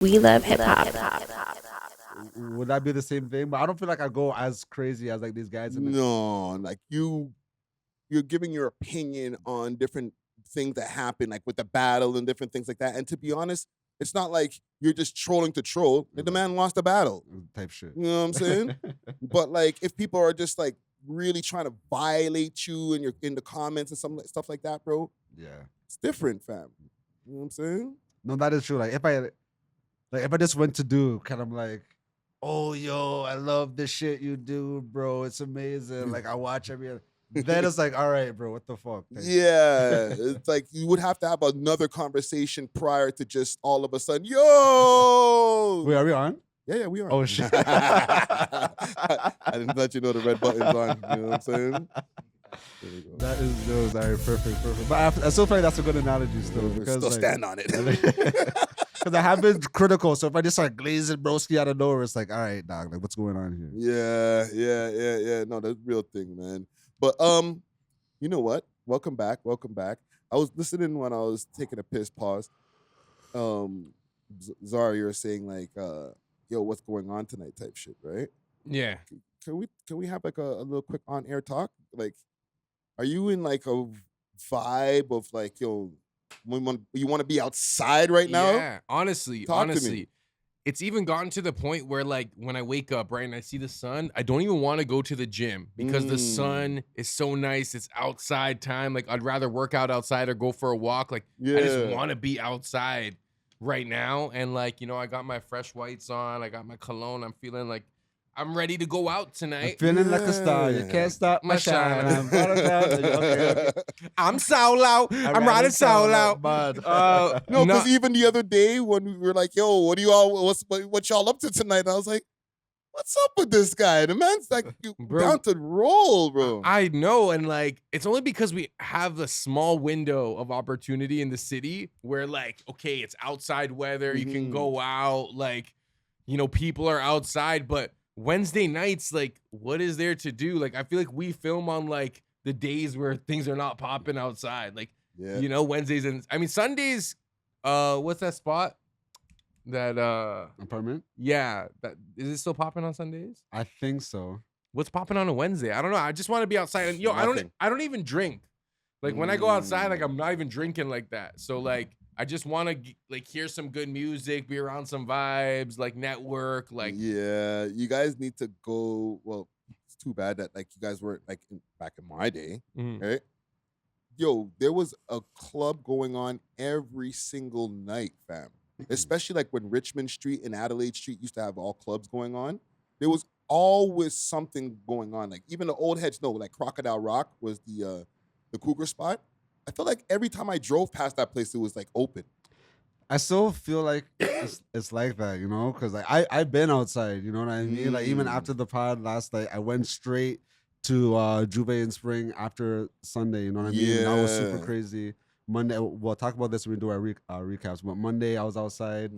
We love hip hop. Would that be the same thing? But I don't feel like I go as crazy as like these guys. No, like you're giving your opinion on different things that happen, like with the battle and different things like that. And to be honest, it's not like you're just trolling to troll. Like the man lost the battle. Type shit. You know what I'm saying? But like if people are just like really trying to violate you and you're in the comments and some stuff like that, bro. Yeah. It's different, fam. You know what I'm saying? No, that is true. Like if I just went to do kind of like, oh yo, I love the shit you do, bro. It's amazing. Like I watch every then it's like, all right, bro, what the fuck? Yeah. It's like you would have to have another conversation prior to just all of a sudden, yo. Wait, are we on? Yeah, we are. Oh shit. I didn't let you know the red button's on. You know what I'm saying? That is all right, perfect. But I still feel like that's a good analogy still. Because still like, stand on it. Because I have been critical. So if I just start glazing broski out of nowhere, it's like, all right, dog, like what's going on here? Yeah. No, that's a real thing, man. But you know what? Welcome back. I was listening when I was taking a piss pause. Zara, you were saying like, yo, what's going on tonight type shit, right? Yeah. Can we have like a little quick on-air talk? Like, are you in like a vibe of like, yo, you want to be outside right now? Yeah, honestly, Talk to me. it's even gotten to the point where like when I wake up, right, and I see the sun, I don't even want to go to the gym because the sun is so nice. It's outside time. Like I'd rather work out outside or go for a walk. Like I just want to be outside right now. And like, you know, I got my fresh whites on. I got my cologne. I'm feeling like I'm ready to go out tonight. I'm feeling like a star. You can't stop my shine. I'm okay. I'm solo. I'm riding solo. No, because even the other day when we were like, yo, what y'all up to tonight? And I was like, what's up with this guy? The man's like down to roll, bro. I know, and like it's only because we have a small window of opportunity in the city where like, okay, it's outside weather, you can go out, like, you know, people are outside, but Wednesday nights, like, what is there to do? Like, I feel like we film on like the days where things are not popping outside. Like, you know, Wednesdays and I mean Sundays, what's that spot? That apartment? Yeah. That is it still popping on Sundays? I think so. What's popping on a Wednesday? I don't know. I just want to be outside. And yo, I don't even drink. Like when I go outside, like I'm not even drinking like that. So like I just want to like hear some good music, be around some vibes, like network, like yeah. You guys need to go. Well, it's too bad that like you guys weren't like back in my day, right? Yo, there was a club going on every single night, fam. Especially like when Richmond Street and Adelaide Street used to have all clubs going on. There was always something going on. Like even the old heads know, like Crocodile Rock was the cougar spot. I feel like every time I drove past that place, it was like open. I still feel like it's like that, you know, because like I've been outside, you know what I mean? Like even after the pod last night, I went straight to Juve in Spring after Sunday, you know what I mean? That was super crazy. Monday, we'll talk about this when we do our recaps, but Monday I was outside.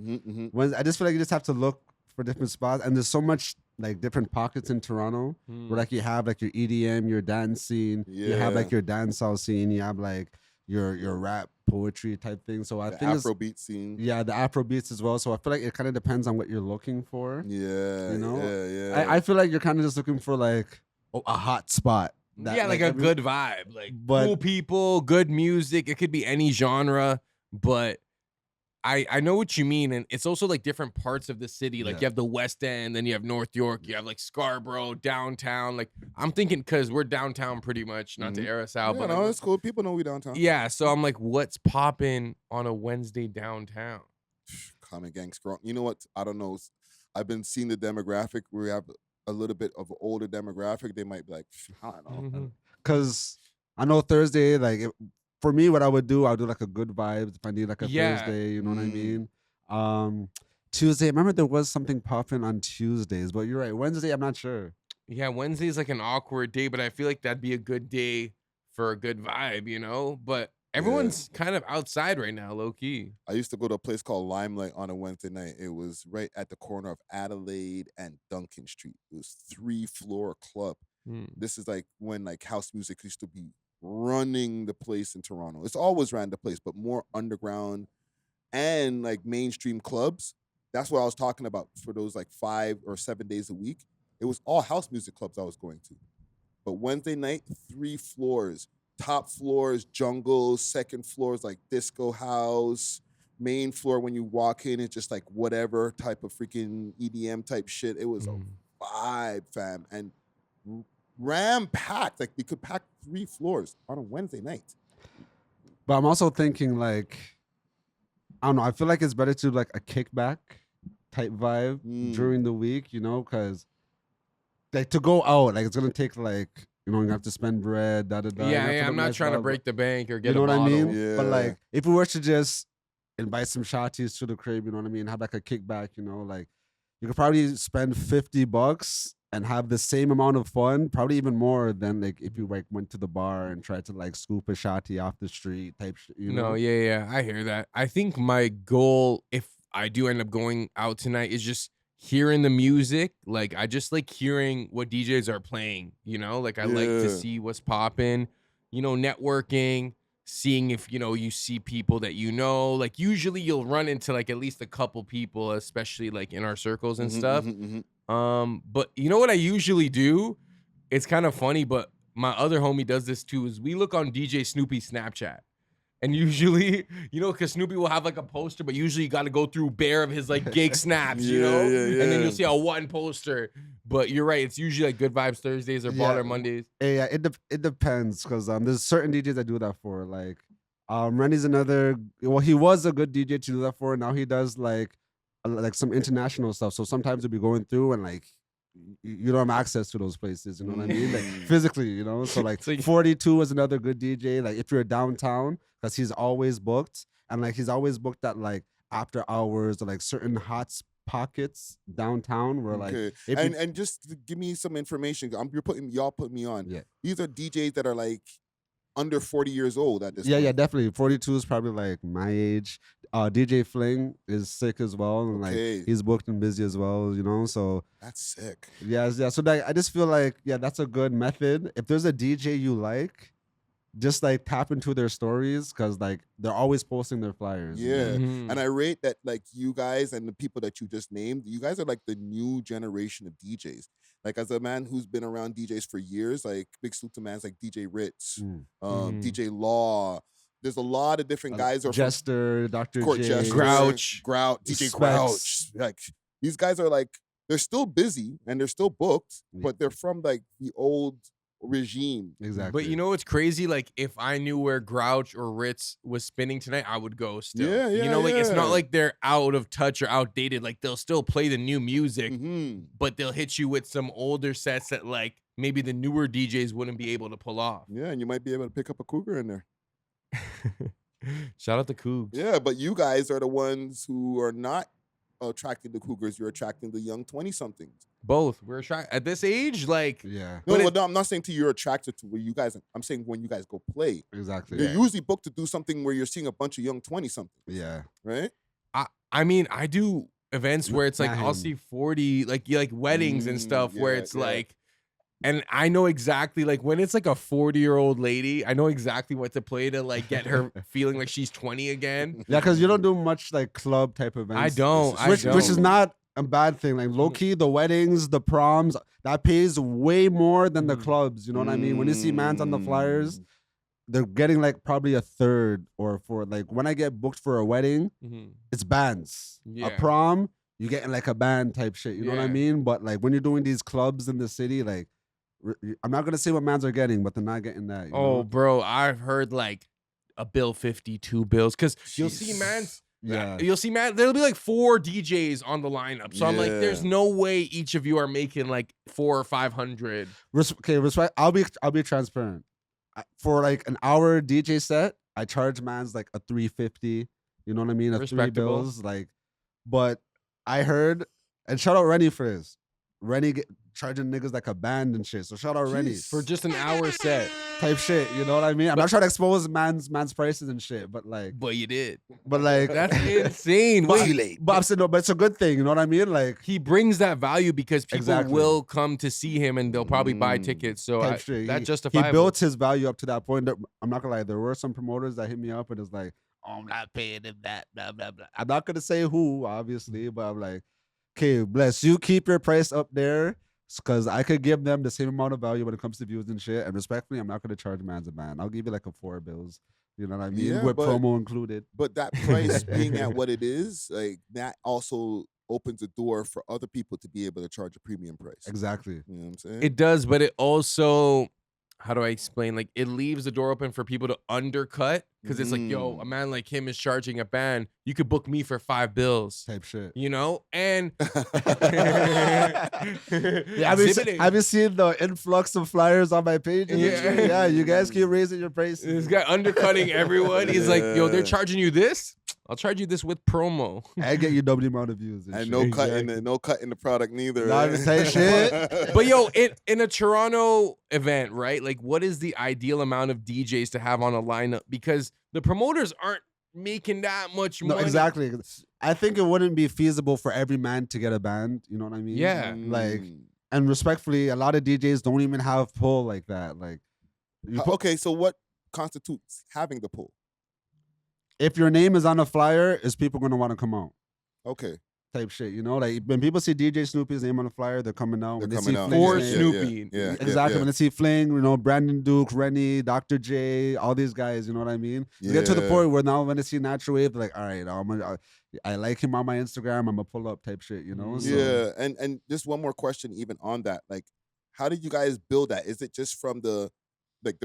Wednesday, I just feel like you just have to look for different spots, and there's so much like different pockets in Toronto where like you have like your EDM, your dance scene, you have like your dancehall scene, you have like your rap poetry type thing. So I think Afrobeat scene. Yeah, the Afrobeats as well. So I feel like it kind of depends on what you're looking for. Yeah, you know. Yeah. I feel like you're kind of just looking for like a hot spot. That, like a good vibe, like cool people, good music. It could be any genre, but I know what you mean, and it's also like different parts of the city. Like you have the West End, then you have North York, you have like Scarborough, downtown. Like I'm thinking because we're downtown pretty much, not to air us out, but no, it's cool. People know we downtown. Yeah, so I'm like, what's popping on a Wednesday downtown? Common Gang Strong. You know what? I don't know. I've been seeing the demographic. We have a little bit of an older demographic. They might be like, I don't know. Because I know Thursday, like for me, what I would do, I'll do like a good vibes if I need like a Thursday, you know what I mean? Tuesday, I remember there was something popping on Tuesdays, but you're right. Wednesday, I'm not sure. Yeah, Wednesday is like an awkward day, but I feel like that'd be a good day for a good vibe, you know? But everyone's kind of outside right now, low key. I used to go to a place called Limelight on a Wednesday night. It was right at the corner of Adelaide and Duncan Street. It was 3-floor club. This is like when like house music used to be running the place in Toronto. It's always ran the place, but more underground and like mainstream clubs. that's what I was talking about for those like 5 or 7 days a week. It was all house music clubs I was going to. But Wednesday night, 3 floors. Top floors, jungle. Second floors, like disco house. Main floor, when you walk in, it's just like whatever type of freaking EDM type shit. It was a vibe, fam. And ram-packed. Like, we could pack 3 floors on a Wednesday night. But I'm also thinking, like, I don't know. I feel like it's better to do, like, a kickback type vibe during the week, you know, because, like, to go out, like, it's going to take, like, you know, you have to spend bread, da-da-da. Yeah, I'm not trying to break the bank or get you know a bottle. what I mean? Yeah. But, like, if we were to just invite some shotties to the crib, you know what I mean, have, like, a kickback, you know, like, you could probably spend $50 and have the same amount of fun, probably even more than, like, if you, like, went to the bar and tried to, like, scoop a shotty off the street type shit, you know? No, yeah, I hear that. I think my goal, if I do end up going out tonight, is just hearing the music. Like, I just like hearing what DJs are playing, you know? Like, I like to see what's popping, you know, networking, seeing if, you know, you see people that you know. Like, usually you'll run into, like, at least a couple people, especially, like, in our circles and stuff. But you know what I usually do? It's kind of funny, but my other homie does this too, is we look on DJ Snoopy's Snapchat. And usually, you know, because Snoopy will have like a poster, but usually you got to go through bare of his like gig snaps, you know? And then you'll see a one poster. But you're right. It's usually like Good Vibes Thursdays or Baller Mondays. Yeah, it depends, because there's certain DJs I do that for. Like, Rennie's another, well, he was a good DJ to do that for. Now he does like some international stuff. So sometimes we'll be going through and like, you don't have access to those places, you know what I mean? Like physically, you know? So like 42 is another good DJ. Like if you're downtown, because he's always booked, and like he's always booked at like after hours or like certain hot pockets downtown where like and just to give me some information. Y'all put me on. Yeah. These are DJs that are like under 40 years old at this point. Yeah, point. definitely. 42 is probably like my age. DJ Fling is sick as well, and like he's booked and busy as well, you know. So that's sick. Yeah. So like, I just feel like that's a good method. If there's a DJ you like, just like tap into their stories, because like they're always posting their flyers. Yeah. And I rate that like you guys and the people that you just named, you guys are like the new generation of DJs. Like, as a man who's been around DJs for years, like big salute to mans like DJ Ritz, DJ Law. There's a lot of different guys. Jester, Dr. J, Jester, Grouch, DJ Grouch. Like, these guys are like, they're still busy and they're still booked, but they're from like the old regime. Exactly. But you know what's crazy? Like, if I knew where Grouch or Ritz was spinning tonight, I would go still. Yeah, you know, like it's not like they're out of touch or outdated. Like, they'll still play the new music, but they'll hit you with some older sets that like maybe the newer DJs wouldn't be able to pull off. Yeah, and you might be able to pick up a cougar in there. Shout out to Cougs. Yeah, but you guys are the ones who are not attracting the cougars. You're attracting the young 20-somethings. Both. We're at this age, like No, I'm not saying you're attracted to where you guys. I'm saying when you guys go play. Exactly. You're usually booked to do something where you're seeing a bunch of young 20-somethings. Yeah. Right. I mean, I do events where it's like I'll see 40 like weddings and stuff where it's like, and I know exactly like when it's like a 40-year-old lady, I know exactly what to play to like get her feeling like she's 20 again. Yeah, because you don't do much like club type events. I don't. Which is not a bad thing. Like low key, the weddings, the proms, that pays way more than the clubs. You know what I mean? When you see mans on the flyers, they're getting like probably a third, or for like when I get booked for a wedding, it's bands. A prom, you getting like a band type shit. You know what I mean? But like when you're doing these clubs in the city, like I'm not gonna say what mans are getting, but they're not getting that. You know? Bro, I've heard like a bill 52 bills because you'll see mans. Yeah, you'll see, man, there'll be like 4 DJs on the lineup. So I'm like, there's no way each of you are making like 400 or 500. Okay, respect. I'll be transparent. For like an hour DJ set, I charge mans like a 350. You know what I mean? A 3 bills. Like, but I heard, and shout out Rennie for this. Rennie charging niggas like a band and shit. So shout out Rennie for just an hour set type shit. You know what I mean? I'm not trying to expose man's prices and shit, but like, but you did. But like, that's insane. But I'm saying no, but it's a good thing. You know what I mean? Like, he brings that value because people will come to see him and they'll probably buy tickets. So that justifies. He built his value up to that point. I'm not gonna lie. There were some promoters that hit me up and it's like, oh, I'm not paying him that, blah, blah, blah. I'm not going to say who, obviously, but I'm like, okay, bless you. Keep your price up there because I could give them the same amount of value when it comes to views and shit. And respectfully, I'm not going to charge man's a man. I'll give you like a 4 bills. You know what I mean? Yeah, With but- promo included. But that price being at what it is, like that also opens a door for other people to be able to charge a premium price. Exactly. You know what I'm saying? It does, but it also, how do I explain? Like, it leaves the door open for people to undercut because it's like, yo, a man like him is charging a band. You could book me for 5 bills. Type shit. You know? And Yeah, have you seen the influx of flyers on my page? Yeah, you guys keep raising your prices. This guy undercutting everyone. He's like, yo, they're charging you this? I'll charge you this with promo. I get you double the amount of views. And shit. no cutting the product neither. Not even say shit. But yo, in a Toronto event, right? Like, what is the ideal amount of DJs to have on a lineup? Because the promoters aren't making that much money. No, exactly. I think it wouldn't be feasible for every man to get a band. You know what I mean? Yeah. Like, and respectfully, a lot of DJs don't even have pull like that. Like, Okay, so what constitutes having the pull? if your name is on a flyer, is people going to want to come out? Okay. Type shit, you know, like when people see DJ Snoopy's name on the flyer, they're coming out. They're When they coming see out. Fling's Or name- Snoopy. Yeah, Exactly. When they see Fling, you know, Brandon Duke, Rennie, Dr. J, all these guys, you know what I mean? You get to the Yeah. point where now when they see Natural Wave, they're like, all right, I like him on my Instagram, I'm gonna pull up type shit, you know? So, Yeah, and just one more question, even on that, like, how did you guys build that? Is it just from the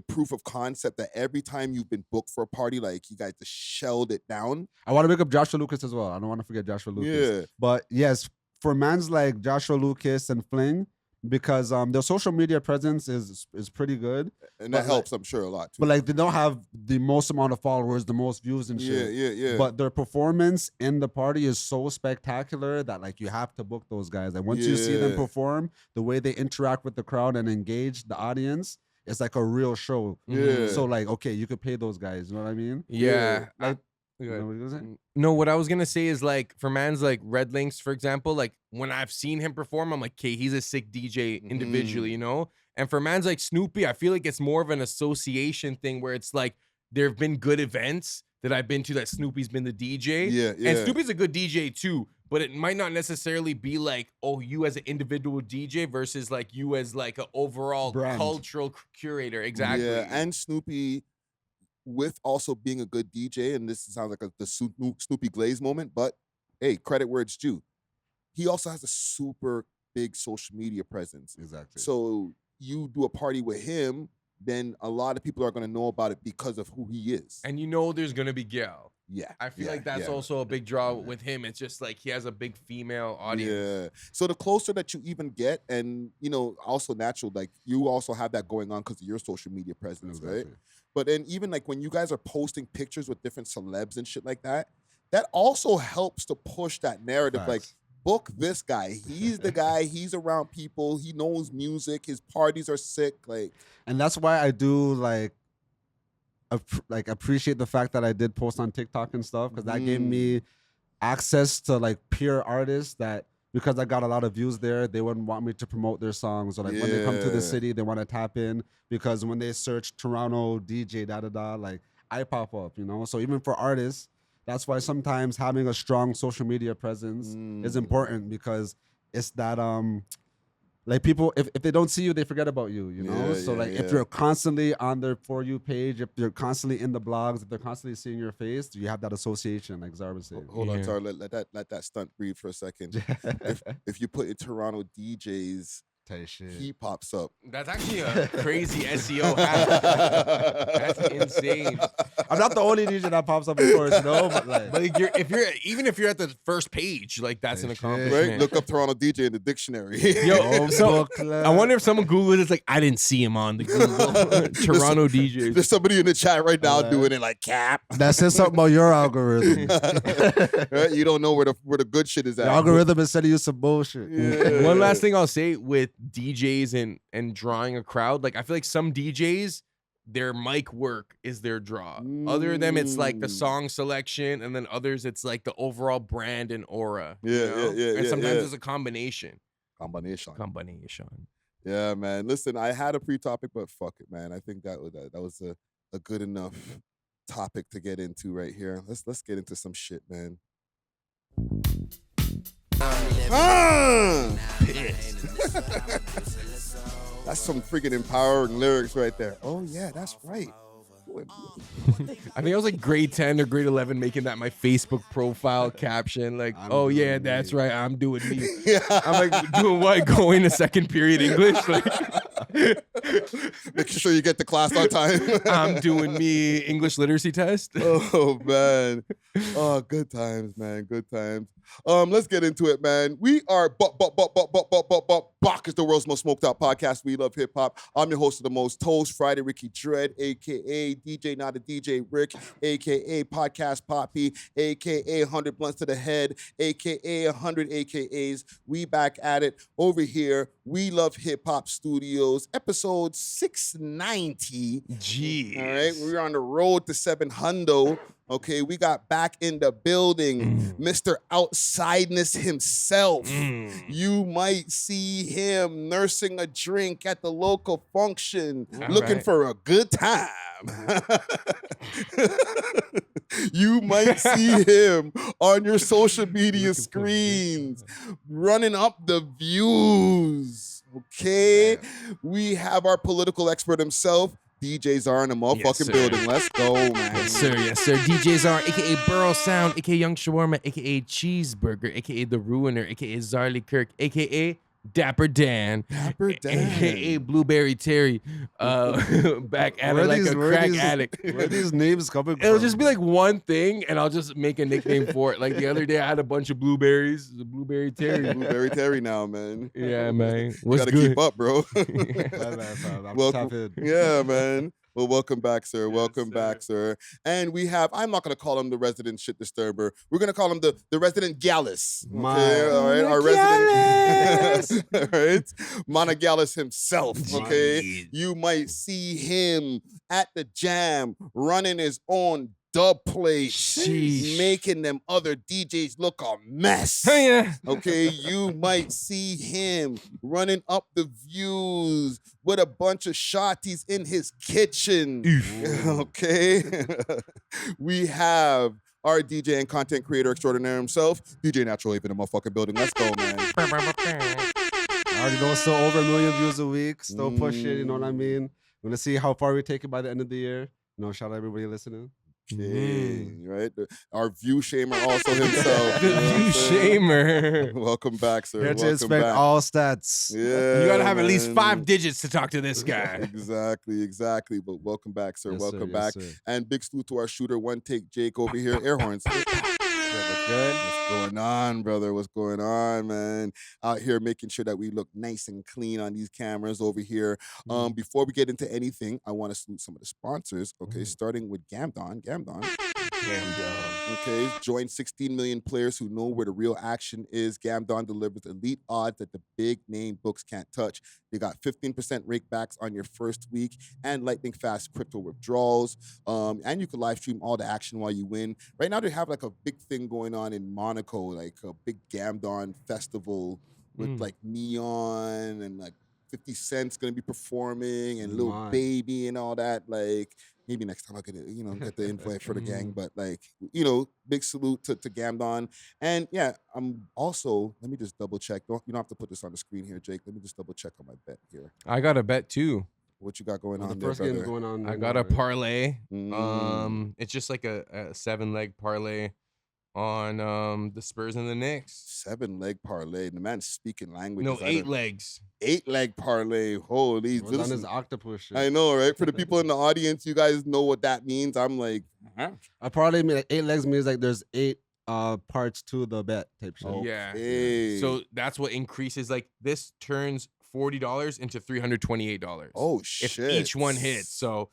proof of concept that every time you've been booked for a party, like you guys just shelled it down? I want to pick up Joshua Lucas as well. I don't want to forget Joshua Lucas. Yeah. But yes, for mans like Joshua Lucas and Fling, because their social media presence is pretty good. And But, that helps, I'm sure, a lot too. But like they don't have the most amount of followers, the most views and shit. Yeah. But their performance in the party is so spectacular that like you have to book those guys. Like once you see them Yeah. perform, the way they interact with the crowd and engage the audience, it's like a real show. Yeah. So like, okay, you could pay those guys. You know what I mean? Yeah. Like, Go you ahead. know what you're saying? No, what I was gonna say is like for mans like Red Links, for example, like when I've seen him perform, I'm like, okay, he's a sick DJ individually, you know? And for mans like Snoopy, I feel like it's more of an association thing where it's like there have been good events that I've been to that Snoopy's been the DJ. Yeah. And Snoopy's a good DJ too, but it might not necessarily be like, oh, you as an individual DJ versus like you as like an overall Brand. cultural curator. Exactly. Yeah, and Snoopy, with also being a good DJ, and this sounds like the Snoopy Glaze moment, but hey, credit where it's due. He also has a super big social media presence. Exactly. So you do a party with him, then a lot of people are going to know about it because of who he is. And you know there's gonna be gal. Yeah. I feel yeah, like that's yeah. also a big draw with him. It's just like he has a big female audience. Yeah. So the closer that you even get, and you know, also natural, like you also have that going on because of your social media presence, right? Exactly. But then even like when you guys are posting pictures with different celebs and shit like that, that also helps to push that narrative. Like, Facts. book this guy. He's the guy. He's around people. He knows music. His parties are sick. Like, And that's why I do like appreciate the fact that I did post on TikTok and stuff because that gave me access to like peer artists that because I got a lot of views there, they wouldn't want me to promote their songs or like when they come to the Yeah. city, they want to tap in because when they search Toronto DJ like I pop up, you know. So even for artists, that's why sometimes having a strong social media presence is important because it's that like people if they don't see you they forget about you, you know. Yeah, So yeah, like yeah. if you're constantly on their For You page, if they're constantly in the blogs, if they're constantly seeing your face, you have that association like Zara was saying. hold on, Yeah. Tar. Let that stunt breathe for a second. If you put in Toronto DJs, Tight shit. he pops up. That's actually a crazy SEO hack. That's insane. I'm not the only DJ that pops up, of course, you know, but like But like even if you're at the first page, like that's an Shit. accomplishment. Right? Look up Toronto DJ in the dictionary. Yo, so Club. I wonder if someone Googled it, it's like I didn't see him on the Google Toronto DJs. There's somebody in the chat right now doing it like cap. that says something about your algorithm. Right? You don't know where the good shit is at. The algorithm is sending you some bullshit. Yeah. One last thing I'll say with DJs and drawing a crowd, like I feel like some DJs, their mic work is their draw. Other of them, it's like the Mm. song selection, and then others, it's like the overall brand and aura. Yeah, you know? yeah, And yeah, sometimes yeah. it's a combination. Combination. Combination. Yeah, man. Listen, I had a pre-topic, but fuck it, man. I think that was a good enough topic to get into right here. Let's get into some shit, man. That's some freaking empowering lyrics right there. Oh yeah, that's right. I think I was like grade 10 or grade 11 making that my Facebook profile caption. Like, oh yeah, that's right. I'm doing me. I'm like, doing what? Going to second period English? Like, making sure you get to class on time. I'm doing me English literacy test. Oh man. Oh, good times, man. Good times. Let's get into it, man. We are Bach is the world's most smoked out podcast. We love hip hop. I'm your host of the most toast, Friday Ricky Dread, aka DJ Not a DJ Rick, aka Podcast Poppy, aka 100 Blunts to the Head, aka 100 AKAs. We back at it over here. We Love Hip Hop Studios, episode 690. Jeez. All right, we're on the road to 700. Okay, we got back in the building, Mr. Outsideness himself. You might see him nursing a drink at the local function, looking for a good time. You might see him on your social media screens, running up the views. Okay, we have our political expert himself, DJ Czar in the motherfucking building. Let's go, man. Yes, sir. Yes, sir. DJ Czar, a.k.a. Burrow Sound, a.k.a. Young Shawarma, a.k.a. Cheeseburger, a.k.a. The Ruiner, a.k.a. Zarly Kirk, a.k.a. Dapper Dan, a.k.a. Blueberry Terry, back at it like a crack addict. Where are these names coming from? It'll just be like one thing, and I'll just make a nickname for it. Like the other day, I had a bunch of blueberries. The Blueberry Terry. Blueberry Terry now, man. Yeah, man. You gotta keep up, bro. Welcome. Yeah, man. Well, welcome back, sir. Welcome back, sir. And we have, I'm not going to call him the resident shit disturber. We're going to call him the resident Gallus. Okay, all right? Our resident. All right? Mana Gallus himself, okay? You might see him at the jam running his own dub plate, making them other DJs look a mess. Okay, you might see him running up the views with a bunch of shotties in his kitchen. Okay, we have our DJ and content creator extraordinaire himself, DJ Natural Ape in the motherfucking building. Let's go, man. I already know, still over 1 million views a week, still pushing, you know what I mean? We're gonna see how far we take it by the end of the year. You know, shout out everybody listening. Right? Our view shamer also himself. The view shamer. Welcome back, sir. Here to inspect all stats. Yeah, you gotta have at least 5 digits to talk to this guy. Exactly. But welcome back, sir. Yes, welcome sir, back. yes, sir. And big salute to our shooter, One Take Jake over here. Air horns. Good. What's going on, brother? What's going on, man? Out here making sure that we look nice and clean on these cameras over here. Before we get into anything, I want to salute some of the sponsors. Okay, starting with Gamdon. Okay, join 16 million players who know where the real action is. Gamdon delivers elite odds that the big name books can't touch. They got 15% rake backs on your first week and lightning fast crypto withdrawals. And you can live stream all the action while you win. Right now they have like a big thing going on in Monaco, like a big Gamdon festival with like neon and like 50 Cent's gonna be performing and Lil Baby and all that. Like, maybe next time I'll get it, get the invite for the gang. But like, big salute to Gamdon. And yeah, I'm also, let me just double check. You don't have to put this on the screen here, Jake. Let me just double check on my bet here. I got a bet too. What you got going on The there, first brother? game's going on. I got a parlay. It's just like a 7-leg parlay on the Spurs and the Knicks. 7-leg parlay. The man's speaking language. No, 8 legs. 8-leg parlay. Holy. On his octopus shit. I know, right? For the people in the audience, you guys know what that means. I'm like, I probably mean like 8 legs means like there's 8 parts to the bet type shit. Yeah. Okay. So that's what increases. Like this turns $40 into $328. Oh shit! If each one hits. So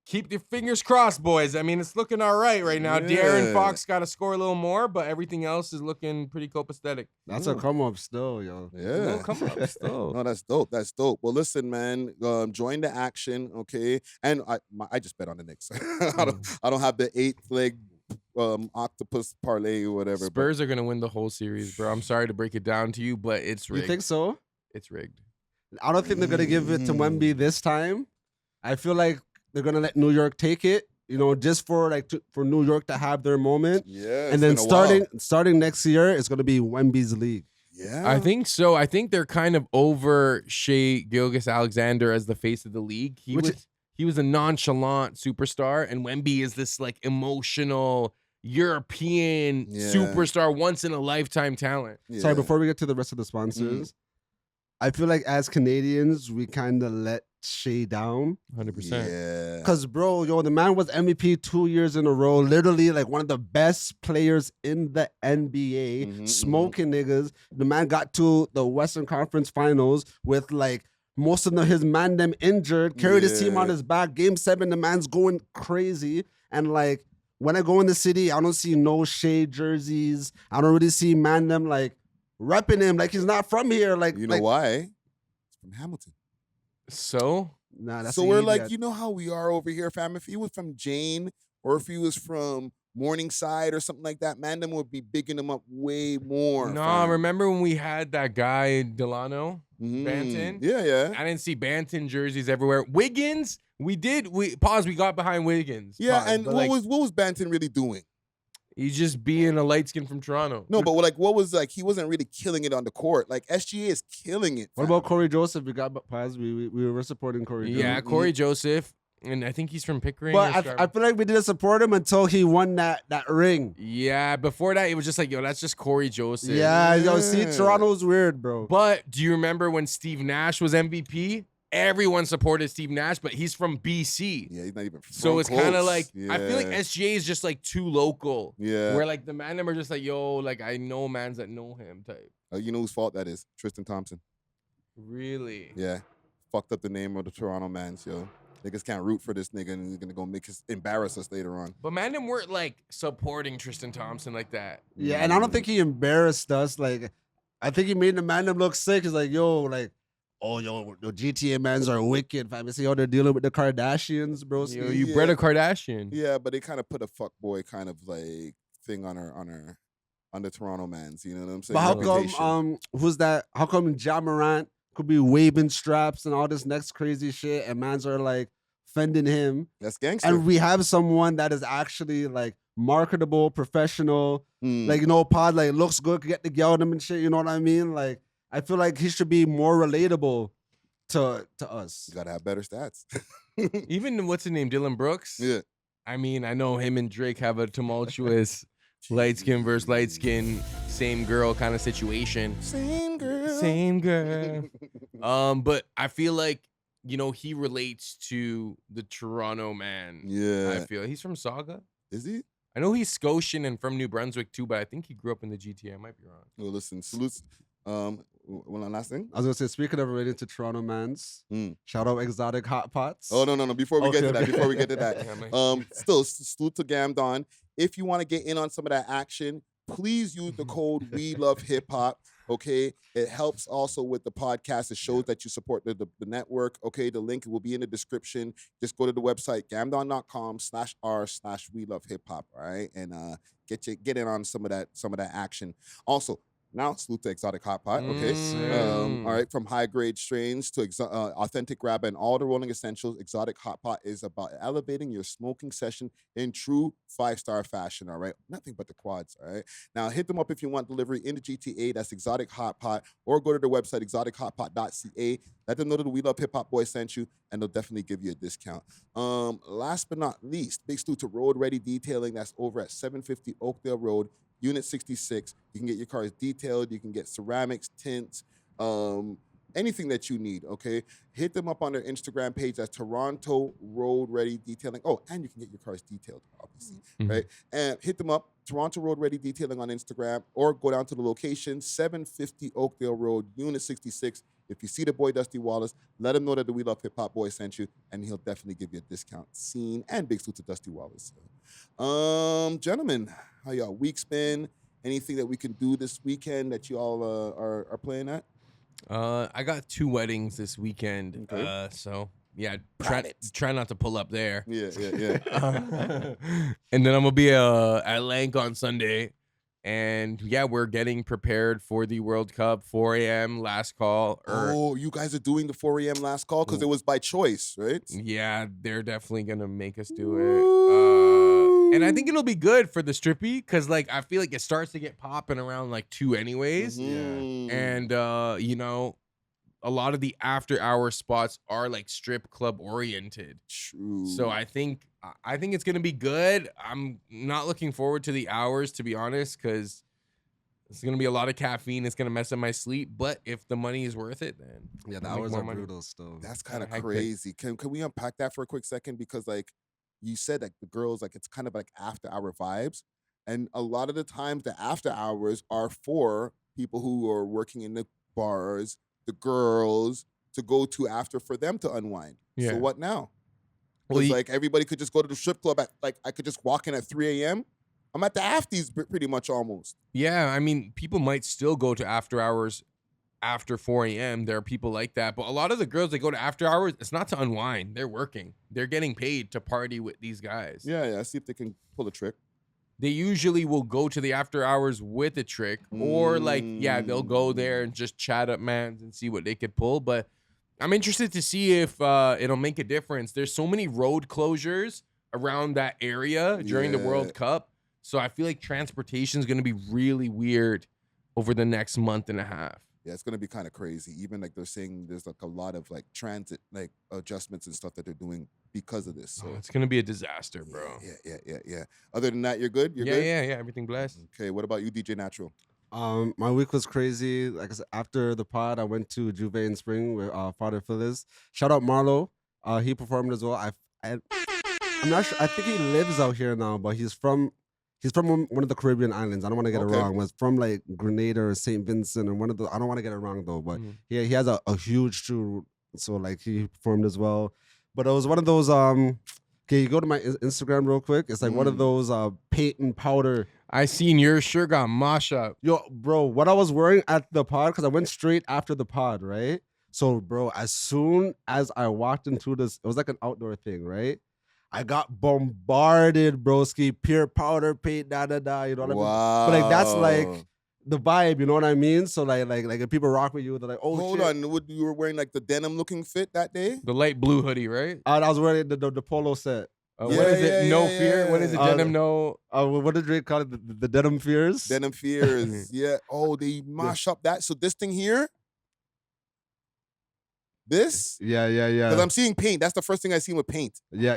keep your fingers crossed, boys. I mean, it's looking all right now. Yeah. De'Aaron Fox got to score a little more, but everything else is looking pretty copacetic. That's a come up still, yo. Yeah. No, come on, still. No, that's dope. That's dope. Well, listen, man. Join the action, okay? And I just bet on the Knicks. I don't have the 8-leg octopus parlay or whatever. Spurs are gonna win the whole series, bro. I'm sorry to break it down to you, but it's rigged. You think so? It's rigged. I don't think they're gonna give it to Wemby this time. I feel like they're gonna let New York take it, you know, just for like for New York to have their moment. Yeah. And then starting next year, it's gonna be Wemby's league. Yeah. I think so. I think they're kind of over Shea Gilgeous-Alexander as the face of the league. He was a nonchalant superstar, and Wemby is this like emotional European superstar, once in a lifetime talent. Yeah. Sorry, before we get to the rest of the sponsors, I feel like as Canadians, we kind of let Shea down. 100%. Yeah. Because, bro, the man was MVP 2 years in a row. Literally, like, one of the best players in the NBA. Smoking niggas. The man got to the Western Conference Finals with, like, most of his man them injured. Carried his team on his back. Game 7, the man's going crazy. And, like, when I go in the city, I don't see no Shea jerseys. I don't really see man them, like, repping him. Like, he's not from here. Like, you know why? He's from Hamilton. So? Nah, that's so we're like, you know how we are over here, fam. If he was from Jane or if he was from Morningside or something like that, man, them would be bigging him up way more. Nah, remember when we had that guy Delano Banton? Yeah. I didn't see Banton jerseys everywhere. Wiggins, we got behind Wiggins. Yeah, and what was Banton really doing? He's just being a light skin from Toronto. No, but like, what was like? He wasn't really killing it on the court. Like SGA is killing it. What about Corey Joseph? We got pause. We were supporting Corey. Yeah, Corey Joseph, and I think he's from Pickering. But I feel like we didn't support him until he won that ring. Yeah, before that, it was just like, yo, that's just Corey Joseph. Yeah, see, Toronto's weird, bro. But do you remember when Steve Nash was MVP? Everyone supported Steve Nash, but he's from BC. Yeah, he's not even from So it's kind of like, yeah. I feel like SGA is just like too local. Yeah. Where like the man them are just like, yo, like I know mans that know him type. You know whose fault that is? Tristan Thompson. Really? Yeah. Fucked up the name of the Toronto mans, yo. Niggas can't root for this nigga and he's gonna go embarrass us later on. But man them weren't like supporting Tristan Thompson like that. Yeah, and I don't think he embarrassed us. Like, I think he made the man them look sick. He's like, yo, like, oh, yo, the GTA mans are wicked, fam. You see how they're dealing with the Kardashians, bro. Yo, you bred a Kardashian. Yeah, but they kind of put a fuckboy kind of like thing on the Toronto mans. You know what I'm saying? But how come who's that? How come Ja Morant could be waving straps and all this next crazy shit, and mans are like fending him? That's gangster. And we have someone that is actually like marketable, professional, like pod like looks good, could get the girl them and shit. You know what I mean? Like, I feel like he should be more relatable to us. You gotta have better stats. Even what's his name, Dylan Brooks? Yeah. I mean, I know him and Drake have a tumultuous light skin versus light skin, same girl kind of situation. Same girl. Same girl. But I feel like, he relates to the Toronto man. Yeah. I feel he's from Saga. Is he? I know he's Scotian and from New Brunswick too, but I think he grew up in the GTA. I might be wrong. Well, listen, salutes. One last thing. I was gonna say, speaking of related to Toronto mans, shout out Exotic Hot Pots. Oh no! Before we get to that, Yeah, still salute to Gamdon. If you want to get in on some of that action, please use the code welovehiphop. Okay, it helps also with the podcast. It shows that you support the network. Okay, the link will be in the description. Just go to the website gamdon.com/r/welovehiphop. All right, and get in on some of that action. Also, now, salute to Exotic Hot Pot, okay? All right, from high-grade strains to authentic grab and all the rolling essentials, Exotic Hot Pot is about elevating your smoking session in true 5-star fashion, all right? Nothing but the quads, all right? Now, hit them up if you want delivery in the GTA. That's Exotic Hot Pot, or go to the website, exotichotpot.ca. Let them know that the We Love Hip Hop boys sent you, and they'll definitely give you a discount. Last but not least, big salute to Road Ready Detailing. That's over at 750 Oakdale Road, Unit 66. You can get your cars detailed. You can get ceramics, tints, anything that you need, okay? Hit them up on their Instagram page. That's Toronto Road Ready Detailing. Oh, and you can get your cars detailed, obviously, right? And hit them up, Toronto Road Ready Detailing on Instagram, or go down to the location, 750 Oakdale Road, Unit 66. If you see the boy Dusty Wallace, let him know that the We Love Hip Hop boy sent you, and he'll definitely give you a discount. Scene and big salute to Dusty Wallace. Gentlemen, how y'all week's been? Anything that we can do this weekend that y'all are playing at? I got 2 weddings this weekend. Okay. So yeah, try not to pull up there. Yeah. And then I'm gonna be at Lank on Sunday. And yeah, we're getting prepared for the World Cup. 4 a.m. last call. Oh, you guys are doing the 4 a.m. last call because it was by choice, right? Yeah, they're definitely gonna make us do it. And I think it'll be good for the strippy because like I feel like it starts to get popping around like 2 anyways. Mhm. And you know, a lot of the after hour spots are like strip club oriented. True. So I think it's gonna be good. I'm not looking forward to the hours, to be honest, because it's gonna be a lot of caffeine. It's gonna mess up my sleep. But if the money is worth it, then Yeah, the I'll make hours more are money. brutal still. That's kind of hectic. crazy. Can we unpack that for a quick second? Because like you said, like the girls, like it's kind of like after hour vibes, and a lot of the times the after hours are for people who are working in the bars, the girls to go to after for them to unwind. Yeah. So what now? Well, Because like everybody could just go to the strip club at like I could just walk in at 3 a.m. I'm at the afties pretty much almost. Yeah, I mean, people might still go to after hours after 4 a.m. There are people like that. But a lot of the girls that go to after hours, it's not to unwind. They're working. They're getting paid to party with these guys. Yeah. See if they can pull a trick. They usually will go to the after hours with a trick. Or like, yeah, they'll go there and just chat up mans and see what they could pull. But I'm interested to see if it'll make a difference. There's so many road closures around that area during the World Cup. So I feel like transportation is going to be really weird over the next month and a half. Yeah, it's gonna be kind of crazy. Even like they're saying there's like a lot of like transit like adjustments and stuff that they're doing because of this. So It's going to be a disaster, bro. Yeah. Other than that, you're good? You're good? Yeah. Everything blessed. Okay, what about you, DJ Natural? My week was crazy. Like I said, after the pod, I went to Juve in Spring with Father Phyllis. Shout out Marlon. He performed as well. I'm not sure. I think he lives out here now, but he's from one of the Caribbean islands. I don't want to get it wrong. Was from like Grenada or St. Vincent or one of the. I don't want to get it wrong though. But he has a huge crew, so like he performed as well. But it was one of those. Can you go to my Instagram real quick? It's like one of those paint and powder. I seen your shirt got mosh up. Yo, bro, what I was wearing at the pod, because I went straight after the pod, right? So, bro, as soon as I walked into this, it was like an outdoor thing, right? I got bombarded, broski, pure powder paint, you know what I mean? But like that's like the vibe, you know what I mean? So like if people rock with you, they're like, oh, hold shit. on, you were wearing like the denim looking fit that day? The light blue hoodie, right? I was wearing the polo set. What is it? No fear. What is it? Denim no. What did Drake call it? The denim fears. Denim fears. Yeah. Oh, they mash up that. So this thing here. This? Yeah. Because I'm seeing paint. That's the first thing I seen with paint. Yeah.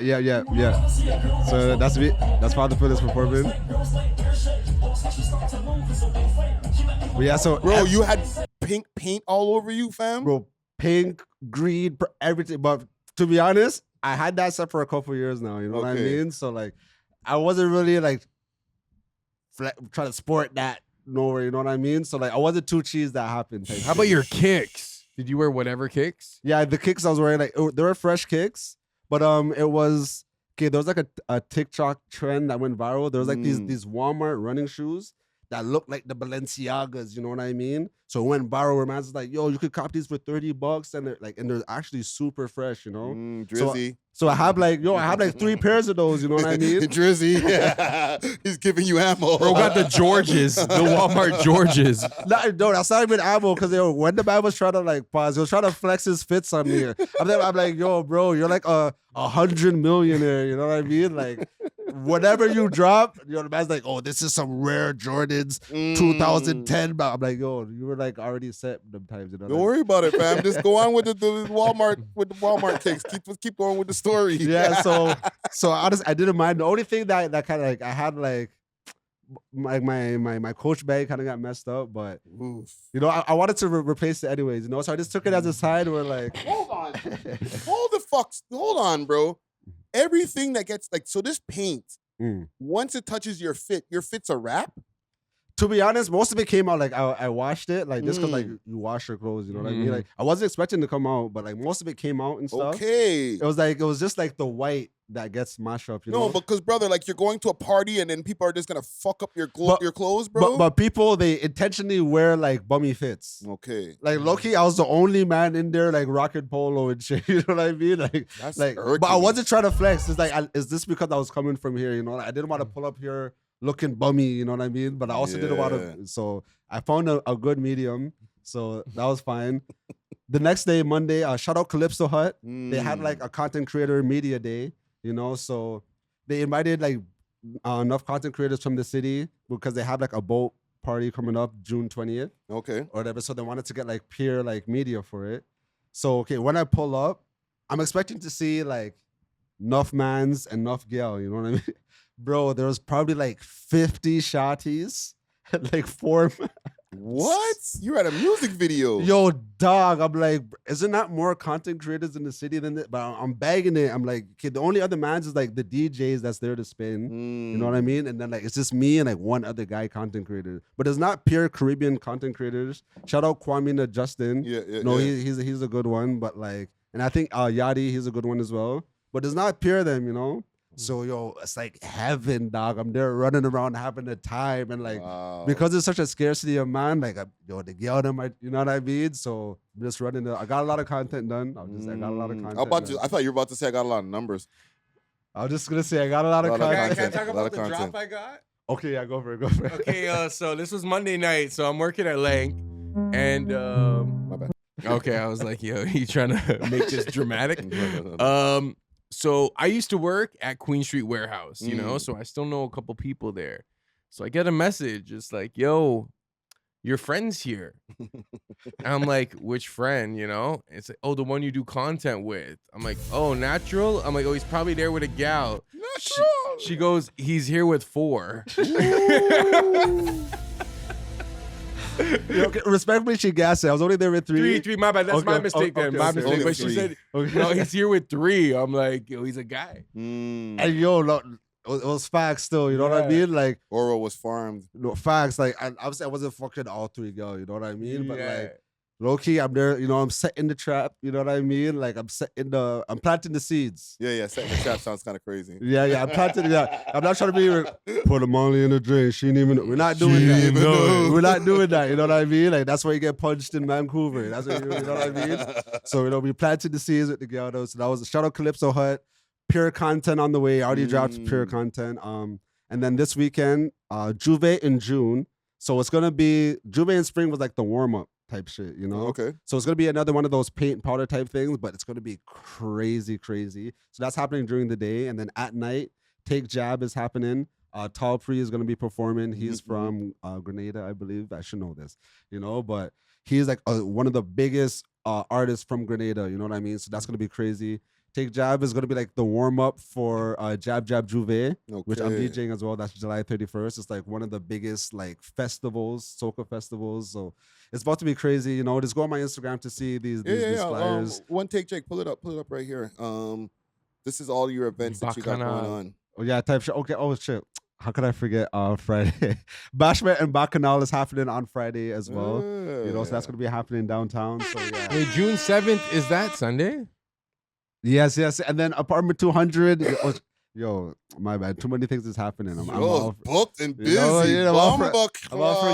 So that's me. That's Father Phyllis performing. But yeah, so bro, you had pink paint all over you, fam. Bro, pink, green, everything. But to be honest, I had that set for a couple years now. You know what I mean? So like, I wasn't really like trying to sport that nowhere. You know what I mean? So like, I wasn't too cheesed that happened. How about your kicks? Did you wear whatever kicks? Yeah, the kicks I was wearing, like they were fresh kicks, but it was okay. There was like a TikTok trend that went viral. There was like these Walmart running shoes that looked like the Balenciagas. You know what I mean? So it went viral. Where man's like, yo, you could cop these for $30, and they're actually super fresh. You know, Drizzy. So I have like 3 pairs of those. You know what I mean? Drizzy, yeah. He's giving you ammo. Bro got the Georges, the Walmart Georges. No, that's not even ammo. Because when the man was trying to like pause, he was trying to flex his fits on me. I'm like, yo, bro, you're like a 100 millionaire. You know what I mean? Like, whatever you drop, the man's like, oh, this is some rare Jordans 2010. But I'm like, yo, you were like already set them times. You know? Don't worry about it, fam. Just go on with the Walmart kicks. Keep going with the story. Yeah. So honestly, I didn't mind. The only thing that kind of like I had like my Coach bag kind of got messed up, but you know I wanted to replace it anyways. You know, so I just took it as a side. Where like, hold on, bro. Everything that gets like this paint, once it touches your fit's a wrap. To be honest, most of it came out like I washed it, like just because like you wash your clothes, you know what I mean? Like I wasn't expecting to come out, but like most of it came out and stuff. Okay. It was just like the white that gets mashed up, you know? No, because brother, like you're going to a party and then people are just gonna fuck up your clothes, bro. But people, they intentionally wear like bummy fits. Okay. Like low-key, I was the only man in there like rocking polo and shit. You know what I mean? Like, but I wasn't trying to flex. It's like, is this because I was coming from here? You know, I didn't want to pull up here looking bummy, you know what I mean? But I also did a lot Yeah. of, so I found a good medium. So that was fine. The next day, Monday, shout out Calypso Hut. They had like a content creator media day, you know, so they invited like enough content creators from the city because they have like a boat party coming up June 20th Okay. or whatever. So they wanted to get like peer like media for it. So, okay, when I pull up, I'm expecting to see like enough mans and enough gal, you know what I mean? Bro, there was probably like 50 shotties and like 4 What? You're at a music video. Yo, dog, I'm like, isn't that more content creators in the city than this? But I'm bagging it. I'm like, okay, the only other mans is like the DJs that's there to spin. You know what I mean? And then like, it's just me and like one other guy content creator. But it's not pure Caribbean content creators. Shout out Kwame Justin. Yeah. No, he's a good one. But like, and I think Yadi, he's a good one as well. But it's not pure them, you know? So, yo, it's like heaven, dog. I'm there running around having a time. And like, because there's such a scarcity of man, like, yo, the girl them, you know what I mean? So I'm just running I got a lot of content done. I got a lot of content. I thought you were about to say I got a lot of numbers. I was just going to say I got a lot of content. Can I talk about the drop I got? Okay, yeah, go for it. Okay, so this was Monday night. So I'm working at Lank. And, My bad. okay, I was like, yo, you trying to make this dramatic? So I used to work at Queen Street Warehouse, you know, so I still know a couple people there. So I get a message. It's like, yo, your friend's here. And I'm like, which friend, you know? It's like, oh, the one you do content with. I'm like, oh, Natural? I'm like, oh, he's probably there with a gal. Natural. She goes, he's here with 4. Yo, okay, respectfully, she gassed it. I was only there with 3. 3, my bad. That's my mistake then. My mistake. Only But she 3. said, no, he's here with 3. I'm like, yo, he's a guy. And yo, look, it was facts still, you know what I mean? Like, Oro was farmed. no, facts. Like, obviously, I wasn't fucking all 3 girls, you know what I mean? But Yeah. like, low key, I'm there, you know, I'm setting the trap, you know what I mean? Like, I'm planting the seeds. Yeah. Setting the trap sounds kind of crazy. Yeah, I'm planting, I'm not trying to be, put a Molly in the drink. She didn't even, we're not doing that. We're not doing that, you know what I mean? Like, that's why you get punched in Vancouver. That's what you know what I mean? So, you know, we planted the seeds with the girl, though. So that was, shout out Calypso Hut. Pure content on the way. I already dropped pure content. And then this weekend, Juve in June. So it's gonna be Juve in spring was like the warm up type shit, you know. Okay. So it's gonna be another one of those paint powder type things, but it's gonna be crazy. So that's happening during the day, and then at night, Take Jab is happening. Tall Pre is gonna be performing. He's from Grenada, I believe. I should know this, you know, but he's like one of the biggest artists from Grenada. You know what I mean? So that's gonna be crazy. Take Jab is going to be like the warm-up for Jab Juve, which I'm DJing as well. That's July 31st. It's like one of the biggest like festivals, soca festivals. So it's about to be crazy. You know, just go on my Instagram to see these flyers. One take, Jake. Pull it up right here. This is all your events that you got going on. Oh yeah, type shit. Okay. Oh shit. How could I forget Friday? Bashment and Bacchanal is happening on Friday as well. You know, so that's going to be happening downtown. So yeah. Wait, June 7th, is that Sunday? Yes. And then Apartment 200. Yo, my bad. Too many things is happening. I'm all booked and busy. I'm all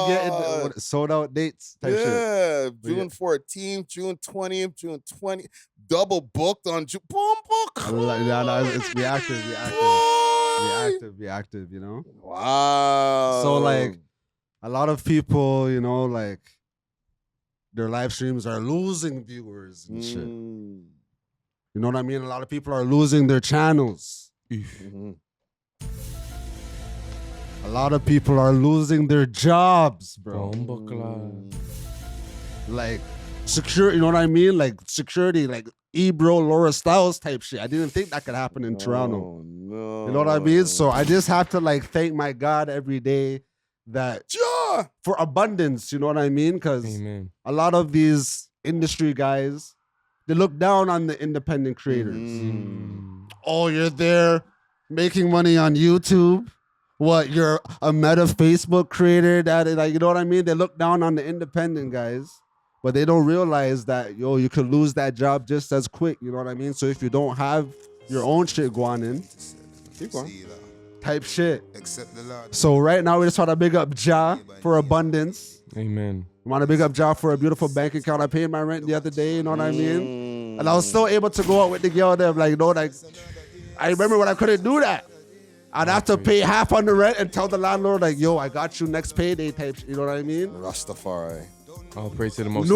forgetting sold out dates. Type shit. June 14th, June 20th, June 20th. Double booked on June. Boom, book. It's be active, you know? Wow. So, like, a lot of people, you know, like, their live streams are losing viewers and shit. You know what I mean? A lot of people are losing their channels. A lot of people are losing their jobs, bro. Like, security, you know what I mean? Like, security, like, Ebro, Laura Styles type shit. I didn't think that could happen in Toronto. No. You know what I mean? So I just have to, like, thank my God every day that for abundance, you know what I mean? Because a lot of these industry guys, they look down on the independent creators. Oh, you're there making money on YouTube? What, you're a meta Facebook creator? That, like, you know what I mean? They look down on the independent guys, but they don't realize that, yo, you could lose that job just as quick. You know what I mean? So if you don't have your own shit going in, keep going. Type shit. So right now we just want to big up Ja for abundance. Amen. I want to big up Ja for a beautiful bank account. I paid my rent the other day, you know what I mean? And I was still able to go out with the girl there. Like, you know, like, I remember when I couldn't do that. I'd have to pay half on the rent and tell the landlord, like, yo, I got you next payday type. You know what I mean? Rastafari. Oh, praise to the Most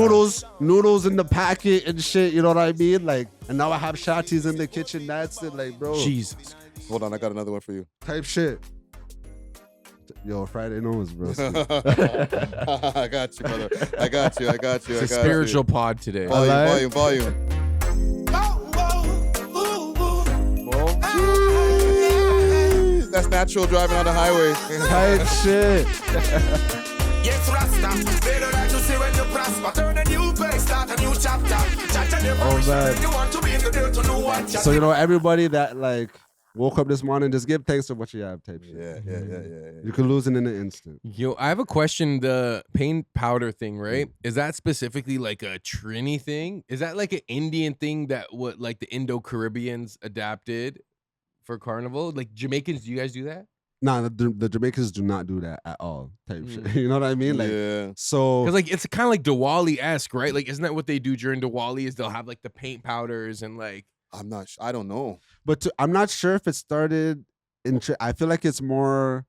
Noodles in the packet and shit. You know what I mean? Like, and now I have shatis in the kitchen. That's it. Like, bro. Jesus. Hold on, I got another one for you. Type shit. Yo, Friday knows, bro. I got you, brother. I got you. It's a spiritual pod today. Volume. That's natural driving on the highway. Type shit. Yes, Rasta. They don't like to see when you prosper. Turn a new page, start a new chapter. Oh, man. You want to be in the dirt to know what So, you know, everybody that, like, woke up this morning, just give thanks for what you have type shit. Yeah. You could lose it in an instant. Yo, I have a question. The paint powder thing, right? Is that specifically like a Trini thing? Is that like an Indian thing that what like the Indo-Caribbeans adapted for Carnival? Like Jamaicans, do you guys do that? Nah, the Jamaicans do not do that at all type shit. You know what I mean? Like, so. Because like it's kind of like Diwali-esque, right? Like, isn't that what they do during Diwali is they'll have like the paint powders and like. I don't know. But I'm not sure if it started in. I feel like it's more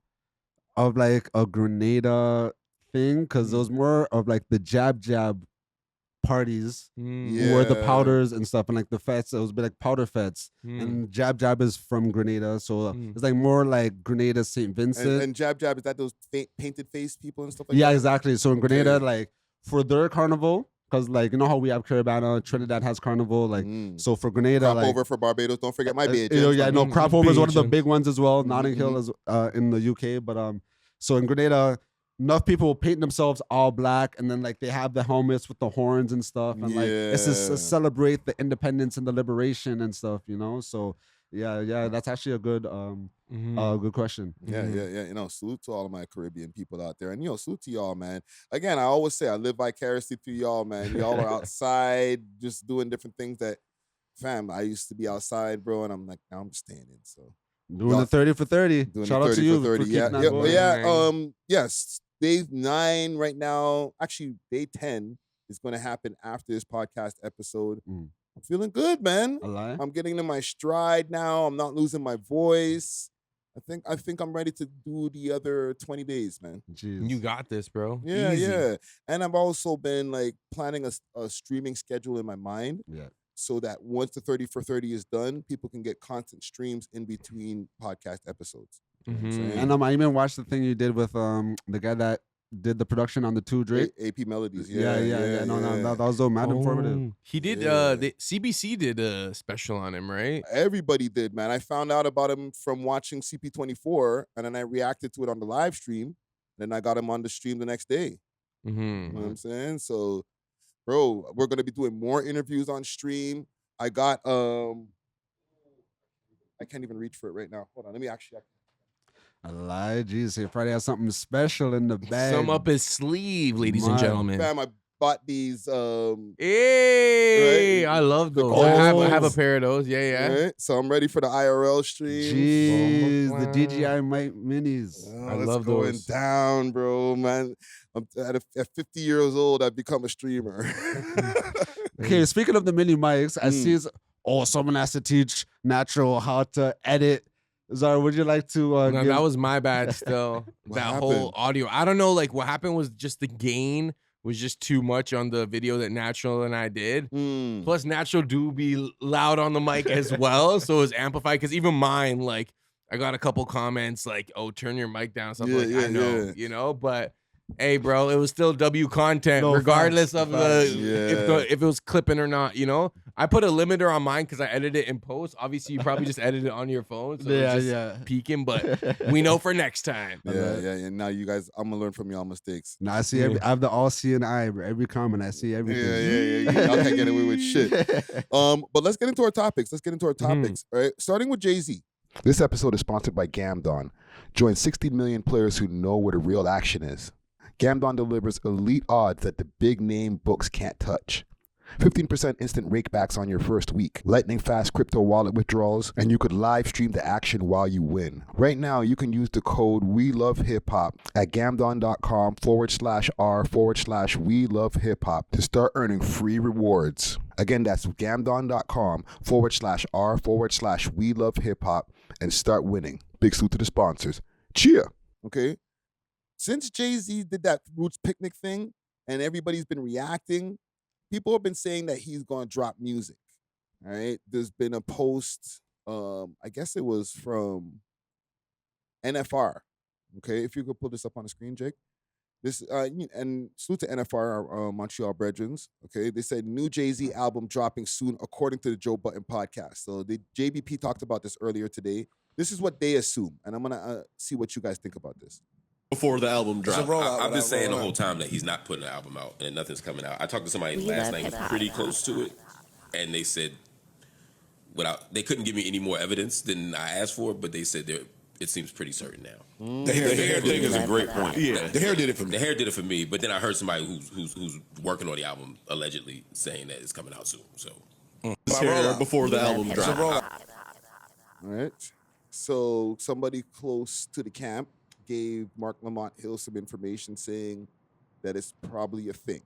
of like a Grenada thing because those more of like the jab parties were the powders and stuff, and like the fets. It was like powder fets, and jab is from Grenada, so it's like more like Grenada, St. Vincent, and jab is that those painted face people and stuff like that. Yeah, exactly. So in Grenada, like for their carnival. Because, like, you know how we have Caribana, Trinidad has Carnival, like, so for Grenada, crop like... over for Barbados, don't forget my BHN. Crop over is one of the big ones as well. Notting Hill is in the UK, but, so in Grenada, enough people will paint themselves all black, and then, like, they have the helmets with the horns and stuff, and, like, it's to celebrate the independence and the liberation and stuff, you know? So, yeah, that's actually a good... good question. Yeah. You know, salute to all of my Caribbean people out there. And, you know, salute to y'all, man. Again, I always say I live vicariously through y'all, man. Y'all are outside just doing different things that, fam, I used to be outside, bro. And I'm like, now I'm staying in. So doing the 30 for 30. Shout out to you. For 30. Yes. Day 9 right now. Actually, day 10 is going to happen after this podcast episode. I'm feeling good, man. I'm getting in my stride now. I'm not losing my voice. I think I'm ready to do the other 20 days, man. Jeez. You got this, bro. Yeah, Easy. yeah. And I've also been like planning a streaming schedule in my mind. Yeah. So that once the 30 for 30 is done, people can get constant streams in between podcast episodes. And I even watched the thing you did with the guy that did the production on the 2 Drake. AP Melodies. Yeah. That was so mad informative. He did, CBC did a special on him, right? Everybody did, man. I found out about him from watching CP24, and then I reacted to it on the live stream. Then I got him on the stream the next day. You know what I'm saying? So, bro, we're going to be doing more interviews on stream. I got, I can't even reach for it right now. Hold on, let me actually... I lied. Jesus, Friday has something special in the bag. Some up his sleeve, ladies and gentlemen. Fam, I bought these. Hey, right? I love those. I have a pair of those. Yeah. Right? So I'm ready for the IRL stream. Jeez, the DJI Mic Minis. I love those. Going down, bro, man. At 50 years old, I've become a streamer. Okay, speaking of the mini mics, I see someone has to teach Natural how to edit. Zara, would you like to? No, that was my bad. Still, whole audio. I don't know. Like what happened was just the gain was just too much on the video that Natural and I did. Plus, Natural do be loud on the mic as well, so it was amplified. Because even mine, like, I got a couple comments like, "Oh, turn your mic down." Something I know, you know, but. Hey, bro, it was still W content, regardless of if it was clipping or not. You know, I put a limiter on mine because I edited it in post. Obviously, you probably just edited it on your phone, so it's just peeking. But we know for next time. Yeah. Now you guys, I'm gonna learn from y'all mistakes. Now I see. I have the all-seeing eye. Every comment, I see everything. Yeah. Y'all can't get away with shit. But let's get into our topics. Right, starting with Jay-Z. This episode is sponsored by Gamdon. Join 60 million players who know where the real action is. Gamdon delivers elite odds that the big name books can't touch. 15% instant rakebacks on your first week, lightning fast crypto wallet withdrawals, and you could live stream the action while you win. Right now, you can use the code welovehiphop at gamdon.com/r/welovehiphop to start earning free rewards. Again, that's gamdon.com/r/welovehiphop and start winning. Big salute to the sponsors. Cheer. Okay. Since Jay-Z did that Roots Picnic thing and everybody's been reacting, people have been saying that he's going to drop music. All right. There's been a post, I guess it was from NFR. Okay. If you could pull this up on the screen, Jake. This and salute to NFR, our Montreal brethren. Okay. They said new Jay-Z album dropping soon, according to the Joe Budden podcast. So the JBP talked about this earlier today. This is what they assume. And I'm going to see what you guys think about this. Before the album dropped. I've been saying the whole time that he's not putting an album out and nothing's coming out. I talked to somebody last night who's pretty close to it, and they said they couldn't give me any more evidence than I asked for, but they said it seems pretty certain now. The hair thing is a great point. Yeah, the hair did it for me. The hair did it for me, but then I heard somebody who's working on the album allegedly saying that it's coming out soon. So hair before the album dropped. All right. So somebody close to the camp gave Mark Lamont Hill some information saying that it's probably a thing.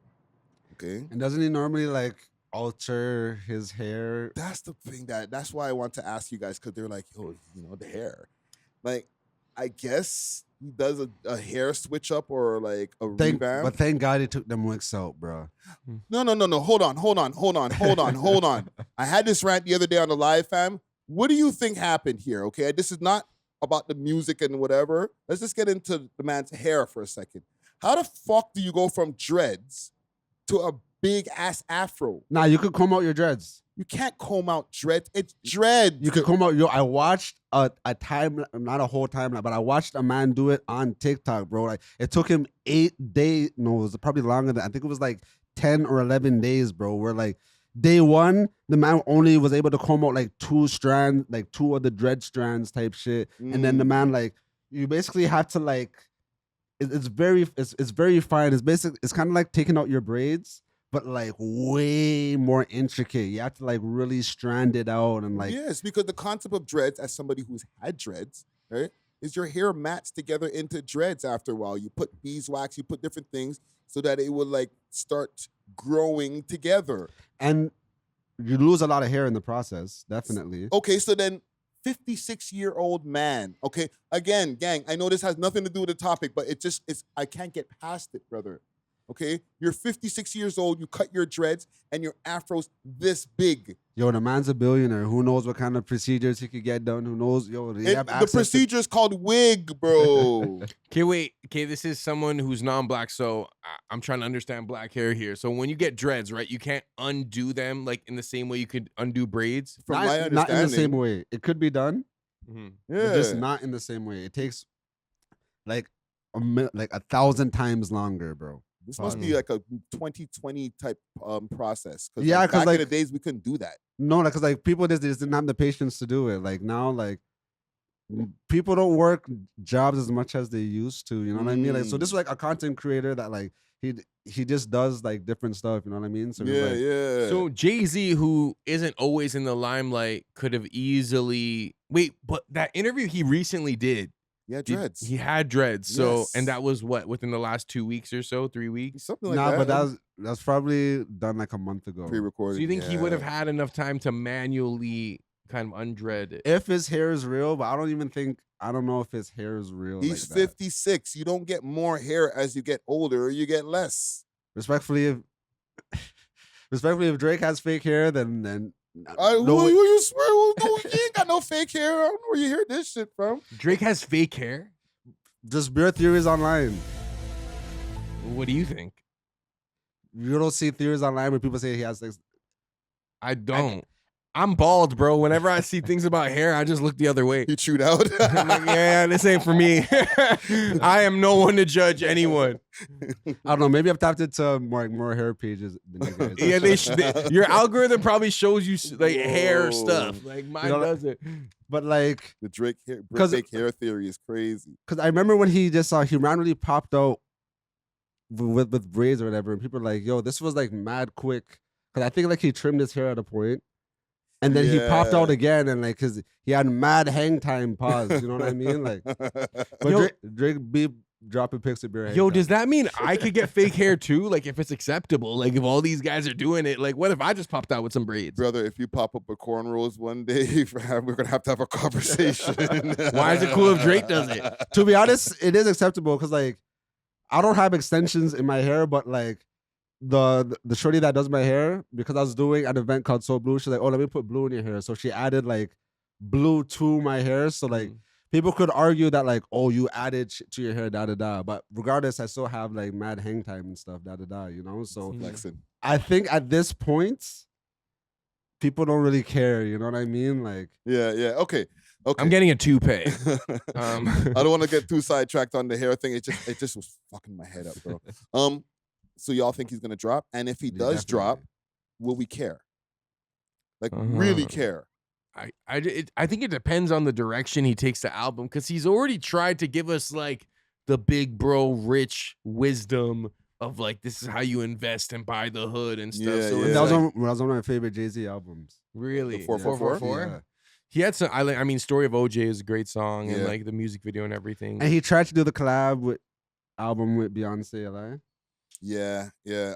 Okay. And doesn't he normally like alter his hair? That's the thing that's why I want to ask you guys, because they're like, yo, the hair. Like, I guess he does a hair switch up or like a revamp. But thank God he took them wigs out, bro. No. Hold on. I had this rant the other day on the live, fam. What do you think happened here? Okay, this is not about the music and whatever. Let's just get into the man's hair for a second. How the fuck do you go from dreads to a big ass afro? Nah, you could comb out your dreads. You can't comb out dreads. It's dreads. You could comb out I watched a time, not a whole timeline, but I watched a man do it on TikTok, bro. Like it took him 8 days. No, it was probably longer than I think it was like 10 or 11 days, bro. Where like day one, the man only was able to comb out like 2 strands, like 2 of the dread strands type shit. And then the man, like, you basically have to like, it's very fine. It's kind of like taking out your braids, but like way more intricate. You have to like really strand it out and like. Yes, because the concept of dreads, as somebody who's had dreads, right, is your hair mats together into dreads after a while. You put beeswax, you put different things so that it will like start growing together. And you lose a lot of hair in the process, definitely. Okay, so then 56-year-old man. Okay, again, gang, I know this has nothing to do with the topic, but it's I can't get past it, brother. Okay, you're 56 years old, you cut your dreads, and your afro's this big. Yo, the man's a billionaire. Who knows what kind of procedures he could get done? Who knows? Yo, the procedure is called wig, bro. Okay, wait. Okay, this is someone who's non-black, so I'm trying to understand black hair here. So when you get dreads, right, you can't undo them like in the same way you could undo braids? From my understanding. Not in the same way. It could be done. Yeah. But just not in the same way. It takes like 1,000 times longer, bro. This must be like a 2020 type process. Yeah, because back in the days we couldn't do that. No, because like people just didn't have the patience to do it. Like now, like people don't work jobs as much as they used to. You know what I mean? Like, so this is like a content creator that like he just does like different stuff. You know what I mean? So yeah. So Jay-Z, who isn't always in the limelight, could have easily but that interview he recently did. He had dreads. He had dreads. So Yes. and that was what, within the last 2 weeks or so, 3 weeks? Something like that. but that's probably done like a month ago. Pre-recorded. So you think he would have had enough time to manually kind of undread it? If his hair is real, but I don't know if his hair is real. He's like that. 56. You don't get more hair as you get older, you get less. Respectfully, if Drake has fake hair, then who you swear? No, you ain't got no fake hair. I don't know where you hear this shit from. Drake has fake hair? just beer theories online. What do you think? You don't see theories online where people say he has sex. I don't. I'm bald, bro. Whenever I see things about hair, I just look the other way. You chewed out. I'm like, yeah, this ain't for me. I am no one to judge anyone. I don't know. Maybe I've tapped into more hair pages than you guys. Yeah, your algorithm probably shows you like hair stuff. Like mine doesn't. But like the Drake hair theory is crazy. Because I remember when he randomly popped out with braids or whatever, and people were like, "Yo, this was like mad quick." Because I think like he trimmed his hair at a point. And then he popped out again, and like, cause he had mad hang time pause. You know what I mean? Like, but Drake be dropping pics of your hair. Yo, does that mean I could get fake hair too? Like, if it's acceptable, like if all these guys are doing it, like what if I just popped out with some braids? Brother, if you pop up a cornrows one day, we're gonna have to have a conversation. Why is it cool if Drake does it? To be honest, it is acceptable because like I don't have extensions in my hair, but like the shorty that does my hair, because I was doing an event called So Blue, she's like, oh, let me put blue in your hair. So she added like blue to my hair. So like people could argue that like, oh, you added shit to your hair, da da da. But regardless, I still have like mad hang time and stuff, da da da. You know, so Flexing. I think at this point, people don't really care. You know what I mean? Like, Yeah. Okay. I'm getting a toupee. I don't want to get too sidetracked on the hair thing. It just was fucking my head up, bro. So y'all think he's gonna drop? And if he does drop, will we care? Like really care? I think it depends on the direction he takes the album, because he's already tried to give us like the big bro rich wisdom of like, this is how you invest and buy the hood and stuff. Yeah, so yeah. it's that was like, one of my favorite Jay-Z albums. really The 444? Yeah. He had some. I mean, Story of OJ is a great song, and Yeah. like the music video and everything. And he tried to do the collab with album with Beyonce, LA. Yeah.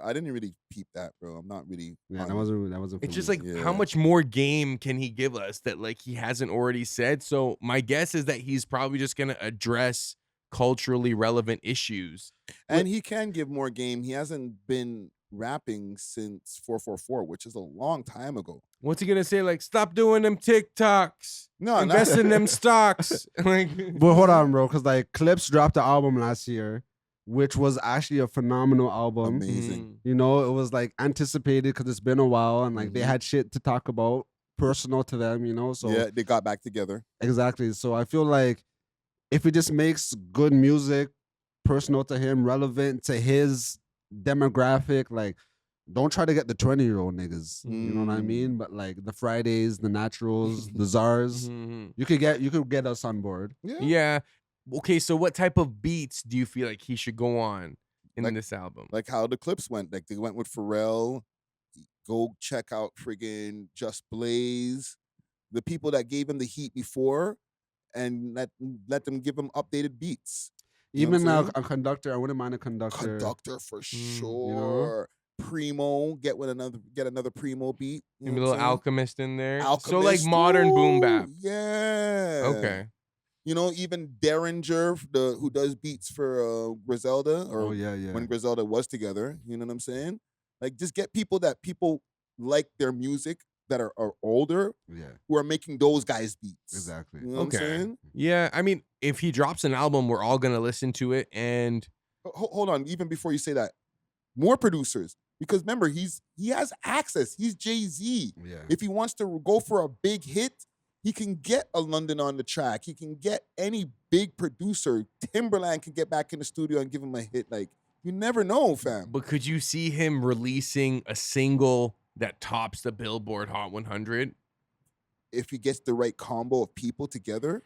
I didn't really peep that, bro. I'm not really. Yeah, on that wasn't. It's for just me. like, Yeah. how much more game can he give us that like he hasn't already said? So my guess is that he's probably just gonna address culturally relevant issues. And he can give more game. He hasn't been rapping since 444, which is a long time ago. What's he gonna say? Like, stop doing them TikToks, No, invest in them stocks. Like, But hold on, bro, because like Clips dropped the album last year, which was actually a phenomenal album. Amazing. You know, it was like anticipated because it's been a while, and like they had shit to talk about, personal to them. You know, so Yeah, they got back together. exactly. So I feel like if he just makes good music, personal to him, relevant to his demographic, like don't try to get the 20-year-old niggas. You know what I mean? But like the Fridays, the Naturals, the Czars, you could get us on board. yeah. Okay, so what type of beats do you feel like he should go on in Like- this album? Like how the clips went. Like they went with Pharrell. Go check out friggin' Just Blaze. The people that gave him the heat before, and let them give him updated beats. You know what Even I'm saying? a conductor, I wouldn't mind a conductor. Conductor for you sure. Primo, get another Primo beat. You Maybe know a what little I'm saying? Alchemist in there. So like Alchemist, modern boom ooh, bap. Yeah. Okay. You know, even Derringer, who does beats for Griselda, or Oh yeah. when Griselda was together. You know what I'm saying? Like, just get people that people like their music that are older, Yeah, who are making those guys beats. exactly. You know what I'm saying? Yeah, I mean, if he drops an album, we're all gonna listen to it, and Hold on, even before you say that, more producers, because remember, he has access. He's Jay-Z. Yeah. If he wants to go for a big hit, he can get a London on the track. He can get any big producer. Timberland can get back in the studio and give him a hit. Like, you never know, fam. but could you see him releasing a single that tops the Billboard Hot 100? If he gets the right combo of people together,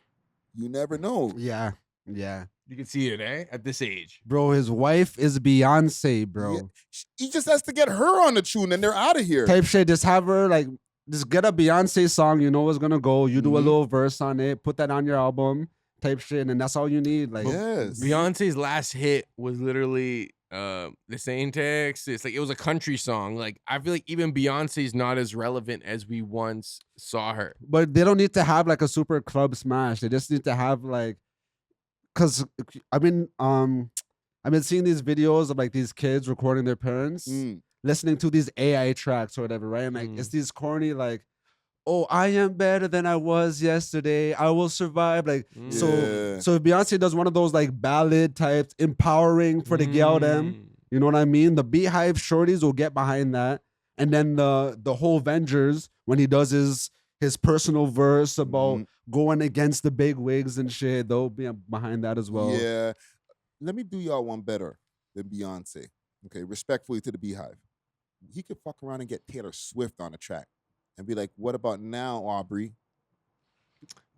you never know. Yeah. You can see it, at this age. Bro, his wife is Beyonce, bro. Yeah. He just has to get her on the tune and they're out of here. Type shit. Just have her like, just get a Beyonce song. You know what's gonna go. You do a little verse on it. Put that on your album. Type shit, and that's all you need. Like, Yes. Beyonce's last hit was literally This Ain't Texas. Like, it was a country song. Like, I feel like even Beyonce's not as relevant as we once saw her. but they don't need to have like a super club smash. They just need to have like, cause I've been seeing these videos of like these kids recording their parents listening to these AI tracks or whatever, right? And like it's these corny like, oh, I am better than I was yesterday. I will survive. Like so if Beyonce does one of those like ballad types, empowering for the girl them, you know what I mean? The Beehive shorties will get behind that. And then the whole Vengers, when he does his personal verse about going against the big wigs and shit, they'll be behind that as well. Yeah. Let me do y'all one better than Beyonce. Okay, respectfully to the Beehive. He could fuck around and get Taylor Swift on a track and be like, what about now, Aubrey?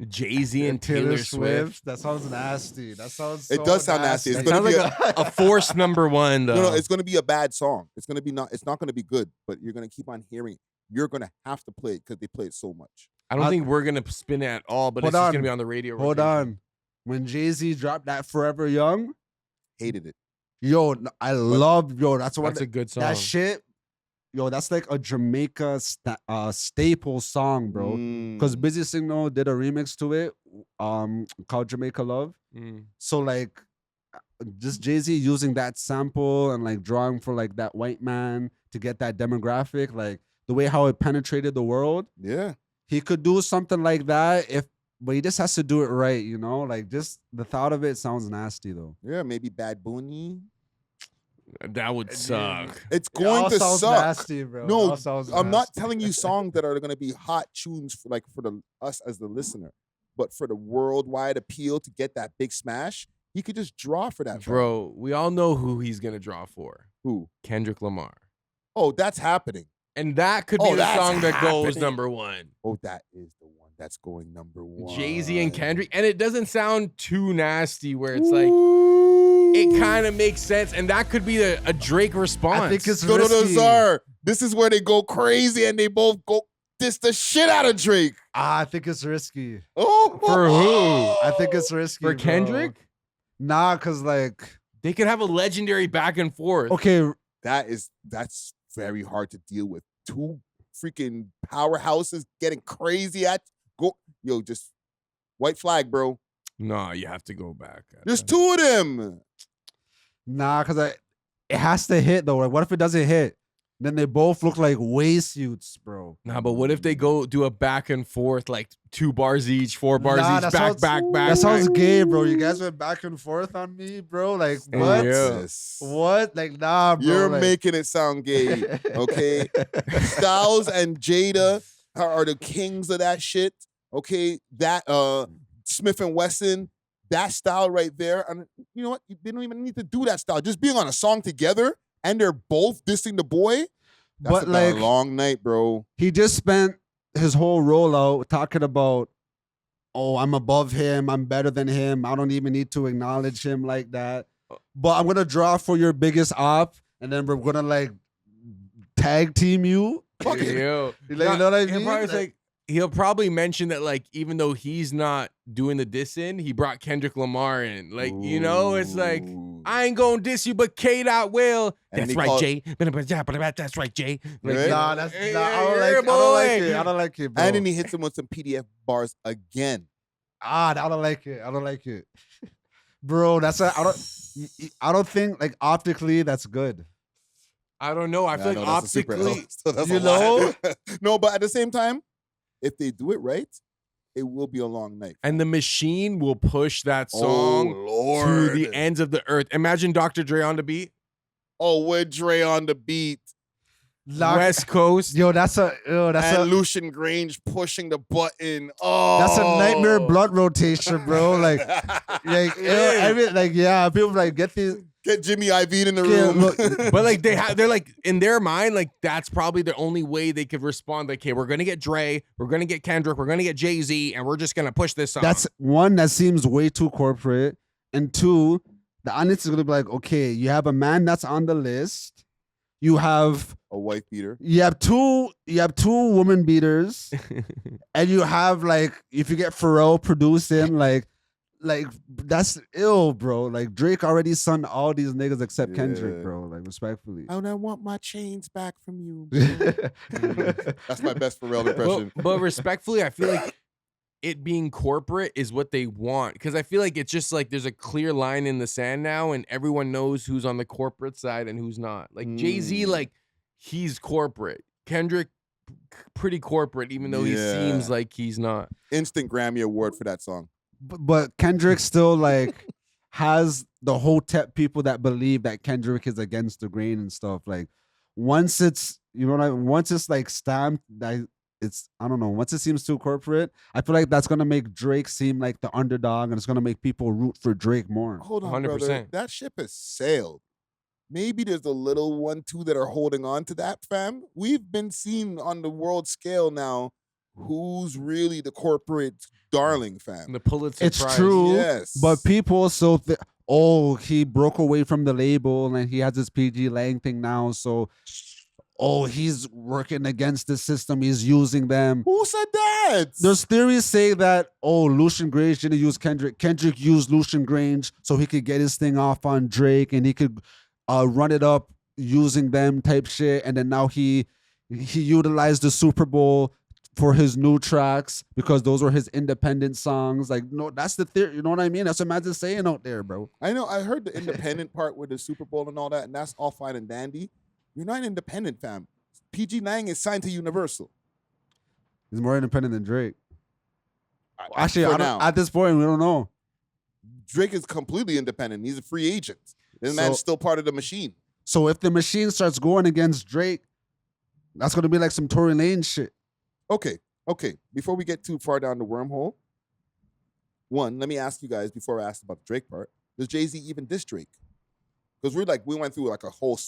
Jay-Z and Taylor Swift. That sounds nasty. That sounds. It does sound nasty. It's It gonna sounds be like a forced number one, though. no, it's gonna be a bad song. It's not gonna be good, but you're gonna keep on hearing it. You're gonna have to play it because they play it so much. I don't think we're going to spin it at all, but Hold it's just on. going to be on the radio. Hold rotation. on. When Jay-Z dropped that Forever Young, hated it. Yo, I love that's what That's a good song. that shit. Yo, that's like a Jamaica staple song, bro. Because Busy Signal did a remix to it, called Jamaica Love. So like, just Jay-Z using that sample and like drawing for like that white man to get that demographic, like the way how it penetrated the world. Yeah. He could do something like that but he just has to do it right, you know? Like just the thought of it sounds nasty though. Yeah, maybe Bad Bunny. That would suck. It's going to sounds suck. nasty, bro. No, sounds I'm not nasty. telling you songs that are going to be hot tunes for us as the listener, but for the worldwide appeal to get that big smash, he could just draw for that. Bro, we all know who he's going to draw for. Who? Kendrick Lamar. Oh, that's happening. And that could be the that's song that goes happening. #1. Oh, that is the one that's going #1. Jay-Z and Kendrick. And it doesn't sound too nasty where it's like, it kind of makes sense. And that could be a Drake response. I think it's Go to the risky. Czar. This is where they go crazy and they both go diss the shit out of Drake. I think it's risky. Oh, For who? I think it's risky. For bro. Kendrick? Nah, cause like, They could have a legendary back and forth. okay, That's very hard to deal with. Two freaking powerhouses getting crazy just white flag, bro. No, you have to go back. There's two of them. nah, cause it has to hit though. Like, what if it doesn't hit? Then they both look like waistsuits, bro. Nah, but what if they go do a back and forth, like 2 bars each, 4 bars Nah, each, that back. That sounds gay, bro. You guys went back and forth on me, bro. Like what? Yeah. What? Like nah, bro. You're like, making it sound gay, okay? Styles and Jada are the kings of that shit, okay? That Smith and Wesson, that style right there. And you know what? They don't even need to do that style. Just being on a song together and they're both dissing the boy. That's But, about like, a long night, bro. he just spent his whole rollout talking about, oh, I'm above him, I'm better than him, I don't even need to acknowledge him like that. But I'm gonna draw for your biggest op, and then we're gonna like tag team you. Yo, Like, you know what I mean? He'll probably mention that, like, even though he's not doing the dissing, he brought Kendrick Lamar in. Like, you know, it's like, I ain't gonna diss you, but A.W.O.L. And That's he right, called- Jay. That's right, Jay. Like, Right? Nah, I yeah, don't like yeah, it. boy. I don't like it, bro. And then he hits him with some PDF bars again. I don't like it. I don't like it. Bro, I don't think like optically that's good. I don't know. I feel like that's a super L, optically, so that's you a lot. know? No, but at the same time, if they do it right, it will be a long night. and the machine will push that Oh, song to Lord. the ends of the earth. Imagine Dr. Dre on the beat, Oh, with Dre on the beat. West Coast. Yo, that's a And Lucian Grange pushing the button. Oh, that's a nightmare blood rotation, bro. Like people like get these. Get Jimmy Iovine in the Yeah, room. look, But like they're like in their mind, like that's probably the only way they could respond. Like, okay, we're gonna get Dre, we're gonna get Kendrick, we're gonna get Jay-Z, and we're just gonna push this song. that's one that seems way too corporate, and two, the audience is gonna be like, okay, you have a man that's on the list, you have A wife beater. two woman beaters, and you have like if you get Pharrell producing like that's ill, bro. Like Drake already sunned all these niggas except Kendrick, Yeah. bro. Like respectfully. And I want my chains back from you. That's my best Pharrell impression. but respectfully, I feel like it being corporate is what they want, because I feel like it's just like there's a clear line in the sand now, and everyone knows who's on the corporate side and who's not. Like Jay-Z, like he's corporate. Kendrick, pretty corporate, even though he Yeah. seems like he's not. Instant Grammy Award for that song. But Kendrick still like has the Hotep people that believe that Kendrick is against the grain and stuff. Like once it's once it's like stamped that it's I don't know, once it seems too corporate, I feel like that's gonna make Drake seem like the underdog and it's gonna make people root for Drake more. Hold on, 100%. brother. That ship has sailed. Maybe there's a little 1-2 that are holding on to that, fam. We've been seeing on the world scale now who's really the corporate darling, fam. The Pulitzer It's Prize. true, Yes. but people still he broke away from the label and he has this PG Lang thing now, so oh, he's working against the system, he's using them. Who said that? There's theories say that, oh, Lucian Grange didn't use Kendrick. Kendrick used Lucian Grange so he could get his thing off on Drake and he could run it up using them type shit. And then now he utilized the Super Bowl for his new tracks because those were his independent songs. Like, no, that's the theory. You know what I mean? That's what Man's saying out there, bro. I know. I heard the independent part with the Super Bowl and all that, and that's all fine and dandy. You're not independent, fam. PG Lang is signed to Universal. He's more independent than Drake. Actually, at this point, we don't know. Drake is completely independent. He's a free agent. This man's still part of the machine. So if the machine starts going against Drake, that's going to be like some Tory Lanez shit. Okay. Before we get too far down the wormhole, one, let me ask you guys before I ask about the Drake part. Does Jay-Z even diss Drake? Because we went through like a whole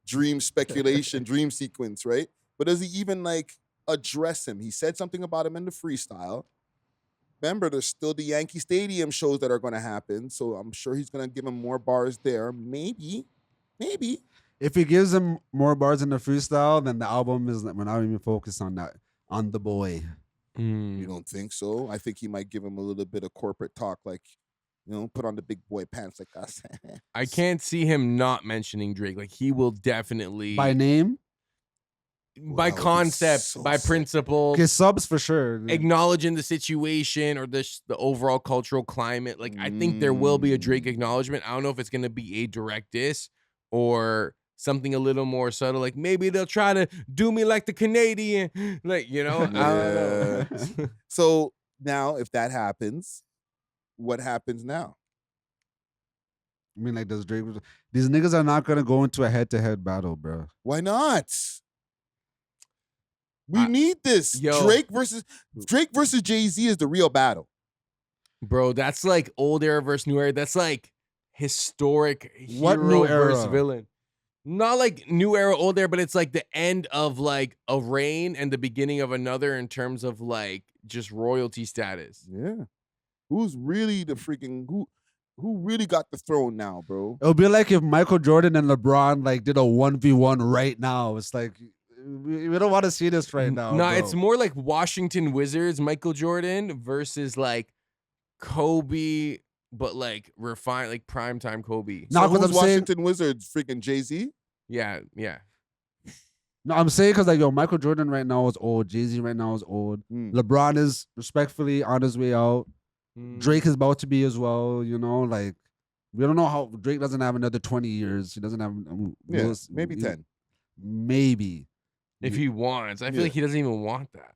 dream speculation, dream sequence, right? But does he even like address him? He said something about him in the freestyle. Remember, there's still the Yankee Stadium shows that are going to happen, so I'm sure he's going to give him more bars there. Maybe. If he gives him more bars in the freestyle, then the album is, we're not even focused on that, on the boy. You don't think so? I think he might give him a little bit of corporate talk, like, put on the big boy pants like that. I can't see him not mentioning Drake. Like, he will definitely. By name? By concept, by principle. His subs for sure. Acknowledging the situation or the overall cultural climate. Like, I think there will be a Drake acknowledgement. I don't know if it's going to be a direct diss or something a little more subtle. Like, maybe they'll try to do me like the Canadian. Like, I don't know. So now, if that happens, what happens now? I mean, like, does Drake... These niggas are not going to go into a head-to-head battle, bro. Why not? We need this. Drake versus Jay-Z is the real battle. Bro, that's like old era versus new era. That's like historic What hero new era? versus villain. Not like new era, old era, but it's like the end of like a reign and the beginning of another in terms of like just royalty status. Yeah. Who's really the freaking who really got the throne now, bro? It'll be like if Michael Jordan and LeBron like did a 1v1 right now. It's like we don't want to see this right now. No, bro. it's more like Washington Wizards, Michael Jordan versus like Kobe, but like refined, like primetime Kobe. So who's Washington Wizards? Freaking Jay-Z? Yeah. No, I'm saying because like Michael Jordan right now is old. Jay-Z right now is old. LeBron is respectfully on his way out. Drake is about to be as well. Like we don't know how Drake doesn't have another 20 years. He doesn't have. Maybe 10. Maybe. If he wants. I feel like he doesn't even want that.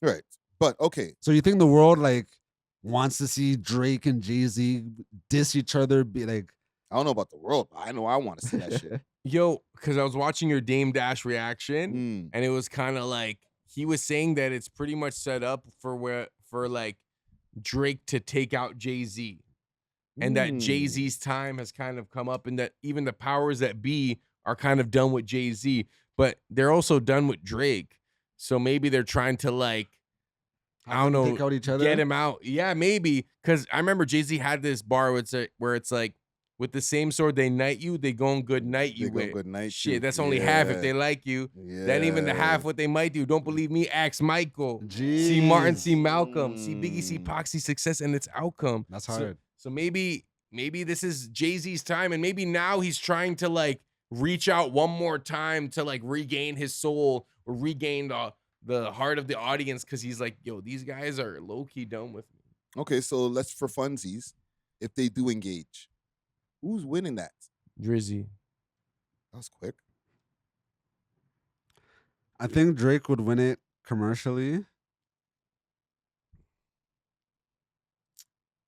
Right. But okay. So you think the world like wants to see Drake and Jay-Z diss each other? Be like, I don't know about the world, but I know I want to see that shit. Yo, because I was watching your Dame Dash reaction, and it was kind of like he was saying that it's pretty much set up for like Drake to take out Jay-Z, and that Jay-Z's time has kind of come up, and that even the powers that be are kind of done with Jay-Z, but they're also done with Drake. So maybe they're trying to like, I don't know, take out each other? get him out. Yeah, maybe. Because I remember Jay-Z had this bar where it's like, with the same sword they knight you, they go and good night you with. Shit, that's only half if they like you. That ain't even the half what they might do. Don't believe me? Ask Michael. See Martin, see Malcolm, see Biggie, see Pac, see success and its outcome. That's hard. So maybe this is Jay-Z's time, and maybe now he's trying to like reach out one more time to like regain his soul or regain the heart of the audience, because he's like, yo, these guys are low-key done with me. Okay, so let's for funsies, if they do engage. Who's winning that? Drizzy. That was quick. I think Drake would win it commercially.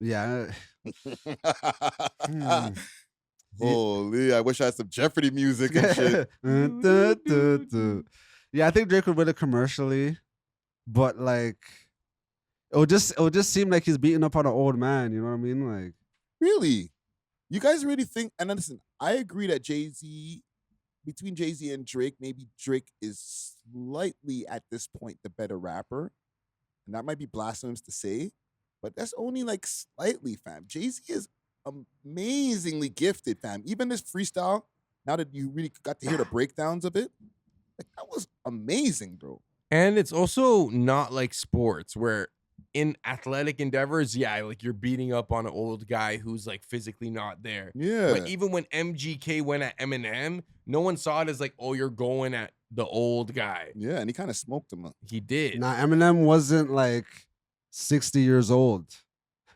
Yeah. Holy, I wish I had some Jeopardy music and shit. Yeah, I think Drake would win it commercially, but like it would just seem like he's beating up on an old man. You know what I mean? Like, really? You guys really think? And listen, I agree that between Jay-Z and Drake, maybe Drake is slightly at this point the better rapper, and that might be blasphemous to say, but that's only like slightly, fam. Jay-Z is amazingly gifted, fam. Even this freestyle, now that you really got to hear the breakdowns of it, Like, that was amazing, bro. And it's also not like sports where in athletic endeavors, yeah, like you're beating up on an old guy who's like physically not there. Yeah. But even when MGK went at Eminem, no one saw it as like, oh, you're going at the old guy. Yeah, and he kind of smoked him up. He did. Nah, Eminem wasn't like 60 years old.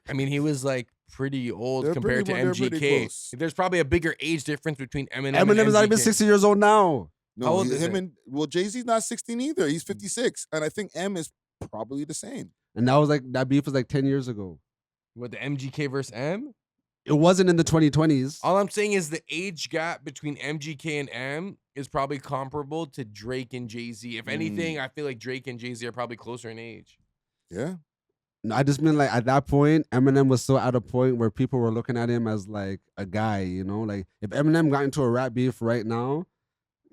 I mean, he was like pretty old They're compared pretty- to they're pretty MGK. close. There's probably a bigger age difference between Eminem and Eminem is not even MGK. 60 years old now. No, How old is him he? and Jay-Z's not 16 either. He's 56, and I think M is probably the same. And that beef was like 10 years ago. What, the MGK versus M? It wasn't in the 2020s. All I'm saying is the age gap between MGK and M is probably comparable to Drake and Jay-Z. If anything, I feel like Drake and Jay-Z are probably closer in age. Yeah. No, I just mean like at that point, Eminem was so at a point where people were looking at him as like a guy, you know? Like if Eminem got into a rap beef right now,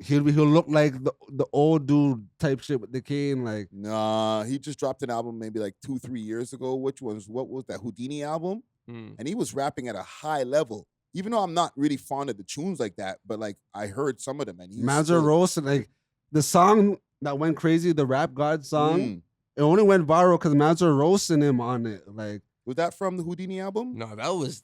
he'll look like the old dude type shit with the cane. Like, Nah, he just dropped an album maybe like 2-3 years ago, what was that Houdini album? And he was rapping at a high level. Even though I'm not really fond of the tunes like that, but like I heard some of them and he's Mazur Roast, and like the song that went crazy, the Rap God song, it only went viral because Mazur roasting him on it. Like, was that from the Houdini album? No, that was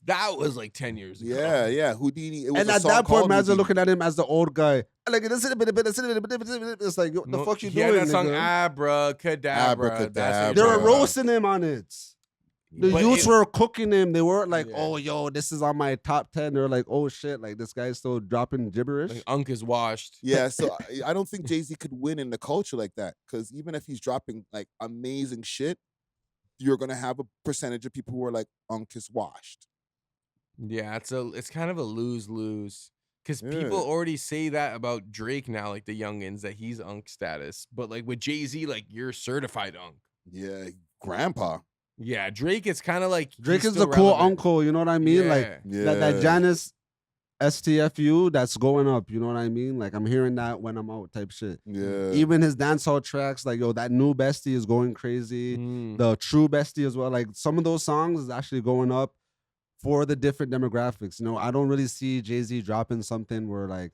like 10 years ago. Yeah, Houdini. It was and a at song that point, called Mazur Houdini. looking at him as the old guy. Like, it's like, what the fuck you he doing? had that song nigga? Abracadabra. That's They what were it was. roasting him on it. The But youths it- were cooking him. They weren't like, Yeah. oh, yo, this is on my top 10. They're like, oh, shit, like this guy's still dropping gibberish. Like, Unk is washed. Yeah, so I don't think Jay-Z could win in the culture like that. Because even if he's dropping like amazing shit, you're gonna have a percentage of people who are like, Unk is washed. Yeah, it's kind of a lose-lose. Because Yeah. people already say that about Drake now, like the youngins, that he's Unk status. But like with Jay-Z, like you're certified Unk. Yeah, grandpa. Yeah, Drake is kind of like Drake he's is the still cool relevant. uncle, you know what I mean? Like Yeah. that Janice STFU that's going up, you know what I mean? Like I'm hearing that when I'm out type shit. Yeah. Even his dancehall tracks, like yo, that new bestie is going crazy. The true bestie as well. Like some of those songs is actually going up for the different demographics. You know, I don't really see Jay-Z dropping something where like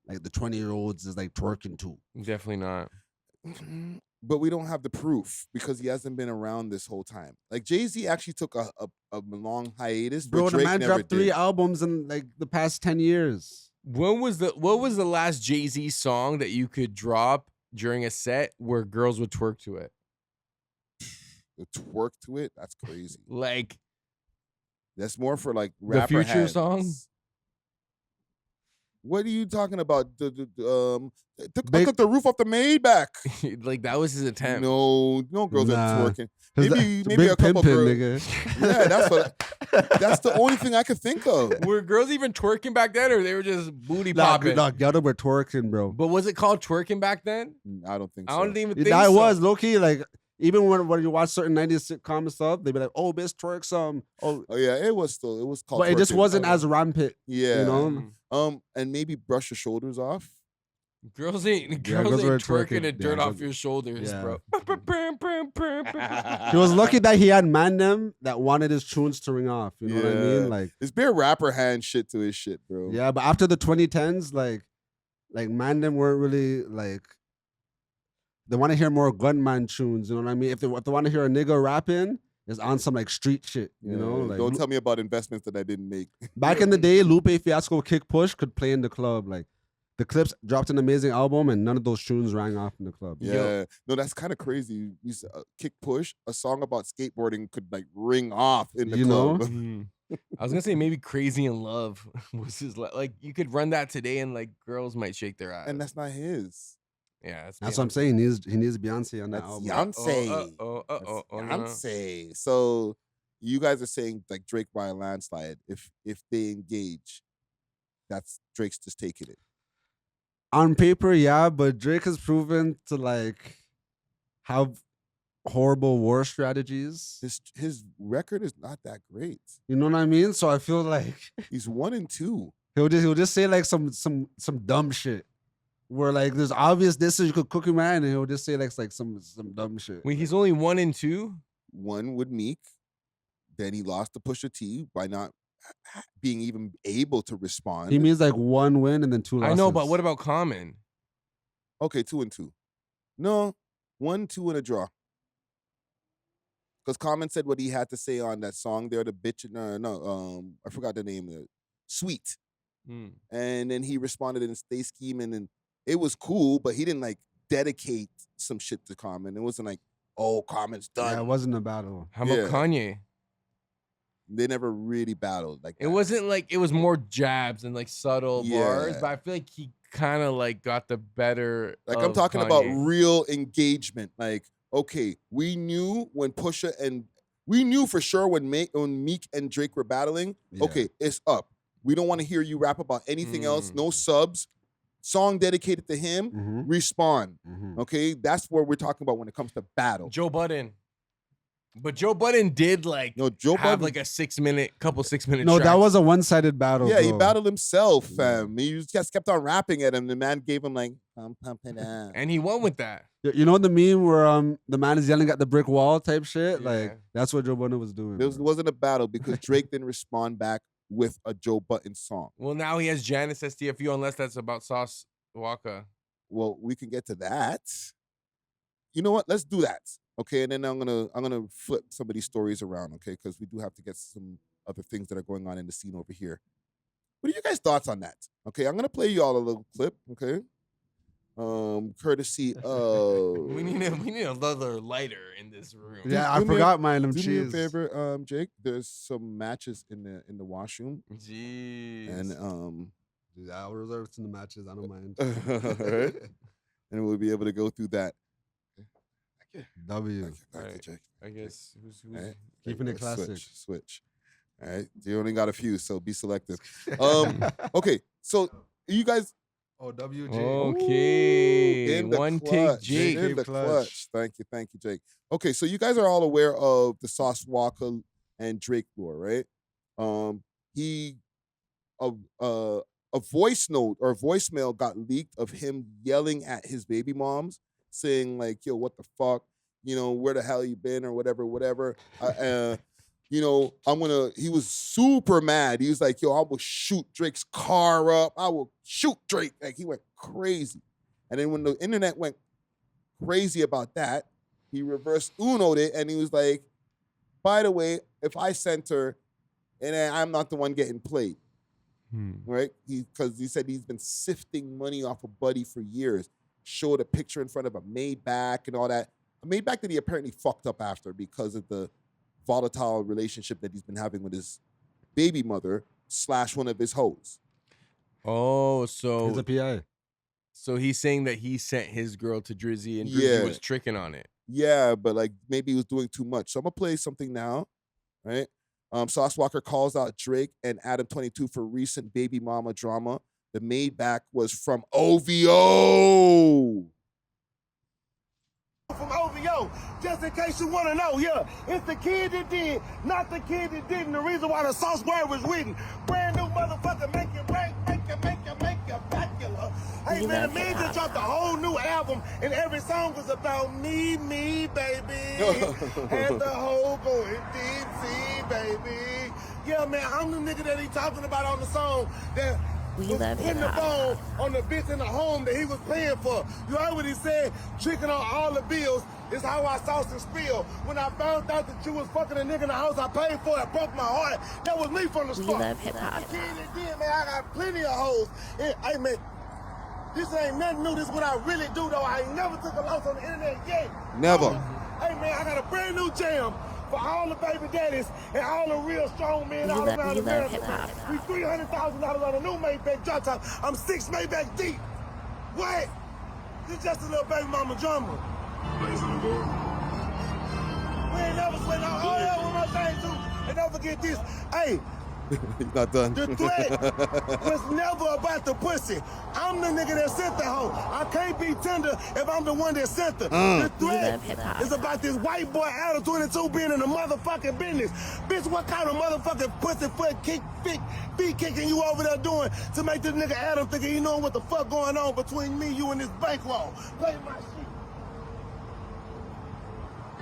the 20-year-olds is like twerking to. Definitely not. But we don't have the proof because he hasn't been around this whole time. Like Jay-Z actually took a long hiatus. Bro, but the Drake man never dropped 3 did. albums in like the past 10 years. What was the last Jay-Z song that you could drop during a set where girls would twerk to it? The twerk to it, that's crazy. Like That's more for like the rapper Future hands. song? What are you talking about? Took Big- the roof off the Maybach. Like that was his attempt. No girls Nah. are twerking. 'Cause Maybe the a big couple pimpin', girls. nigga. Yeah, that's the only thing I could think of. Were girls even twerking back then, or they were just booty Nah, popping? y'all were twerking, bro. But was it called twerking back then? I don't think so. I don't even think That so. was low key like even when you watch certain 90s sitcom and stuff, they'd be like, "Oh, bitch, twerk some." Oh, Oh yeah, it was called. but it just twerking. wasn't as rampant. Yeah. You know, And maybe brush your shoulders off. Girls ain't girls girls were ain't twerking twerking. the dirt Yeah, off but- your shoulders, yeah. bro. he was lucky that he had man them that wanted his tunes to ring off. You know what I Yeah. mean? Like, It's bare rapper hand shit to his shit, bro. yeah. But after the 2010s, like man them weren't really like. They want to hear more gunman tunes. You know what I mean? If they want to hear a nigga rapping, it's on some like street shit. You know, like Don't tell me about investments that I didn't make. back in the day, Lupe Fiasco Kick Push could play in the club. Like the Clips dropped an amazing album, and none of those tunes rang off in the club. Yeah, no, that's kind of crazy. You said, Kick Push, a song about skateboarding could like ring off in the You know? club. I was gonna say maybe Crazy in Love was his like you could run that today and like girls might shake their eyes. And that's not his. yeah, That's what I'm saying. He needs Beyonce on that That's album. Beyonce. That's Beyonce. So you guys are saying like Drake by a landslide. If they engage, that's Drake's just taking it. On paper, yeah, but Drake has proven to like have horrible war strategies. His record is not that great. You know what I mean? So I feel like He's 1-2. he'll just say like some dumb shit. Where like there's obvious disses you could cook him at, and he'll just say like some dumb shit. Wait, he's only 1 and 2? One with Meek, then he lost to Pusha T by not being even able to respond. He means like 1 win and then 2 losses. I know, but what about Common? Okay, 2-2. No, 1-2 and a draw. Because Common said what he had to say on that song there, the bitch. I forgot the name. Sweet. And then he responded in Stay Scheming, and it was cool, but he didn't like dedicate some shit to Common. It wasn't like, oh, Common's done. Yeah, it wasn't a battle. How about Kanye? They never really battled like that. It wasn't like, it was more jabs and like subtle bars, but I feel like he kind of like got the better. Like I'm talking about real engagement. Like, okay, we knew when Pusha and we knew for sure when Meek and Drake were battling. Yeah. Okay, it's up. We don't want to hear you rap about anything else. No subs. Song dedicated to him. Respond. Okay, that's what we're talking about when it comes to battle. Joe Budden. But Joe Budden did like have like a 6 minute, couple 6 minute. No, that was a one-sided battle. Yeah, bro. he battled himself, fam. He just kept on rapping at him. The man gave him like, I'm pumping up. And he won with that. You know the meme where the man is yelling at the brick wall type shit? Yeah. Like, that's what Joe Budden was doing. It wasn't a battle because Drake didn't respond back with a Joe Budden song. Well, now he has Janice STFU, unless that's about Sauce Walka. Well, we can get to that. You know what? Let's do that. Okay, and then I'm gonna flip some of these stories around, okay? Because we do have to get some other things that are going on in the scene over here. What are you guys' thoughts on that? Okay, I'm gonna play you all a little clip, okay? Courtesy of we need another lighter in this room. Yeah, I forgot mine. Do me a favor, Jake. There's some matches in the washroom. Jeez. And I'll reserve some matches. I don't mind. All right. And we'll be able to go through that. W. Thank you, Jake. I guess who's right. Keeping it classic. Switch. All right. You only got a few, so be selective. Okay. So you guys. Oh, WJ. Okay. In the One clutch. take, Jake. In the clutch. Thank you, Jake. Okay, so you guys are all aware of the Sauce Walka and Drake lore, right? A voice note or voicemail got leaked of him yelling at his baby moms, saying like, yo, what the fuck? You know, where the hell you been or whatever. You know, he was super mad. He was like, yo, I will shoot Drake's car up. I will shoot Drake. Like, he went crazy. And then when the internet went crazy about that, he reversed Uno'd it and he was like, by the way, if I sent her and I'm not the one getting played, right? Because he said he's been sifting money off of Buddy for years. Showed a picture in front of a Maybach and all that. A Maybach that he apparently fucked up after because of the volatile relationship that he's been having with his baby mother / one of his hoes. Oh, so he's a PI. So he's saying that he sent his girl to Drizzy and Drizzy was tricking on it. Yeah, but like maybe he was doing too much. So I'm gonna play something now, right? Sauce Walka calls out Drake and Adam 22 for recent baby mama drama. The Maybach was from OVO. From OVO, just in case you want to know, yeah, it's the kid that did, not the kid that didn't. The reason why the Sauce word was written, brand new motherfucker, make it break, make it bacular. Hey man, the man just dropped a whole new album, and every song was about me, baby, and the whole going deep sea, baby. Yeah, man, I'm the nigga that he talking about on the song that. Was putting the phone on the bitch in the home that he was paying for. You heard what he said? Tricking on all the bills is how I sauce and spill. When I found out that you was fucking a nigga in the house I paid for, it broke my heart. That was me from the start. We love hip hop. Man, I got plenty of hoes. Hey, man, this ain't nothing new. This is what I really do, though. I ain't never took a loss on the internet yet. Never. Hey, man, I got a brand new jam for all the baby daddies and all the real strong men all around America. We $300,000 on a new Maybach drop top. I'm 6 Maybach deep. What? This just a little baby mama drama. We ain't never sweat out. Oh, yeah, one more thing, too. And don't forget this. Hey. He's not done. The threat was never about the pussy. I'm the nigga that sent the hoe. I can't be tender if I'm the one that sent her. The threat is about this white boy Adam 22 being in the motherfucking business. Bitch, what kind of motherfucking pussy foot kick, feet kicking you over there doing to make this nigga Adam thinking he know what the fuck going on between me, you, and this bankroll? Play my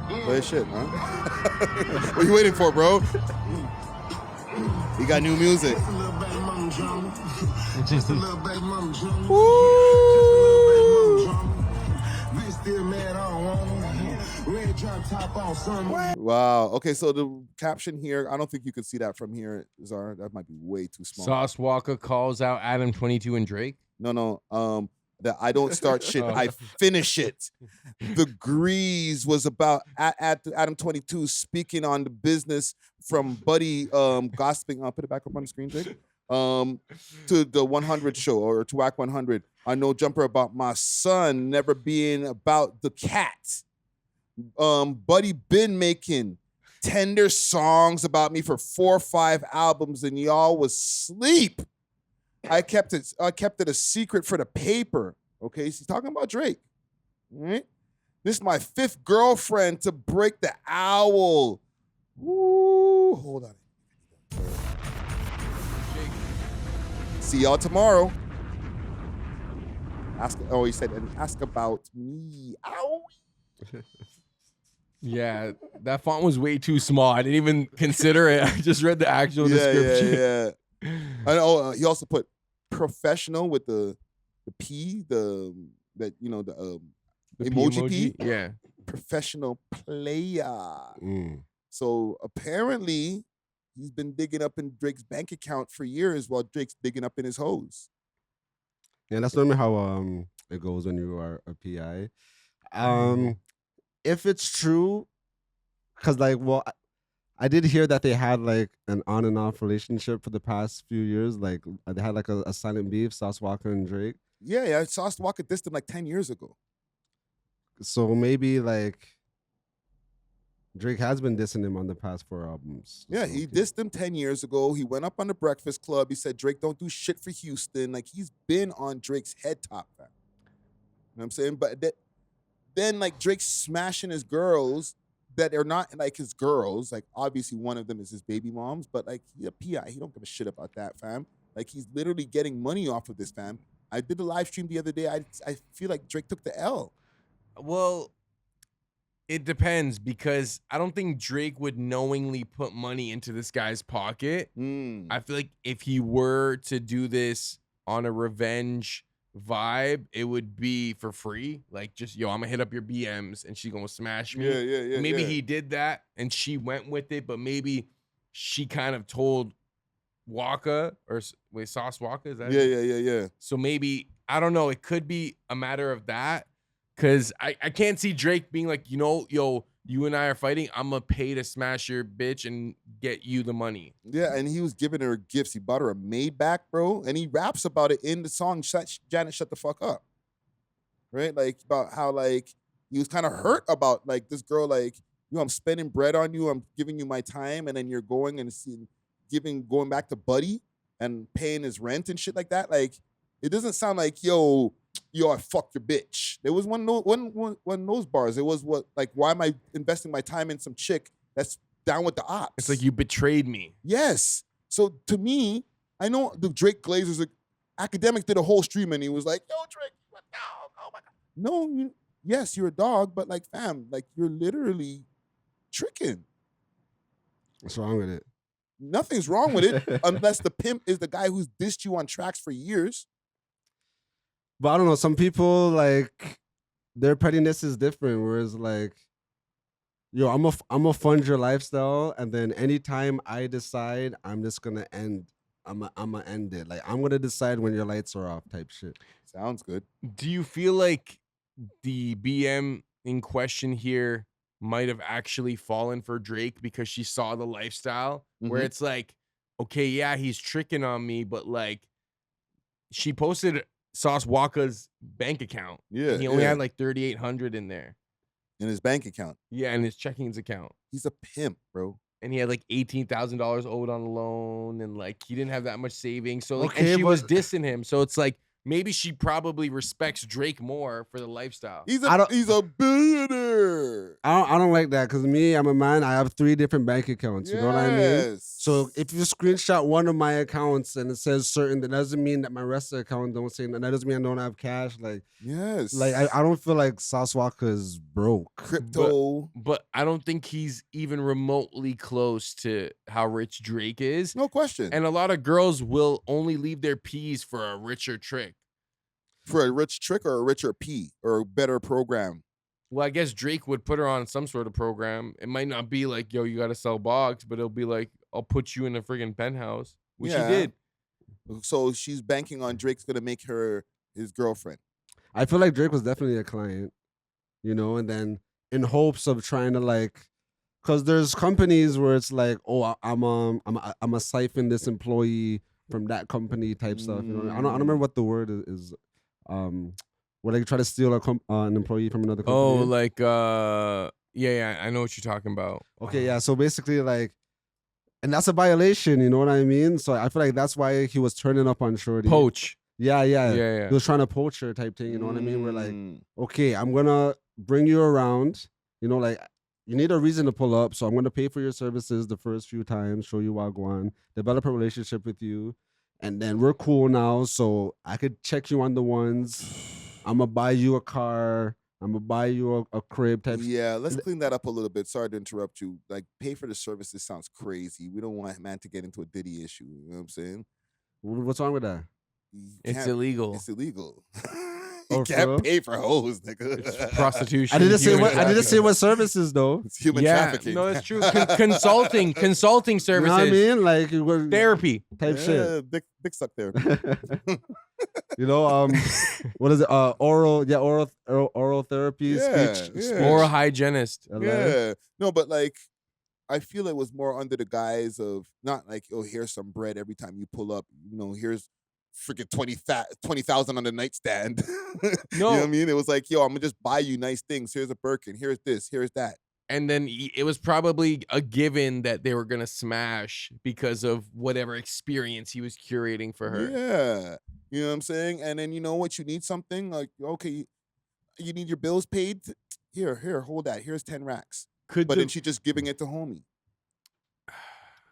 shit. Play shit, man. What are you waiting for, bro? He got new music. Just a little baby mama drama. Just a little baby mama drama. Woo! still mad, I don't want him. Red drop top on some. Wow. Okay, so the caption here, I don't think you can see that from here, Zara. That might be way too small. Sauce Walka calls out Adam 22 and Drake. No. That I don't start shit, I finish it. The Grease was about Adam 22 speaking on the business from Buddy gossiping. I'll put it back up on the screen, Jake. To the 100 show or to WAC 100. I know Jumper about my son never being about the cat. Buddy been making tender songs about me for 4 or 5 albums and y'all was sleep. I kept it a secret for the paper. Okay, she's talking about Drake. All right? This is my 5th girlfriend to break the owl. Woo, hold on. See y'all tomorrow. He said, and ask about me. Ow. Yeah, that font was way too small. I didn't even consider it. I just read the actual description. Yeah. I know. He also put professional with the P, the emoji P. Yeah. Professional player. So apparently he's been digging up in Drake's bank account for years while Drake's digging up in his hose. Yeah, that's normally how it goes when you are a PI. If it's true, because I did hear that they had like an on and off relationship for the past few years. Like they had like a silent beef, Sauce Walka and Drake. Yeah. Sauce Walka dissed him like 10 years ago. So maybe like Drake has been dissing him on the past 4 albums. Yeah, he dissed him 10 years ago. He went up on the Breakfast Club. He said Drake don't do shit for Houston. Like he's been on Drake's head top. You know what I'm saying? But then like Drake's smashing his girls that are not like his girls. Like obviously one of them is his baby moms, but like he's a PI. He don't give a shit about that, fam. Like he's literally getting money off of this, fam. I did a live stream the other day. I feel like Drake took the L. Well, it depends because I don't think Drake would knowingly put money into this guy's pocket. I feel like if he were to do this on a revenge vibe, it would be for free. Like just, I'm gonna hit up your BMs and she gonna smash me. Yeah. Maybe he did that and she went with it, but maybe she kind of told Walka or Sauce Walka, is that it? Yeah. So maybe, I don't know, it could be a matter of that. Cause I can't see Drake being like, you and I are fighting. I'm gonna pay to smash your bitch and get you the money. Yeah, and he was giving her gifts. He bought her a Maybach, bro, and he raps about it in the song Janet Shut the Fuck Up. Right? Like about how like he was kind of hurt about like this girl, like, I'm spending bread on you, I'm giving you my time, and then you're going and going back to Buddy and paying his rent and shit like that. Like, it doesn't sound like, I fucked your bitch. There was one of those bars. It was why am I investing my time in some chick that's down with the ops? It's like you betrayed me. Yes. So to me, I know the Drake Glazers, Academic did a whole stream and he was like, yo, Drake, you a dog. Oh my God. No, yes, you're a dog, but like, fam, like you're literally tricking. What's wrong with it? Nothing's wrong with it unless the pimp is the guy who's dissed you on tracks for years. But I don't know. Some people like their pettiness is different. Whereas like, I'm a fund your lifestyle, and then anytime I decide I'm just gonna end, I'm gonna end it. Like I'm gonna decide when your lights are off, type shit. Sounds good. Do you feel like the BM in question here might have actually fallen for Drake because she saw the lifestyle where it's like, okay, yeah, he's tricking on me, but like she posted Sauce Walka's bank account. Yeah. And he only had like 3,800 in there. In his bank account. Yeah, in his checkings account. He's a pimp, bro. And he had like $18,000 owed on a loan, and like he didn't have that much savings. So like, Okay, and she but- was dissing him. So it's like maybe she probably respects Drake more for the lifestyle. He's a billionaire. I don't like that because me, I'm a man. I have 3 different bank accounts. You know what I mean? Yes. So if you screenshot one of my accounts and it says certain, that doesn't mean that my rest of the account don't say that. That doesn't mean I don't have cash. Like, yes. like I don't feel like Sauce Walka is broke. Crypto. But I don't think he's even remotely close to how rich Drake is. No question. And a lot of girls will only leave their P's for a richer trick. For a rich trick or a richer P or a better program. Well, I guess Drake would put her on some sort of program. It might not be like, yo, you got to sell box, but it'll be like, I'll put you in a friggin' penthouse, which he did. So she's banking on Drake's gonna make her his girlfriend. I feel like Drake was definitely a client, you know, and then in hopes of trying to like, because there's companies where it's like, oh, I'm a siphon this employee from that company type stuff. You know, I don't remember what the word is. Where they try to steal an employee from another company. Oh, like yeah, I know what you're talking about. Okay, yeah. So basically, like, and that's a violation. You know what I mean? So I feel like that's why he was turning up on Shorty. Poach. Yeah. Yeah. He was trying to poach her type thing. You know what I mean? We're like, okay, I'm gonna bring you around. You know, like, you need a reason to pull up, so I'm gonna pay for your services the first few times, show you Wagwan, develop a relationship with you, and then we're cool now. So I could check you on the ones. I'm gonna buy you a car. I'm gonna buy you a crib type. Yeah, let's clean that up a little bit. Sorry to interrupt you. Like, pay for the services sounds crazy. We don't want man to get into a Diddy issue. You know what I'm saying? What's wrong with that? It's illegal. It's illegal. Oh, You can't pay for hoes, nigga. It's prostitution. I didn't say human what. I didn't say trafficking. what services though. It's human trafficking. No, it's true. Consulting services. You know what I mean? Like we're Therapy type shit. Dick suck there. You know, what is it? Oral therapy, Yeah, speech, yeah. Oral hygienist. Yeah. No, but like, I feel it was more under the guise of not like, oh, here's some bread every time you pull up. You know, here's freaking 20,000 on the nightstand. No. You know what I mean? It was like, yo, I'm gonna just buy you nice things. Here's a Birkin. Here's this. Here's that. And then it was probably a given that they were gonna smash because of whatever experience he was curating for her. Yeah. You know what I'm saying? And then you know what? You need something like, okay, you need your bills paid. Here, hold that. Here's 10 racks. But then she just giving it to homie.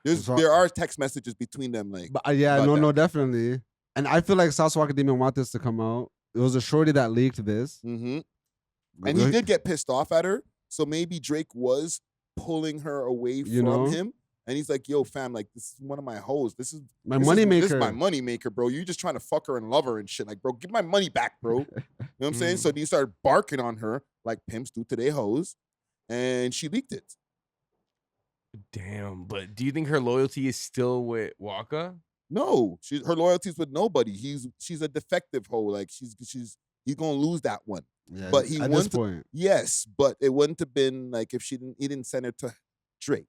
There are text messages between them, like. But no, definitely. And I feel like Sauce Walka didn't even want this to come out. It was a shorty that leaked this. Mm-hmm. And he did get pissed off at her. So maybe Drake was pulling her away from him. And he's like, yo, fam, like, this is one of my hoes. This is my moneymaker. This is my moneymaker, bro. You just trying to fuck her and love her and shit. Like, bro, give my money back, bro. You know what I'm saying? So he started barking on her like pimps do to their hoes. And she leaked it. Damn, but do you think her loyalty is still with Walka? No, her loyalty's with nobody. She's a defective hoe. Like he's gonna lose that one. Yeah, but he at this point. Yes, but it wouldn't have been like if he didn't send her to Drake.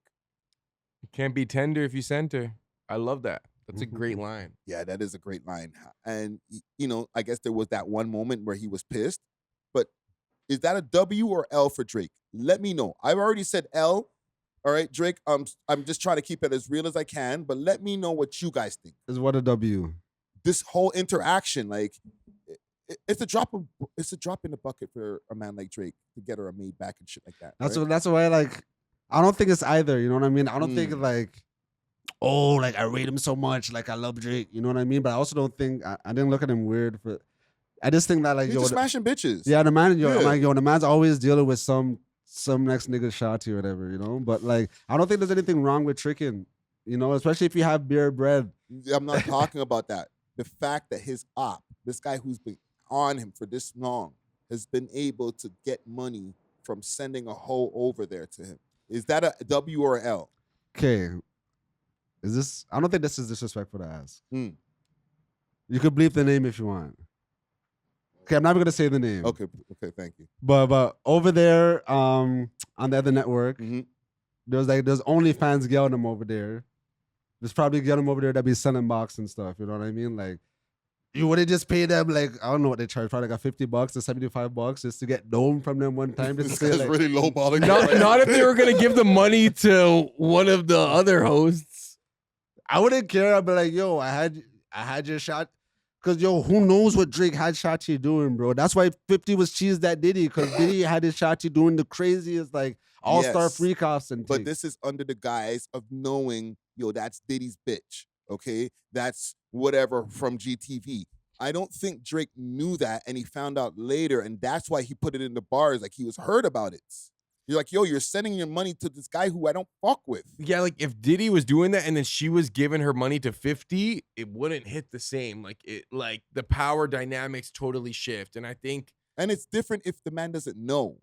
You can't be tender if you sent her. I love that. That's a great line. Yeah, that is a great line. And you know, I guess there was that one moment where he was pissed. But is that a W or L for Drake? Let me know. I've already said L. All right, Drake, I'm just trying to keep it as real as I can, but let me know what you guys think. Is what a W? This whole interaction, like, it's a drop in the bucket for a man like Drake to get her a maid back and shit like that. That's why, like, I don't think it's either. You know what I mean? I don't think like, oh, like I rate him so much, like I love Drake. You know what I mean? But I also don't think I didn't look at him weird. But I just think that like, he's just smashing bitches. Yeah, the man, I'm like, the man's always dealing with some next nigga shot or whatever, you know? But like, I don't think there's anything wrong with tricking, you know, especially if you have beer bread. I'm not talking about that. The fact that his op, this guy who's been on him for this long, has been able to get money from sending a hoe over there to him. Is that a W or L? Okay. I don't think this is disrespectful to ask. You could bleep the name if you want. Okay, I'm not even gonna say the name. Okay, thank you. But over there, on the other network, there's OnlyFans girl them over there. There's probably girl them over there that be selling box and stuff. You know what I mean? Like, you would have just paid them like, I don't know what they charge, probably like $50 to $75 just to get known from them one time. Just This guy's like, really lowballing. Not if they were gonna give the money to one of the other hosts. I wouldn't care. I'd be like, yo, I had your shot. Cause yo, who knows what Drake had Shotty doing, bro? That's why 50 was cheesed that Diddy, cause Diddy had his Shotty doing the craziest like all-star freak offs and But things. this is under the guise of knowing, yo, that's Diddy's bitch. Okay, that's whatever from GTV. I don't think Drake knew that, and he found out later, and that's why he put it in the bars. Like he was heard about it. You're like, yo, you're sending your money to this guy who I don't fuck with. Yeah, like if Diddy was doing that and then she was giving her money to 50, it wouldn't hit the same. Like the power dynamics totally shift. And I think And it's different if the man doesn't know.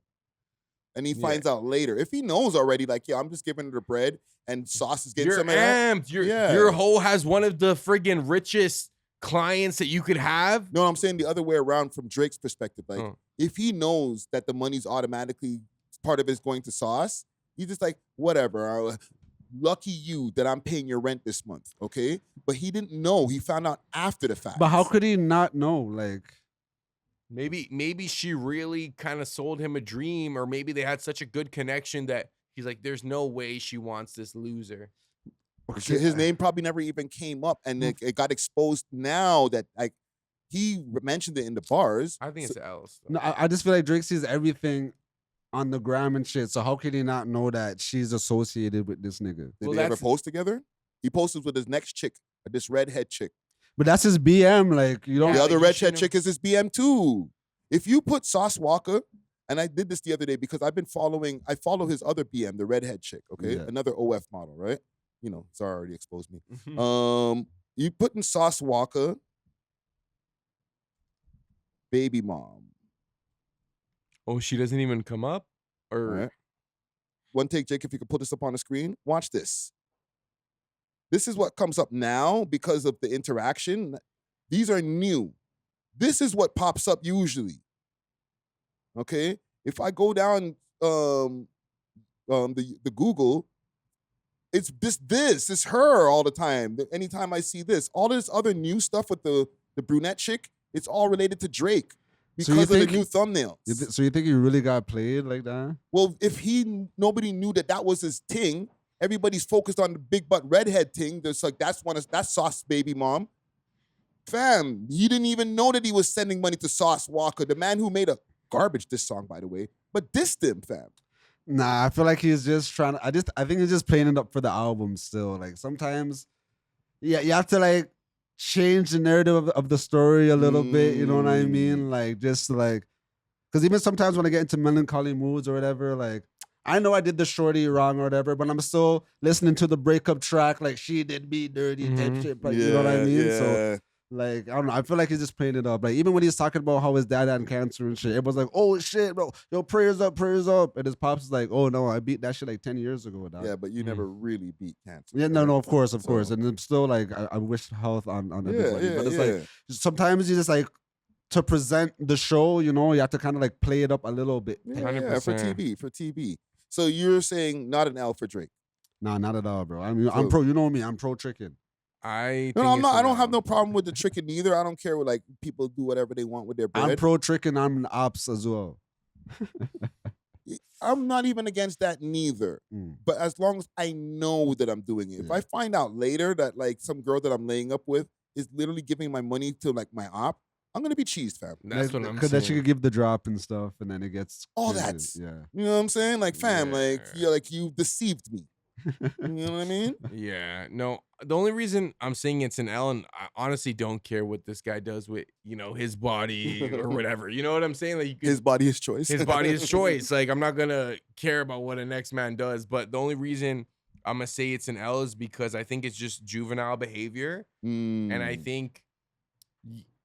and he finds out later. If he knows already, like, yeah, I'm just giving her the bread and Sauce is getting You're some of that. amped. Your hoe has one of the friggin' richest clients that you could have. No, I'm saying the other way around from Drake's perspective. Like, if he knows that the money's automatically part of it's going to Sauce, he's just like, whatever. Lucky you that I'm paying your rent this month, okay? But he didn't know. He found out after the fact. But how could he not know? Like, maybe she really kind of sold him a dream, or maybe they had such a good connection that he's like, there's no way she wants this loser. His name probably never even came up, and it got exposed now that like he mentioned it in the bars. I think it's L's. No, I just feel like Drake sees everything on the gram and shit. So how could he not know that she's associated with this nigga? Did they ever post together? He posted with his next chick, this redhead chick. But that's his BM. Like, you don't. The other redhead chick is his BM too. If you put Sauce Walka, and I did this the other day because I follow his other BM, the redhead chick. Okay, another OF model, right? You know, Zara already exposed me. You put in Sauce Walka, baby mom. Oh, she doesn't even come up? Or right. One take, Jake, if you could put this up on the screen. Watch this. This is what comes up now because of the interaction. These are new. This is what pops up usually. Okay? If I go down the Google, it's this. It's her all the time. Anytime I see this. All this other new stuff with the brunette chick, it's all related to Drake. Because of the new thumbnails. So you think he really got played like that? Well, if nobody knew that was his thing, everybody's focused on the big butt redhead thing. There's like that's Sauce baby mom. Fam, he didn't even know that he was sending money to Sauce Walka, the man who made a garbage diss song, by the way, but dissed him, fam. Nah, I feel like he's just trying to. I think he's just playing it up for the album still. Like sometimes, yeah, you have to like change the narrative of the story a little bit, you know what I mean? Like, just like, because even sometimes when I get into melancholy moods or whatever, like, I know I did the shorty wrong or whatever, but I'm still listening to the breakup track, like, she did me dirty type shit, but you know what I mean? Yeah. So, like, I don't know, I feel like he's just playing it up. Like, even when he's talking about how his dad had cancer and shit, it was like, oh shit, bro, yo, prayers up. And his pops is like, oh no, I beat that shit like 10 years ago. Dog. Yeah, but you never really beat cancer. Yeah, no, of course. And I'm still like, I wish health on everybody. But it's like, sometimes you just like, to present the show, you know, you have to kind of like play it up a little bit. Yeah, for TV. So you're saying not an L for Drake? Nah, not at all, bro. I mean, I'm pro, you know me, I'm pro tricking. I'm not. I don't have no problem with the tricking either. I don't care what like people do whatever they want with their bread. I'm pro tricking. I'm an ops as well. I'm not even against that neither. But as long as I know that I'm doing it. If I find out later that like some girl that I'm laying up with is literally giving my money to like my op, I'm gonna be cheesed, fam. That's what I'm saying. Because then she could give the drop and stuff, and then it gets all crazy. that. Yeah. You know what I'm saying? Like, fam, like you're like you deceived me. You know what I mean? Yeah. No, the only reason I'm saying it's an L, and I honestly don't care what this guy does with, you know, his body or whatever. You know what I'm saying? Like, his body is choice. His body is choice. Like, I'm not gonna care about what a next man does. But the only reason I'm gonna say it's an L is because I think it's just juvenile behavior. And I think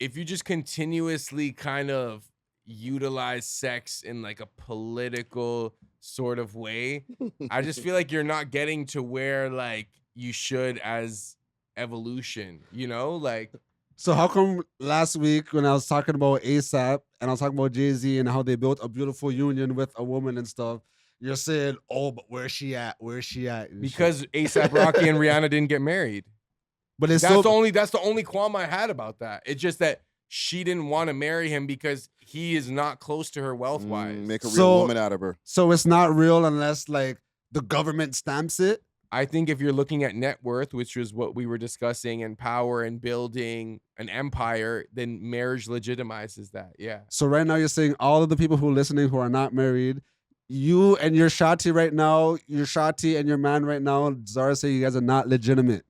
if you just continuously kind of utilize sex in like a political sort of way, I just feel like you're not getting to where like you should as evolution, you know? Like, so how come last week when I was talking about ASAP and I was talking about Jay-Z and how they built a beautiful union with a woman and stuff, you're saying, oh, but where's she at? Because ASAP Rocky and Rihanna didn't get married. But it's that's the only qualm I had about that. It's just that she didn't want to marry him because he is not close to her wealth-wise. Make a real woman out of her. So it's not real unless like the government stamps it? I think if you're looking at net worth, which was what we were discussing, and power and building an empire, then marriage legitimizes that. Yeah. So right now you're saying all of the people who are listening who are not married, you and your Shati right now, your Shati and your man right now, Zara say you guys are not legitimate.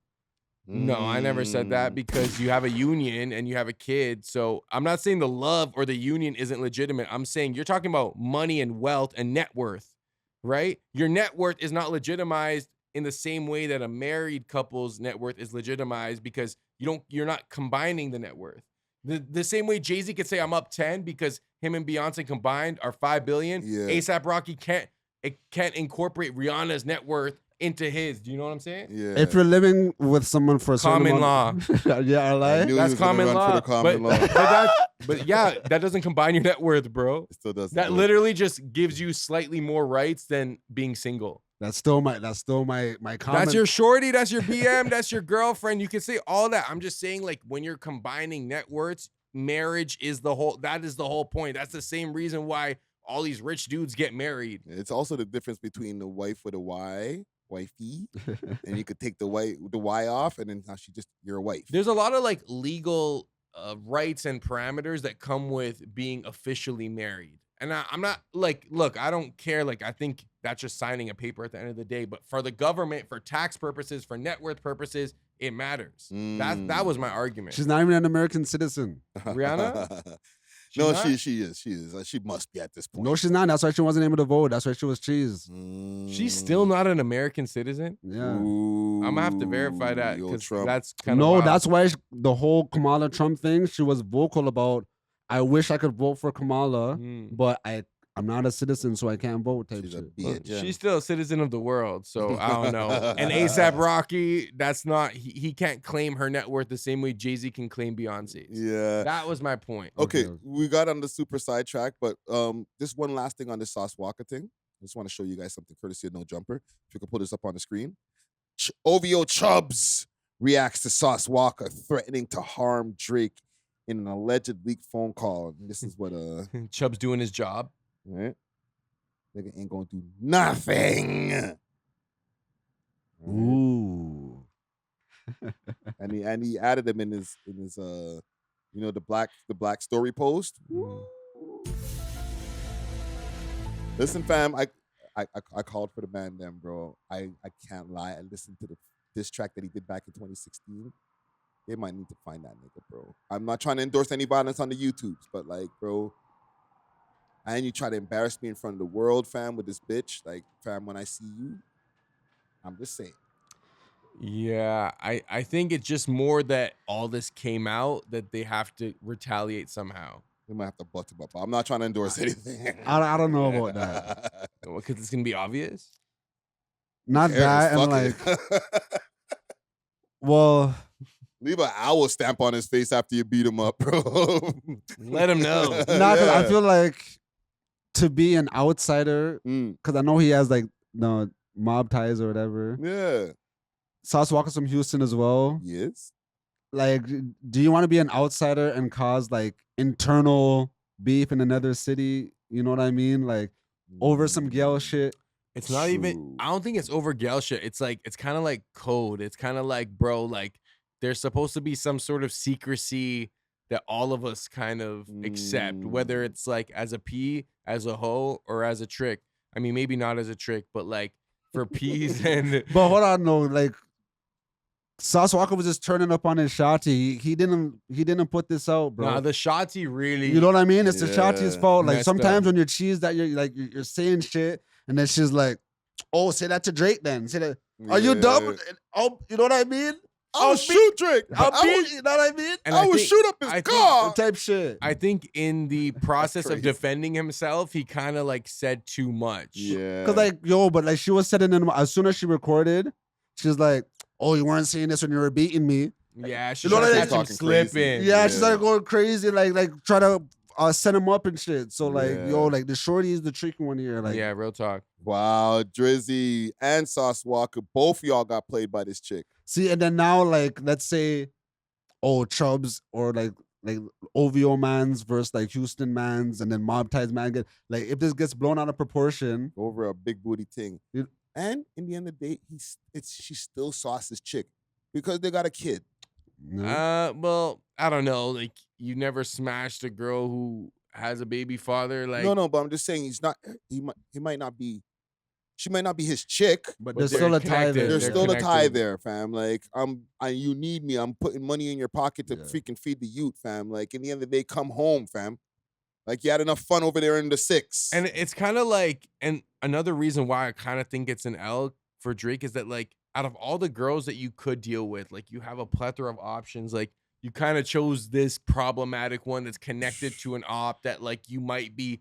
No, I never said that, because you have a union and you have a kid. So I'm not saying the love or the union isn't legitimate. I'm saying you're talking about money and wealth and net worth, right? Your net worth is not legitimized in the same way that a married couple's net worth is legitimized, because you're not combining the net worth. The same way Jay-Z could say I'm up 10 because him and Beyonce combined are $5 billion. Yeah. A$AP Rocky can't incorporate Rihanna's net worth into his. Do you know what I'm saying? Yeah. If you're living with someone for a certain Common amount- yeah, I like knew he That's was gonna common run law. for the common law. But yeah, that doesn't combine your net worth, bro. It still doesn't. That do it. literally just gives you slightly more rights than being single. that's still my comment. That's your shorty, that's your BM, that's your girlfriend. You can say all that. I'm just saying, like, when you're combining net worths, marriage is the whole point. That's the same reason why all these rich dudes get married. It's also the difference between the wife with a Y, wifey, and you could take the Y off, and then now you're a wife. There's a lot of like legal rights and parameters that come with being officially married. And I'm not like, look, I don't care. Like, I think that's just signing a paper at the end of the day. But for the government, for tax purposes, for net worth purposes, it matters. That was my argument. She's not even an American citizen. Rihanna? No, not? she is. She must be at this point. No, she's not. That's why she wasn't able to vote. That's why she was cheese. She's still not an American citizen. Yeah. Ooh, I'm gonna have to verify that yo, because Trump. that's kind of No, that's why the whole Kamala Trump thing, she was vocal about, I wish I could vote for Kamala, but I'm not a citizen, so I can't vote type She's a shit. bitch. She's still a citizen of the world, so I don't know. And A$AP Rocky, that's not he can't claim her net worth the same way Jay-Z can claim Beyonce's. Yeah. That was my point. Okay, we got on the super sidetrack, but just one last thing on this Sauce Walka thing. I just want to show you guys something courtesy of No Jumper. If you could pull this up on the screen. OVO Chubbs reacts to Sauce Walka threatening to harm Drake in an alleged leaked phone call. And this is what Chubb's doing his job. right? Nigga ain't gonna do nothing. Ooh. And he added him in his the black story post. Listen, fam, I called for the man then, bro. I can't lie. I listened to this track that he did back in 2016. They might need to find that nigga, bro. I'm not trying to endorse any violence on the YouTubes, but like, bro, and you try to embarrass me in front of the world, fam, with this bitch. Like, fam, when I see you, I'm just saying. Yeah, I think it's just more that all this came out that they have to retaliate somehow. We might have to butt him up. I'm not trying to endorse anything. I don't know about that. Because it's gonna be obvious. Not that, and like, well, leave an owl stamp on his face after you beat him up, bro. Let him know. Nah, 'cause I feel like to be an outsider, because I know he has like mob ties or whatever. Yeah. Sauce Walka's from Houston as well. Yes. Like, do you want to be an outsider and cause like internal beef in another city? You know what I mean? Like over some Gail shit. It's not even, I don't think it's over Gail shit. It's like, it's kind of like code. It's kind of like, bro, like there's supposed to be some sort of secrecy that all of us kind of accept, whether it's like as a P, as a hoe, or as a trick. I mean, maybe not as a trick, but like for P's and. But hold on, no, like Sauce Walka was just turning up on his shotty. He didn't put this out, bro. Nah, the shotty really. You know what I mean? It's the shotty's fault. Like Messed sometimes up. when you're cheese that you're saying shit, and then she's like, "Oh, say that to Drake then." Say that. Are you dumb? Oh, you know what I mean? I'll shoot Drake. You know what I mean? And I would shoot up his car. Type shit. I think in the process of crazy. defending himself, he kind of like said too much. Yeah. Cause like but like she was setting in as soon as she recorded, she's like, "Oh, you weren't saying this when you were beating me." Yeah, she's You know what I catch mean? him slipping. Yeah, she started going crazy, like try to set him up and shit. So like, Yeah. like the shorty is the tricky one here. Like, Yeah, real talk. Wow, Drizzy and Sauce Walka, both of y'all got played by this chick. see, and then now like let's say, Chubbs or like OVO mans versus like Houston mans, and then Mob Ties man get like if this gets blown out of proportion over a big booty thing. You- And in the end of the day, she's still Sauce's chick because they got a kid. Well, I don't know. Like, you never smashed a girl who has a baby father. Like, No, but I'm just saying he's not. He might not be. She might not be his chick, but But there's they're still a tie connected. there. there's They're still a tie connected. there, fam. Like you need me. I'm putting money in your pocket to Yeah. freaking feed the youth, fam. Like in the end of the day, come home, fam. Like you had enough fun over there in the 6. and it's kind of like, and another reason why I kind of think it's an L for Drake is that, like, out of all the girls that you could deal with, like, you have a plethora of options. Like, you kind of chose this problematic one that's connected to an op that like you might be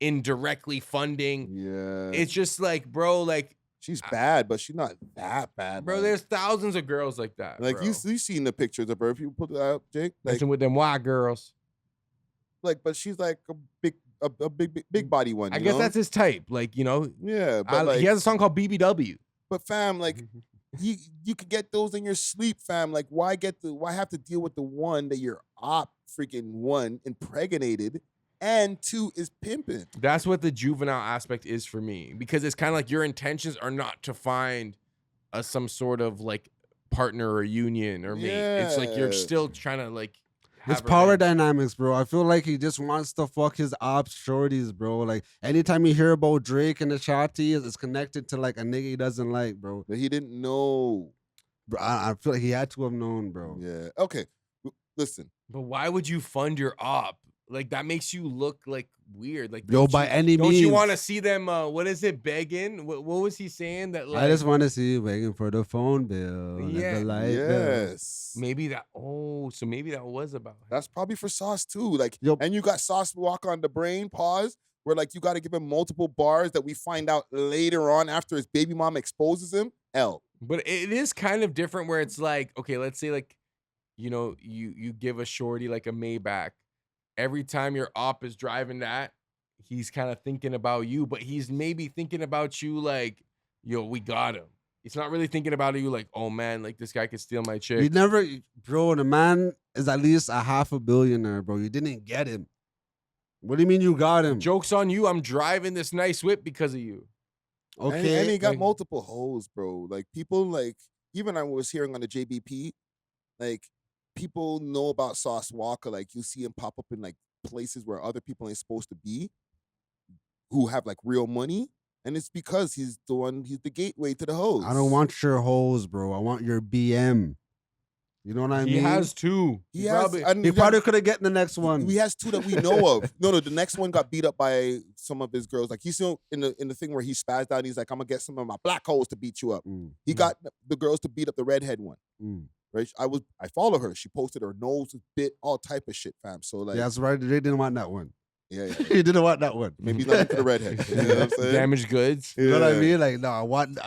indirectly funding. Yeah. It's just like, bro, like she's bad, but she's not that bad. Bro, like, there's thousands of girls like that. like bro. you seen the pictures of her. If you put that up, Jake, like, Messing with them white girls. like, but she's like a big body one. I you guess know? that's his type. Like, you know, yeah. But like, he has a song called BBW. but fam, like, you could get those in your sleep, fam. Like, why have to deal with the one that your op freaking one impregnated and two is pimping? That's what the juvenile aspect is for me, because it's kind of like your intentions are not to find some sort of like partner or union or mate. It's like you're still trying to like it's power dynamics, bro. I feel like he just wants to fuck his ops shorties, bro. Like anytime you hear about Drake and the Shotty, it's connected to like a nigga he doesn't like, bro. But he didn't know. Bro, I feel like he had to have known, bro. Yeah. Okay. Listen. But why would you fund your op? Like that makes you look like weird. Like Yo, by any means. Don't you want to see them? What is it? Begging? What was he saying? That like I just want to see you begging for the phone bill. Yeah. The light bill. Yes. Maybe that. Oh, so maybe that was about him. That's probably for Sauce too. Like, Yo. and you got Sauce walk on the brain pause where like you got to give him multiple bars that we find out later on after his baby mom exposes him. L. But it is kind of different where it's like, okay, let's say like, you know, you give a shorty like a Maybach. Every time your op is driving that, he's kind of thinking about you, but he's maybe thinking about you like, yo, we got him. He's not really thinking about you like, oh man, like this guy could steal my chick. You never, bro, the man is at least a $500 million, bro. You didn't get him. What do you mean you got him? Joke's on you. I'm driving this nice whip because of you. Okay. And he got like- multiple hoes, bro. Like people like, even I was hearing on the JBP, like people know about Sauce Walka. Like you see him pop up in like places where other people ain't supposed to be, who have like real money. And it's because he's the gateway to the hoes. I don't want your hoes, bro. I want your BM. You know what I mean? He has two. He has, He probably could have get the next one. He has two that we know of. No, the next one got beat up by some of his girls. Like he's still in the thing where he spazzed out. He's like, I'm gonna get some of my black hoes to beat you up. He got the girls to beat up the redhead one. Right? I follow her. She posted her nose was bit, all type of shit, fam. So like, Yeah, that's right. They didn't want that one. yeah. He didn't want that one. Maybe he's not into the redhead. You know what I'm saying? Damaged goods. You know what I mean? Like, no, I want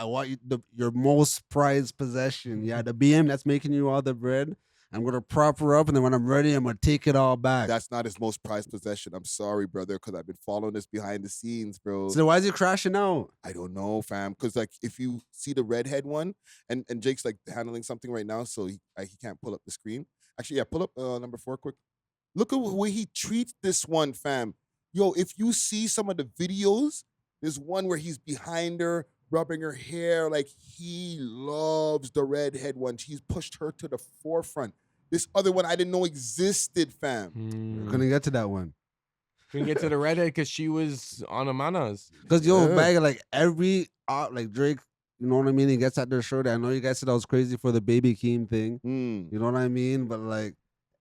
your most prized possession. Yeah, the BM that's making you all the bread. I'm gonna prop her up, and then when I'm ready, I'm gonna take it all back. That's not his most prized possession. I'm sorry, brother, because I've been following this behind the scenes, bro. So why is he crashing out? I don't know, fam. Because like, if you see the redhead one, and Jake's like handling something right now, so he can't pull up the screen. Actually, yeah, pull up number 4 quick. Look at the way he treats this one, fam. Yo, if you see some of the videos, there's one where he's behind her, rubbing her hair. Like, he loves the redhead one. He's pushed her to the forefront. This other one I didn't know existed, fam. Couldn't get to that one. Couldn't get to the redhead because she was on Amanas. Cause bag like every like Drake, you know what I mean? He gets at their shorty. I know you guys said I was crazy for the Baby Keem thing. You know what I mean? But like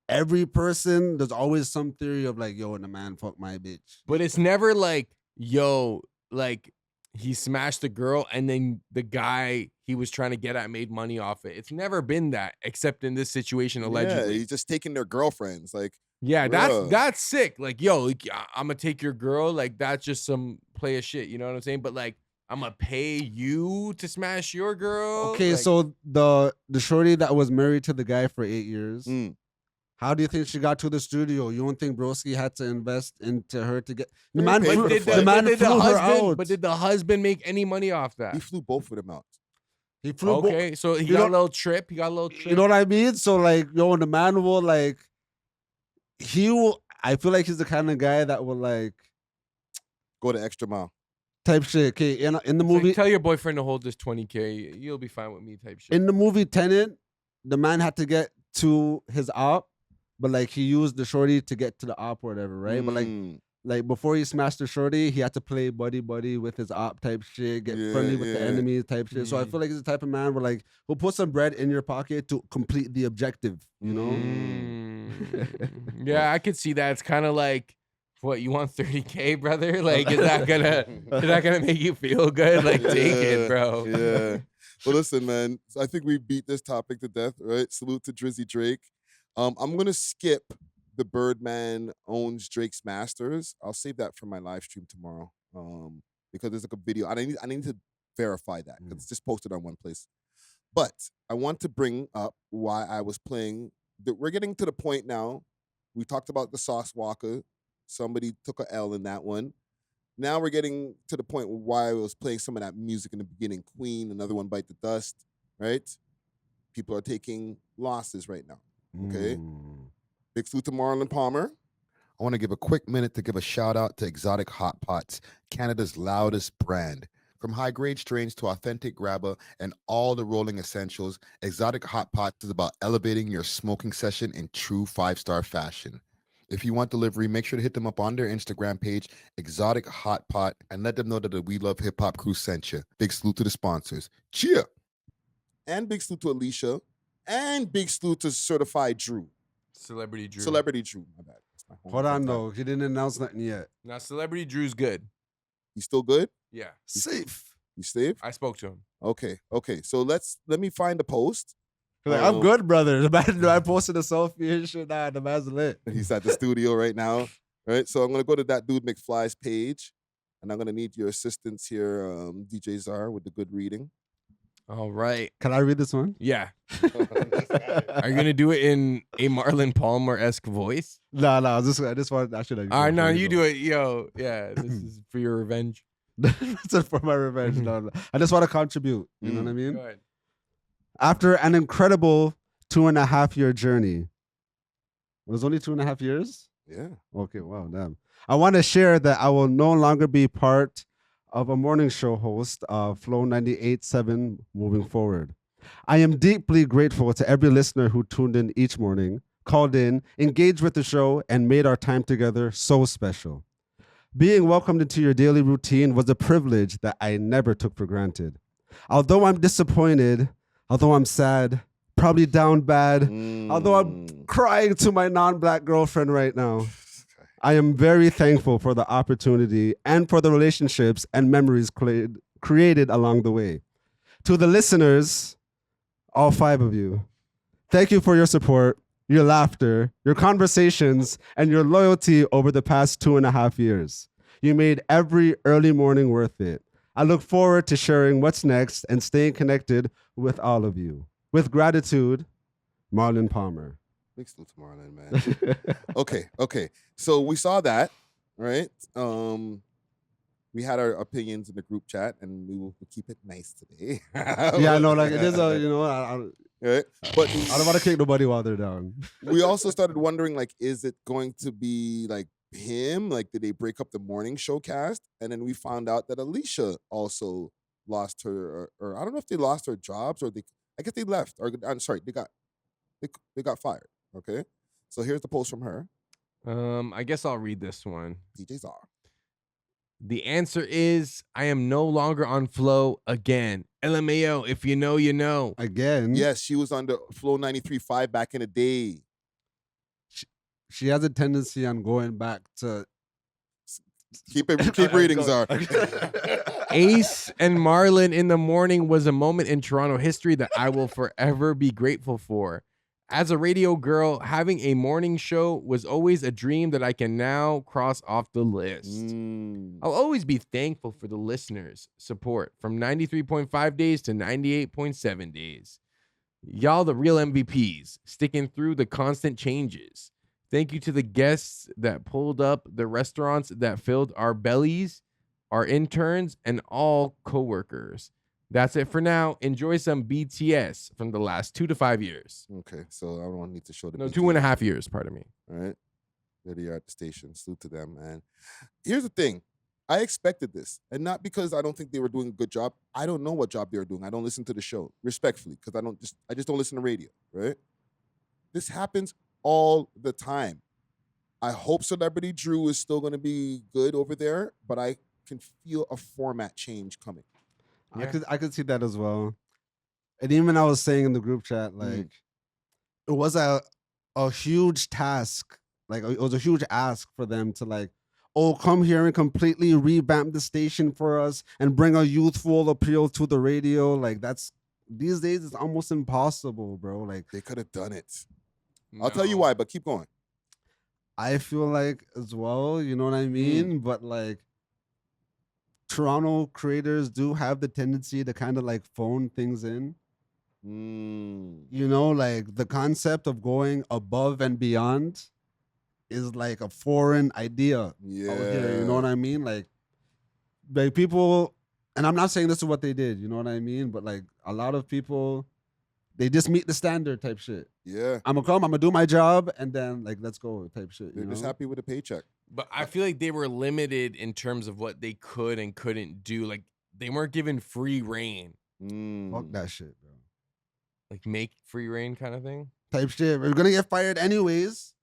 every person, there's always some theory of like, yo, and the man fuck my bitch. But it's never like, yo, like he smashed the girl and then the guy he was trying to get at made money off it. It's never been that, except in this situation, allegedly. Yeah, he's just taking their girlfriends. Like, yeah, bruh. that's sick. Like, yo, like, I'm gonna take your girl. Like, that's just some play of shit. You know what I'm saying? But like, I'm gonna pay you to smash your girl. Okay, like, so the shorty that was married to the guy for 8 years, how do you think she got to the studio? You don't think Broski had to invest into her to get the man? paid for the flight. The man did flew her husband, out. but did the husband make any money off that? he flew both of them out. He flew. Okay, so he You got a know- little trip. He got a little trip. You know what I mean? So like, yo, and the man will like, he will. I feel like he's the kind of guy that will like Go the extra mile. type shit. Okay, in the It's like, movie, tell your boyfriend to hold this 20K. You'll be fine with me. Type shit. in the movie Tenet, the man had to get to his op, but like he used the shorty to get to the op or whatever, right? But like before he smashed the shorty, he had to play buddy with his op type shit, get friendly with the enemies type shit. So I feel like he's the type of man where like he'll put some bread in your pocket to complete the objective, you know? Yeah, I could see that. It's kind of like, what, you want 30K, brother? Like, is that gonna make you feel good? Like, take it, bro. Yeah. Well, listen, man. I think we beat this topic to death, right? Salute to Drizzy Drake. I'm gonna skip the Birdman owns Drake's masters. I'll save that for my live stream tomorrow. Because there's like a video. I need to verify that because it's just posted on one place. But I want to bring up why I was playing. We're getting to the point now. We talked about the Sauce Walka. Somebody took a L in that one. Now we're getting to the point why I was playing some of that music in the beginning. Queen, another one, Bite the Dust, right? People are taking losses right now, okay? Big salute to Marlon Palmer. I want to give a quick minute to give a shout out to Exotic Hot Pots, Canada's loudest brand. From high-grade strains to authentic grabber and all the rolling essentials, Exotic Hot Pots is about elevating your smoking session in true 5-star fashion. If you want delivery, make sure to hit them up on their Instagram page, Exotic Hot Pot, and let them know that the We Love Hip Hop crew sent you. Big salute to the sponsors. Cheer! And big salute to Alicia. And big salute to Certified Drew. Celebrity Drew. Celebrity Drew, my bad. Hold on, though. He didn't announce nothing yet. Now, Celebrity Drew's good. He's still good? Yeah. Safe. You safe? I spoke to him. Okay. So let me find the post. Like, I'm good, brother. I posted a selfie and shit. Nah, the man's lit. He's at the studio right now. Right. So I'm gonna go to that dude McFly's page, and I'm gonna need your assistance here, DJ Czar, with the good reading. All right. Can I read this one? Yeah. Are you gonna do it in a Marlon Palmer-esque voice? No. I just want actually. All right, no, you do it, yo. Yeah, this is for your revenge. That's for my revenge. No. I just want to contribute. You know what I mean? Go ahead. After an incredible 2.5-year journey. It was only 2.5 years? Yeah. Okay, wow, damn. I want to share that I will no longer be part of a morning show host of Flow 98.7 moving forward. I am deeply grateful to every listener who tuned in each morning, called in, engaged with the show, and made our time together so special. Being welcomed into your daily routine was a privilege that I never took for granted. Although I'm disappointed, although I'm sad, probably down bad, although I'm crying to my non-black girlfriend right now, I am very thankful for the opportunity and for the relationships and memories created along the way. To the listeners, all 5 of you, thank you for your support, your laughter, your conversations, and your loyalty over the past 2.5 years. You made every early morning worth it. I look forward to sharing what's next and staying connected with all of you. With gratitude, Marlon Palmer. Big salute to Marlon, man. Okay. So we saw that, right? We had our opinions in the group chat, and we will keep it nice today. Yeah, I know, like it is a, right? But I don't want to kick nobody while they're down. We also started wondering, like, is it going to be like him? Like, did they break up the morning show cast? And then we found out that Alicia also lost her, or I don't know if they lost their jobs or I guess they left, or I'm sorry, they got fired. Okay, so here's the post from her. I guess I'll read this one. DJ Czar. The answer is I am no longer on Flow again. LMAO, if you know, you know. Again? Yes, she was on the Flow 93.5 back in the day. She has a tendency on going back to keep reading, Czar. Ace and Marlon in the morning was a moment in Toronto history that I will forever be grateful for. As a radio girl, having a morning show was always a dream that I can now cross off the list. I'll always be thankful for the listeners' support from 93.5 days to 98.7 days. Y'all the real MVPs, sticking through the constant changes. Thank you to the guests that pulled up, the restaurants that filled our bellies, our interns, and all coworkers. That's it for now. Enjoy some BTS from the last 2 to 5 years. Okay, so I don't need to show the No, BTS. 2.5 years, pardon me. All right. There they are at the station. Salute to them, man. Here's the thing. I expected this, and not because I don't think they were doing a good job. I don't know what job they were doing. I don't listen to the show, respectfully, because I just don't listen to radio, right? This happens all the time. I hope Celebrity Drew is still going to be good over there, but I can feel a format change coming. Yeah. I could see that as well. And even I was saying in the group chat, like, it was a huge task. Like, it was a huge ask for them to, like, come here and completely revamp the station for us and bring a youthful appeal to the radio. Like, these days it's almost impossible, bro. Like, they could have done it. I'll tell you why, but keep going. I feel like as well, you know what I mean? But like Toronto creators do have the tendency to kind of like phone things in. You know, like the concept of going above and beyond is like a foreign idea out here, you know what I mean? Like people, and I'm not saying this is what they did, you know what I mean? But like a lot of people, they just meet the standard type shit. Yeah. I'm gonna do my job and then like let's go type shit. They're just happy with a paycheck. But I feel like they were limited in terms of what they could and couldn't do. Like they weren't given free reign. Fuck that shit, bro. Like make free reign kind of thing. Type shit. We're gonna get fired anyways.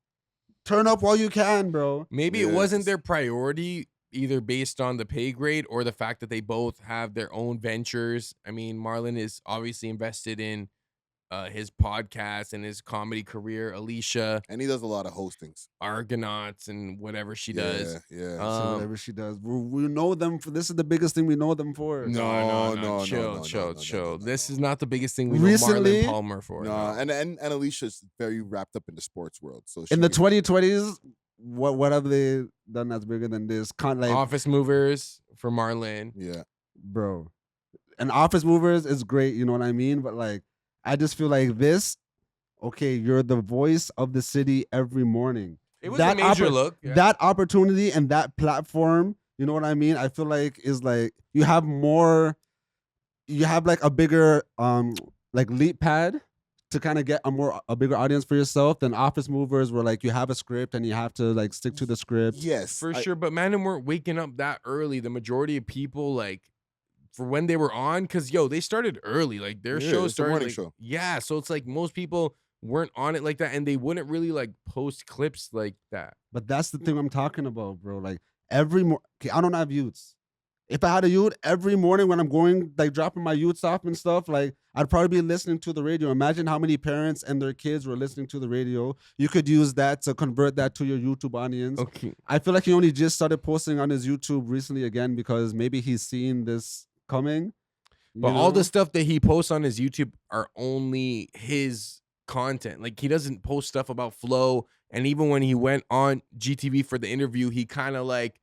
Turn up while you can, bro. Maybe it wasn't their priority, either based on the pay grade or the fact that they both have their own ventures. I mean, Marlon is obviously invested in his podcast and his comedy career. Alicia, and he does a lot of hostings, Argonauts, and whatever she does. Yeah, so whatever she does. We know them for. This is the biggest thing we know them for. No. Chill. This is not the biggest thing we know Marlon Palmer for. No, and Alicia's very wrapped up in the sports world. So in the 2020s, what have they done that's bigger than this? Like Office Movers for Marlon. Yeah, bro. And Office Movers is great. You know what I mean? But like, I just feel like this. Okay, you're the voice of the city every morning. It was a major look. Yeah. That opportunity and that platform, you know what I mean? I feel like is like you have like a bigger like leap pad to kind of get a bigger audience for yourself than Office Movers, where like you have a script and you have to like stick to the script. Yes, for sure. But man, and weren't waking up that early. The majority of people like for when they were on, because they started early. Like their show started morning like, show. Yeah, so it's like most people weren't on it like that, and they wouldn't really like post clips like that. But that's the thing I'm talking about, bro. Like every I don't have youths. If I had a youth every morning when I'm going like dropping my youths off and stuff, like I'd probably be listening to the radio. Imagine how many parents and their kids were listening to the radio. You could use that to convert that to your YouTube audience. Okay. I feel like he only just started posting on his YouTube recently again because maybe he's seen this coming. But all the stuff that he posts on his YouTube are only his content. Like he doesn't post stuff about Flow. And even when he went on GTV for the interview, he kind of like,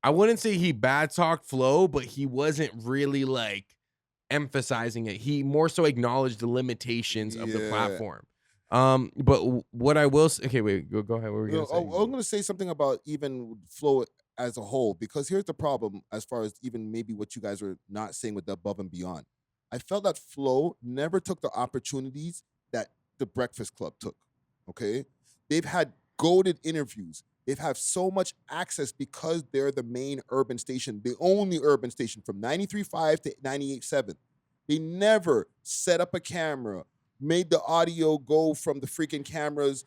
I wouldn't say he bad talked Flow, but he wasn't really like emphasizing it. He more so acknowledged the limitations of the platform. But what I will say, okay, wait, go ahead. What were you gonna say? I'm going to say something about even Flow as a whole, because here's the problem as far as even maybe what you guys are not saying with the above and beyond. I felt that Flow never took the opportunities that the Breakfast Club took. Okay, they've had goated interviews. They've had so much access because they're the main urban station, the only urban station from 93.5 to 98.7. They never set up a camera, made the audio go from the freaking cameras,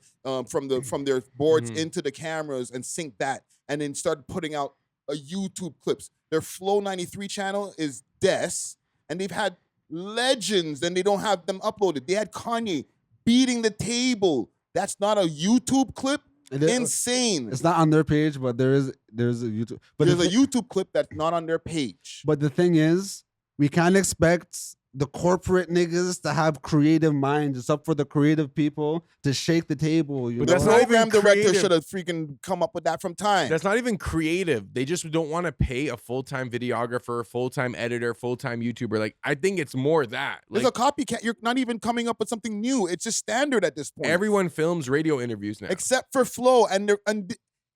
from their boards into the cameras and sync that, and then started putting out a YouTube clips. Their Flow 93 channel is Des, and they've had legends, and they don't have them uploaded. They had Kanye beating the table. That's not a YouTube clip. Insane. It's not on their page, but there's a YouTube. But there's a YouTube clip that's not on their page. But the thing is, we can't expect the corporate niggas to have creative minds. It's up for the creative people to shake the table. But the program director should have freaking come up with that from time. That's not even creative. They just don't want to pay a full-time videographer, full-time editor, full-time YouTuber. Like, I think it's more that. Like, there's a copycat. You're not even coming up with something new. It's just standard at this point. Everyone films radio interviews now. Except for Flow. And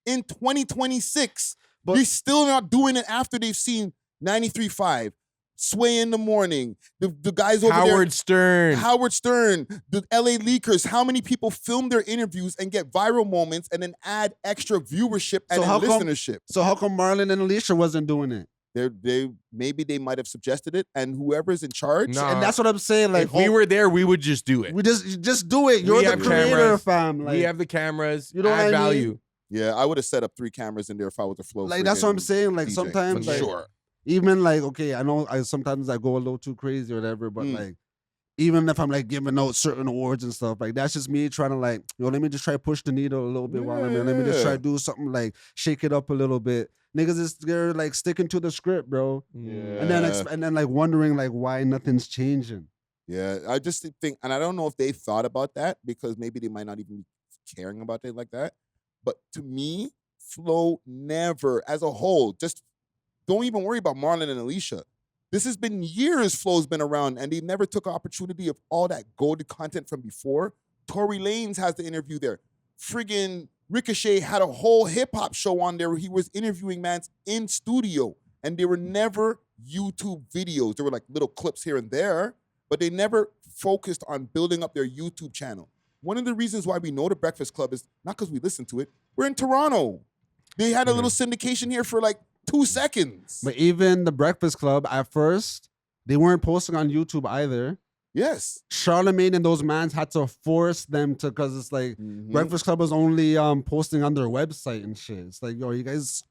in 2026, they're still not doing it after they've seen 93.5. Sway in the Morning, the guys over Howard Stern, the LA Leakers. How many people film their interviews and get viral moments and then add extra viewership and listenership? So how come Marlon and Alicia wasn't doing it? Maybe they might have suggested it, and whoever's in charge. And that's what I'm saying. Like, if we were there, we would just do it. We just do it. You're the creator, cameras, fam. Like, we have the cameras. You know add what I value. mean? Yeah, I would have set up 3 cameras in there if I was the Flow. Like that's what I'm saying. Like DJ, sometimes, like, sure. Even like, okay, I know sometimes I go a little too crazy or whatever, but like, even if I'm like giving out certain awards and stuff, like that's just me trying to like, let me just try to push the needle a little bit while I'm in. Let me just try to do something like shake it up a little bit. Niggas they're like sticking to the script, bro. Yeah. And then like wondering like why nothing's changing. Yeah, I just think, and I don't know if they thought about that because maybe they might not even be caring about it like that. But to me, Flow never, as a whole, just don't even worry about Marlon and Alicia. This has been years Flow's been around, and they never took opportunity of all that golden content from before. Tory Lanez has the interview there. Friggin' Ricochet had a whole hip-hop show on there where he was interviewing mans in studio, and they were never YouTube videos. There were like little clips here and there, but they never focused on building up their YouTube channel. One of the reasons why we know the Breakfast Club is not because we listen to it. We're in Toronto. They had a little syndication here for like 2 seconds. But even the Breakfast Club, at first, they weren't posting on YouTube either. Yes. Charlemagne and those mans had to force them to, because it's like Breakfast Club was only posting on their website and shit. It's like, yo, are you guys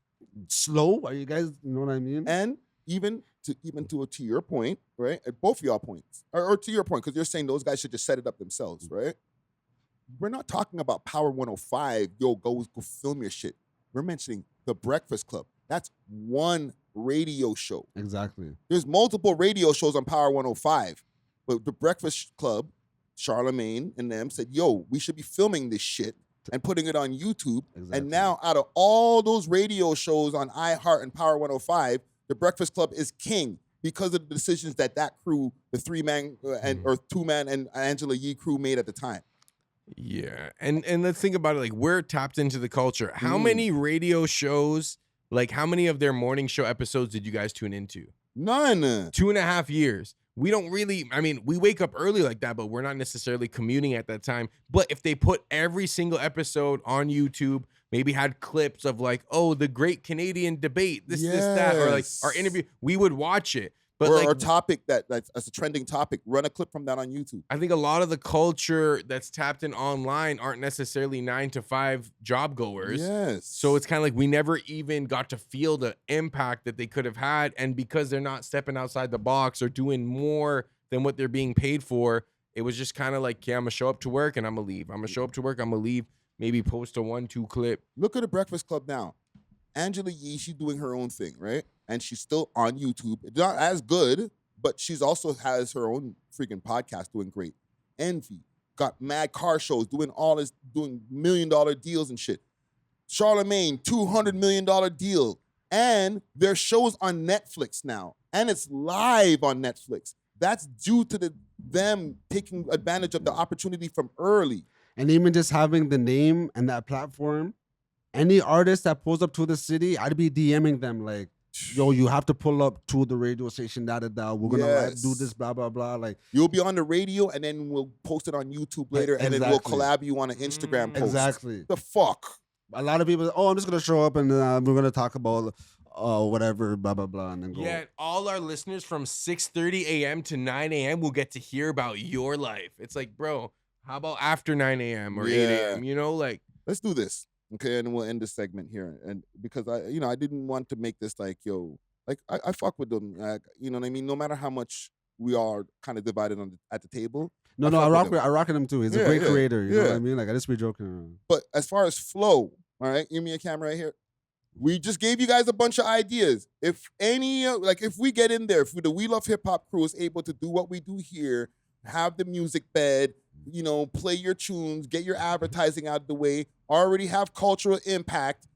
slow? Are you guys, you know what I mean? And even to your point, right? At both of y'all points, or to your point, because you're saying those guys should just set it up themselves, right? We're not talking about Power 105. Yo, go film your shit. We're mentioning the Breakfast Club. That's one radio show. Exactly. There's multiple radio shows on Power 105, but the Breakfast Club, Charlemagne and them said, yo, we should be filming this shit and putting it on YouTube. Exactly. And now out of all those radio shows on iHeart and Power 105, the Breakfast Club is king because of the decisions that crew, the 3-man or 2-man and Angela Yee crew made at the time. Yeah, and let's think about it. Like, we're tapped into the culture. How many radio shows, like how many of their morning show episodes did you guys tune into? None. 2.5 years. We don't really, I mean, we wake up early like that, but we're not necessarily commuting at that time. But if they put every single episode on YouTube, maybe had clips of like, oh, the Great Canadian Debate, this, that, or like our interview, we would watch it. But or like, a topic that's a trending topic, run a clip from that on YouTube. I think a lot of the culture that's tapped in online aren't necessarily 9-to-5 job goers. Yes. So it's kind of like we never even got to feel the impact that they could have had. And because they're not stepping outside the box or doing more than what they're being paid for, it was just kind of like, yeah, I'm going to show up to work and I'm going to leave. I'm going to show up to work, I'm going to leave, maybe post a 1-2 clip. Look at the Breakfast Club now. Angela Yee, she's doing her own thing, right? And she's still on YouTube. It's not as good, but she's also has her own freaking podcast doing great. Envy got mad car shows, doing all this, doing $1 million deals and shit. Charlemagne, $200 million deal. And their shows on Netflix now. And it's live on Netflix. That's due to them taking advantage of the opportunity from early. And even just having the name and that platform, any artist that pulls up to the city, I'd be DMing them like, yo, you have to pull up to the radio station, da-da-da. We're going to do this, blah, blah, blah. Like, you'll be on the radio, and then we'll post it on YouTube later, and then we'll collab you on an Instagram post. Exactly. The fuck? A lot of people, I'm just going to show up, and we're going to talk about whatever, blah, blah, blah, and then go. Yeah, all our listeners from 6:30 a.m. to 9 a.m. will get to hear about your life. It's like, bro, how about after 9 a.m. or 8 a.m., you know? Like, let's do this. Okay, and we'll end this segment here. And because I didn't want to make this like, yo, like I fuck with them. You know what I mean? No matter how much we are kind of divided at the table. No, I rock him too. He's a great creator. You know what I mean? Like, I just be joking around. But as far as flow, all right, give me a camera right here. We just gave you guys a bunch of ideas. If any, if we get in there, if the We Love Hip Hop crew is able to do what we do here, have the music bed, play your tunes, get your advertising out of the way, already have cultural impact,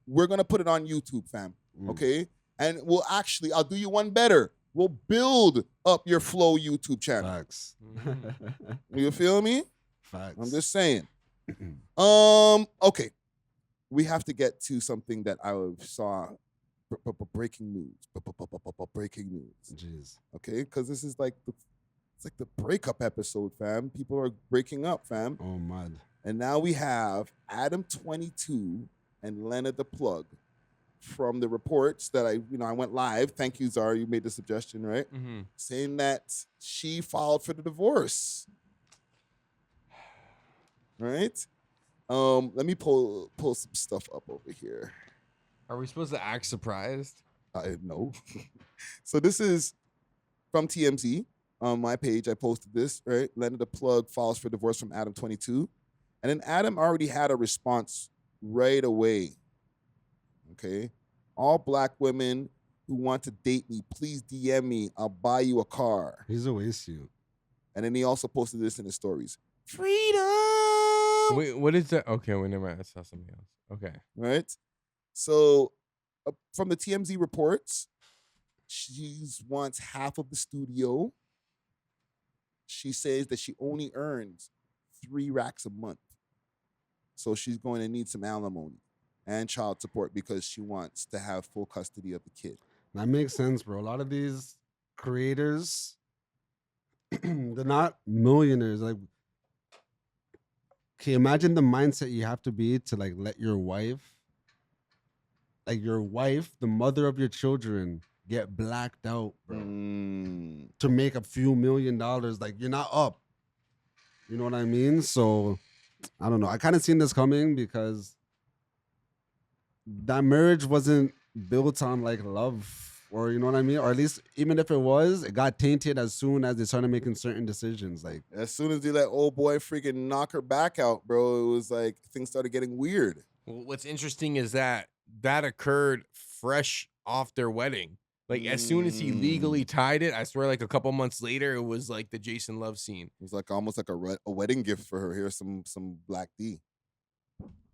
we're going to put it on YouTube, fam. Okay? And I'll do you one better. We'll build up your Flow YouTube channel. Facts. You feel me? Facts. I'm just saying. Okay. We have to get to something that I saw. Breaking news. Breaking news. Jeez. Okay? Because this is like it's like the breakup episode, fam. People are breaking up, fam. Oh, mad. And now we have Adam 22 and Lena the Plug from the reports that I went live. Thank you, Zara. You made the suggestion, right? Mm-hmm. Saying that she filed for the divorce. Right? Let me pull some stuff up over here. Are we supposed to act surprised? No. So this is from TMZ. On my page, I posted this, right? Lena the Plug files for divorce from Adam 22. And then Adam already had a response right away. Okay? All black women who want to date me, please DM me. I'll buy you a car. He's a waste you. And then he also posted this in his stories. Freedom. Wait, what is that? Okay, wait, never mind. I saw something else. Okay. Right? So from the TMZ reports, she wants half of the studio. She says that she only earns 3 racks a month. So she's going to need some alimony and child support because she wants to have full custody of the kid. That makes sense, bro. A lot of these creators, they're not millionaires. Like, okay, imagine the mindset you have to be to like let your wife, the mother of your children, get blacked out, bro, to make a few $1 million. Like, you're not up. You know what I mean? So, I don't know. I kind of seen this coming because that marriage wasn't built on like love, or you know what I mean? Or at least, even if it was, it got tainted as soon as they started making certain decisions. Like, as soon as they let old boy freaking knock her back out, bro, it was like things started getting weird. Well, what's interesting is that occurred fresh off their wedding. Like, as soon as he legally tied it, I swear, like a couple months later, it was like the Jason Love scene. It was like almost like a wedding gift for her. Here's some Black D.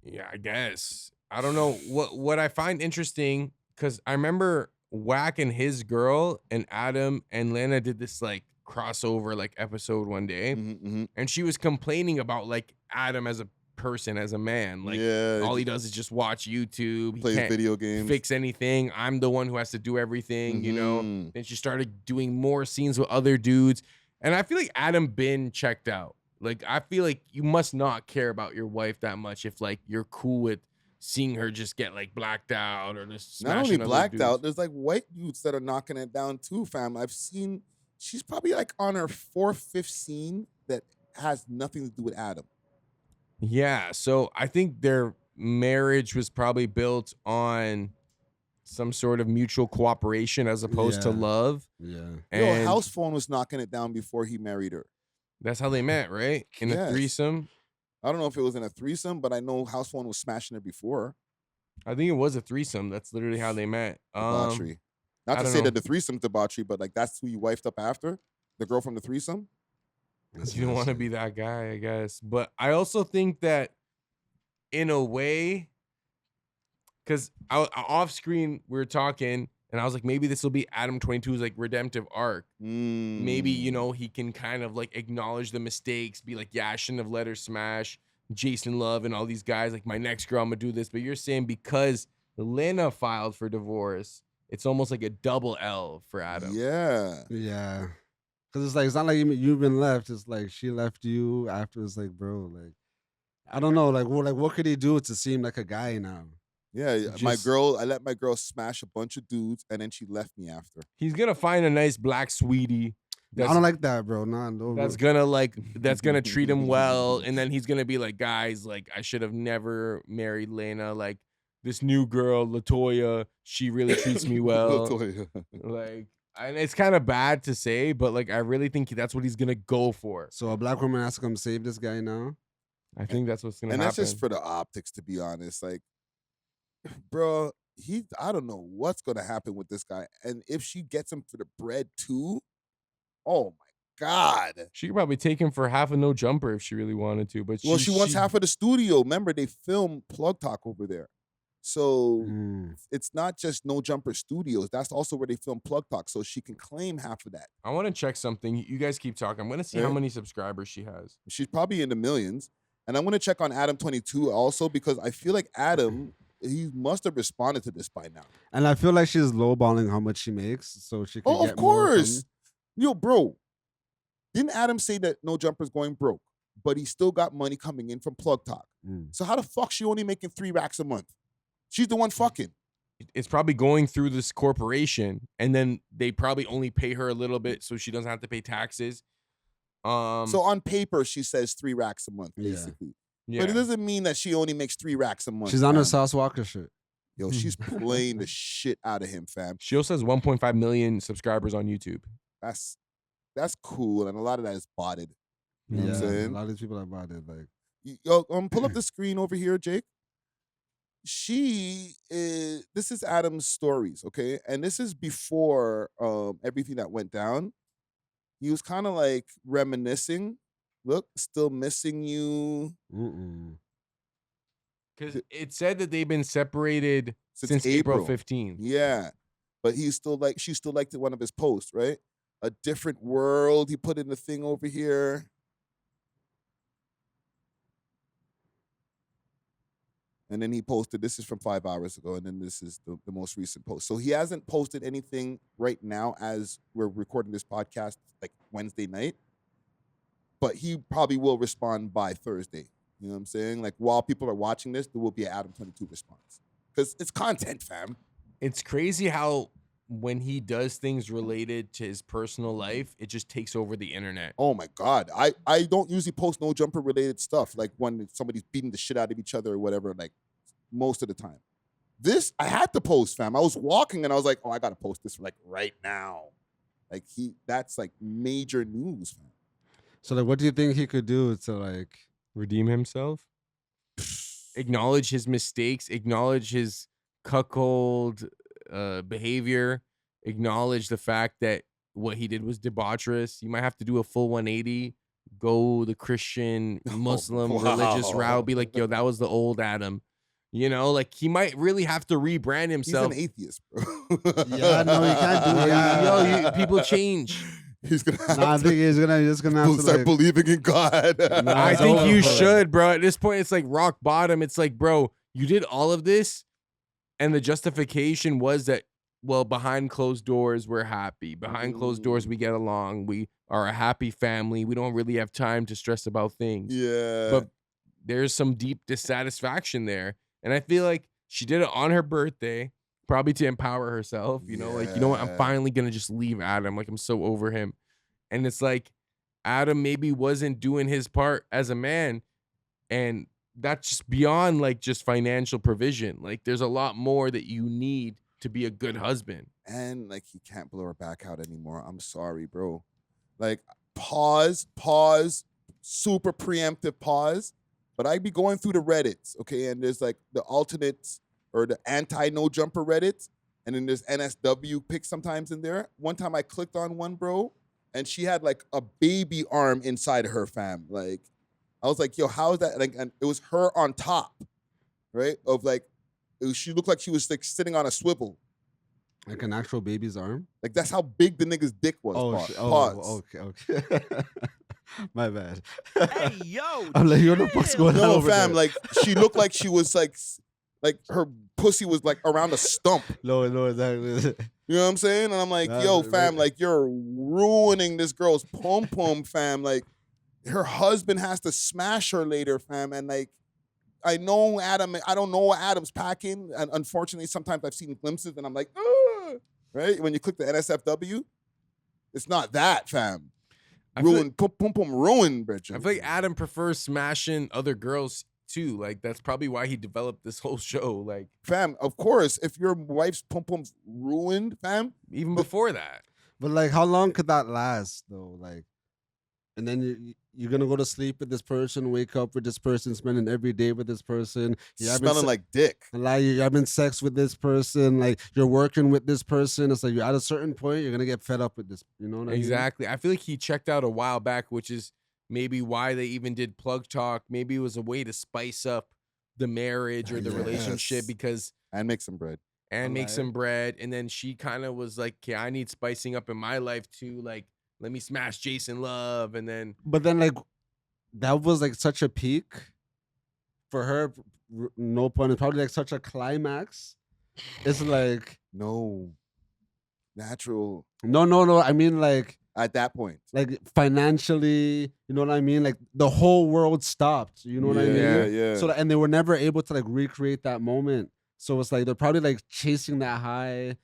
Yeah, I guess. I don't know what I find interesting, because I remember Wack and his girl and Adam and Lena did this like crossover like episode one day, and she was complaining about like Adam as a person, as a man, like all he does is just watch YouTube, plays video games, fix anything. I'm the one who has to do everything, you know. Then she started doing more scenes with other dudes, and I feel like Adam been checked out. Like, I feel like you must not care about your wife that much if like you're cool with seeing her just get like blacked out or just not only blacked dudes. out. There's like white dudes that are knocking it down too, fam. I've seen she's probably like on her 4th, 5th scene that has nothing to do with Adam. Yeah, so I think their marriage was probably built on some sort of mutual cooperation as opposed to love. Yeah. And House Phone was knocking it down before he married her. That's how they met, right? In a threesome. I don't know if it was in a threesome, but I know House Phone was smashing her before. I think it was a threesome. That's literally how they met. Debauchery. Not to say that the threesome's debauchery, but like that's who you wifed up after? The girl from the threesome? You don't want to be that guy, I guess. But I also think that in a way, because off screen we were talking, and I was like, maybe this will be Adam 22's like redemptive arc. Maybe, you know, he can kind of like acknowledge the mistakes, be like, yeah, I shouldn't have let her smash Jason Love and all these guys. Like, my next girl, I'm gonna do this. But you're saying because Lena filed for divorce, it's almost like a double L for Adam. Yeah. Yeah. Because it's like, it's not like you've been left. It's like she left you after. It's like, bro, like, I don't know. Like, what could he do to seem like a guy now? Yeah, I let my girl smash a bunch of dudes, and then she left me after. He's gonna find a nice black sweetie. I don't like that, bro. No, that's gonna treat him well, and then he's gonna be like, guys, like, I should have never married Lena. Like, this new girl, Latoya, she really treats me well. Latoya. Like, and it's kind of bad to say, but like, I really think that's what he's gonna go for. So a black woman has to come save this guy now? I think that's what's gonna happen. And that's just for the optics, to be honest. Like, bro, I don't know what's gonna happen with this guy. And if she gets him for the bread too, oh my God. She could probably take him for half a No Jumper if she really wanted to. But she wants half of the studio. Remember, they film Plug Talk over there. So it's not just No Jumper Studios. That's also where they film Plug Talk. So she can claim half of that. I want to check something. You guys keep talking. I'm going to see how many subscribers she has. She's probably in the millions. And I'm going to check on Adam 22 also, because I feel like Adam, he must have responded to this by now. And I feel like she's lowballing how much she makes, so she can get of course. Yo, bro, didn't Adam say that No Jumper's going broke, but he still got money coming in from Plug Talk? So how the fuck she only making 3 racks a month? She's the one fucking. It's probably going through this corporation, and then they probably only pay her a little bit so she doesn't have to pay taxes. So on paper, she says 3 racks a month, basically. Yeah. But it doesn't mean that she only makes 3 racks a month. She's on her Sauce Walka shit. Yo, she's playing the shit out of him, fam. She also has 1.5 million subscribers on YouTube. That's cool, and a lot of that is botted. You know what I'm saying? A lot of these people are botted. Like, yo, pull up the screen over here, Jake. This is Adam's stories, okay? And this is before everything that went down. he was kind of like reminiscing. Look, still missing you. Because it said that they've been separated since April 15th. Yeah, but she still liked one of his posts, right? A different world. He put in the thing over here. And then he posted, this is from 5 hours ago, and then this is the most recent post. So he hasn't posted anything right now as we're recording this podcast, like Wednesday night. But he probably will respond by Thursday. You know what I'm saying? Like, while people are watching this, there will be an Adam 22 response. Because it's content, fam. It's crazy how when he does things related to his personal life, it just takes over the internet. Oh my God. I don't usually post no jumper related stuff, like when somebody's beating the shit out of each other or whatever, like most of the time. This, I had to post, fam. I was walking and I was like, oh, I got to post this like right now. Like that's like major news, fam. So like, what do you think he could do to like redeem himself? Acknowledge his mistakes, acknowledge his cuckold behavior, acknowledge the fact that what he did was debaucherous. You might have to do a full 180, go the Christian, Muslim, religious route, be like, yo, that was the old Adam. You know, like he might really have to rebrand himself. He's an atheist, bro. Yeah, no, you can't do that. Yo, people change. He's gonna. I think he's just gonna have to start like, believing in God. I think you should, bro. At this point, it's like rock bottom. It's like, bro, you did all of this, and the justification was that, well, behind closed doors, we're happy. Behind closed doors, we get along. We are a happy family. We don't really have time to stress about things. Yeah. But there's some deep dissatisfaction there. And I feel like she did it on her birthday, probably to empower herself. You know, like, you know what? I'm finally going to just leave Adam. Like, I'm so over him. And it's like Adam maybe wasn't doing his part as a man. And that's just beyond like just financial provision. Like, there's a lot more that you need to be a good husband. And like, he can't blow her back out anymore. I'm sorry, bro. Like, pause, super preemptive pause. But I'd be going through the Reddits, okay? And there's like the alternates or the anti-no jumper Reddits. And then there's NSW pics sometimes in there. One time I clicked on one, bro, and she had like a baby arm inside of her, fam. Like, I was like, yo, how is that? Like, and it was her on top, right? Of like, she looked like she was like sitting on a swivel. Like an actual baby's arm? Like, that's how big the nigga's dick was. Pause. Okay. My bad. Hey, yo. I'm like, what the fuck's going on No, over fam, there? like, she looked like she was like her pussy was like around a stump. No, exactly. You know what I'm saying? And I'm like, yo, fam, like, you're ruining this girl's pom-pom, fam. Like, her husband has to smash her later, fam. And like, I know Adam, I don't know what Adam's packing. And unfortunately, sometimes I've seen glimpses and I'm like, ugh, right? When you click the NSFW, it's not that, fam. Ruined, ruined, bitch. I feel like Adam prefers smashing other girls too. Like, that's probably why he developed this whole show. Like, fam, of course, if your wife's pom-pom's ruined, fam. Even before that. But like, how long could that last though? Like, and then you're gonna go to sleep with this person, wake up with this person, spending every day with this person. You're smelling like dick. Like, you're having sex with this person. Like, you're working with this person. It's like, you're at a certain point, you're gonna get fed up with this. You know what I mean? Exactly. I feel like he checked out a while back, which is maybe why they even did Plug Talk. Maybe it was a way to spice up the marriage or the relationship, because and make some bread. Make some bread. And then she kind of was like, okay, I need spicing up in my life too. Like, let me smash Jason Love. And then, but then like, that was like such a peak for her. No pun. It's probably like such a climax. It's like natural. No. I mean, like, at that point, like, financially, you know what I mean? Like, the whole world stopped. You know what I mean? Yeah. So, and they were never able to like recreate that moment. So it's like they're probably like chasing that high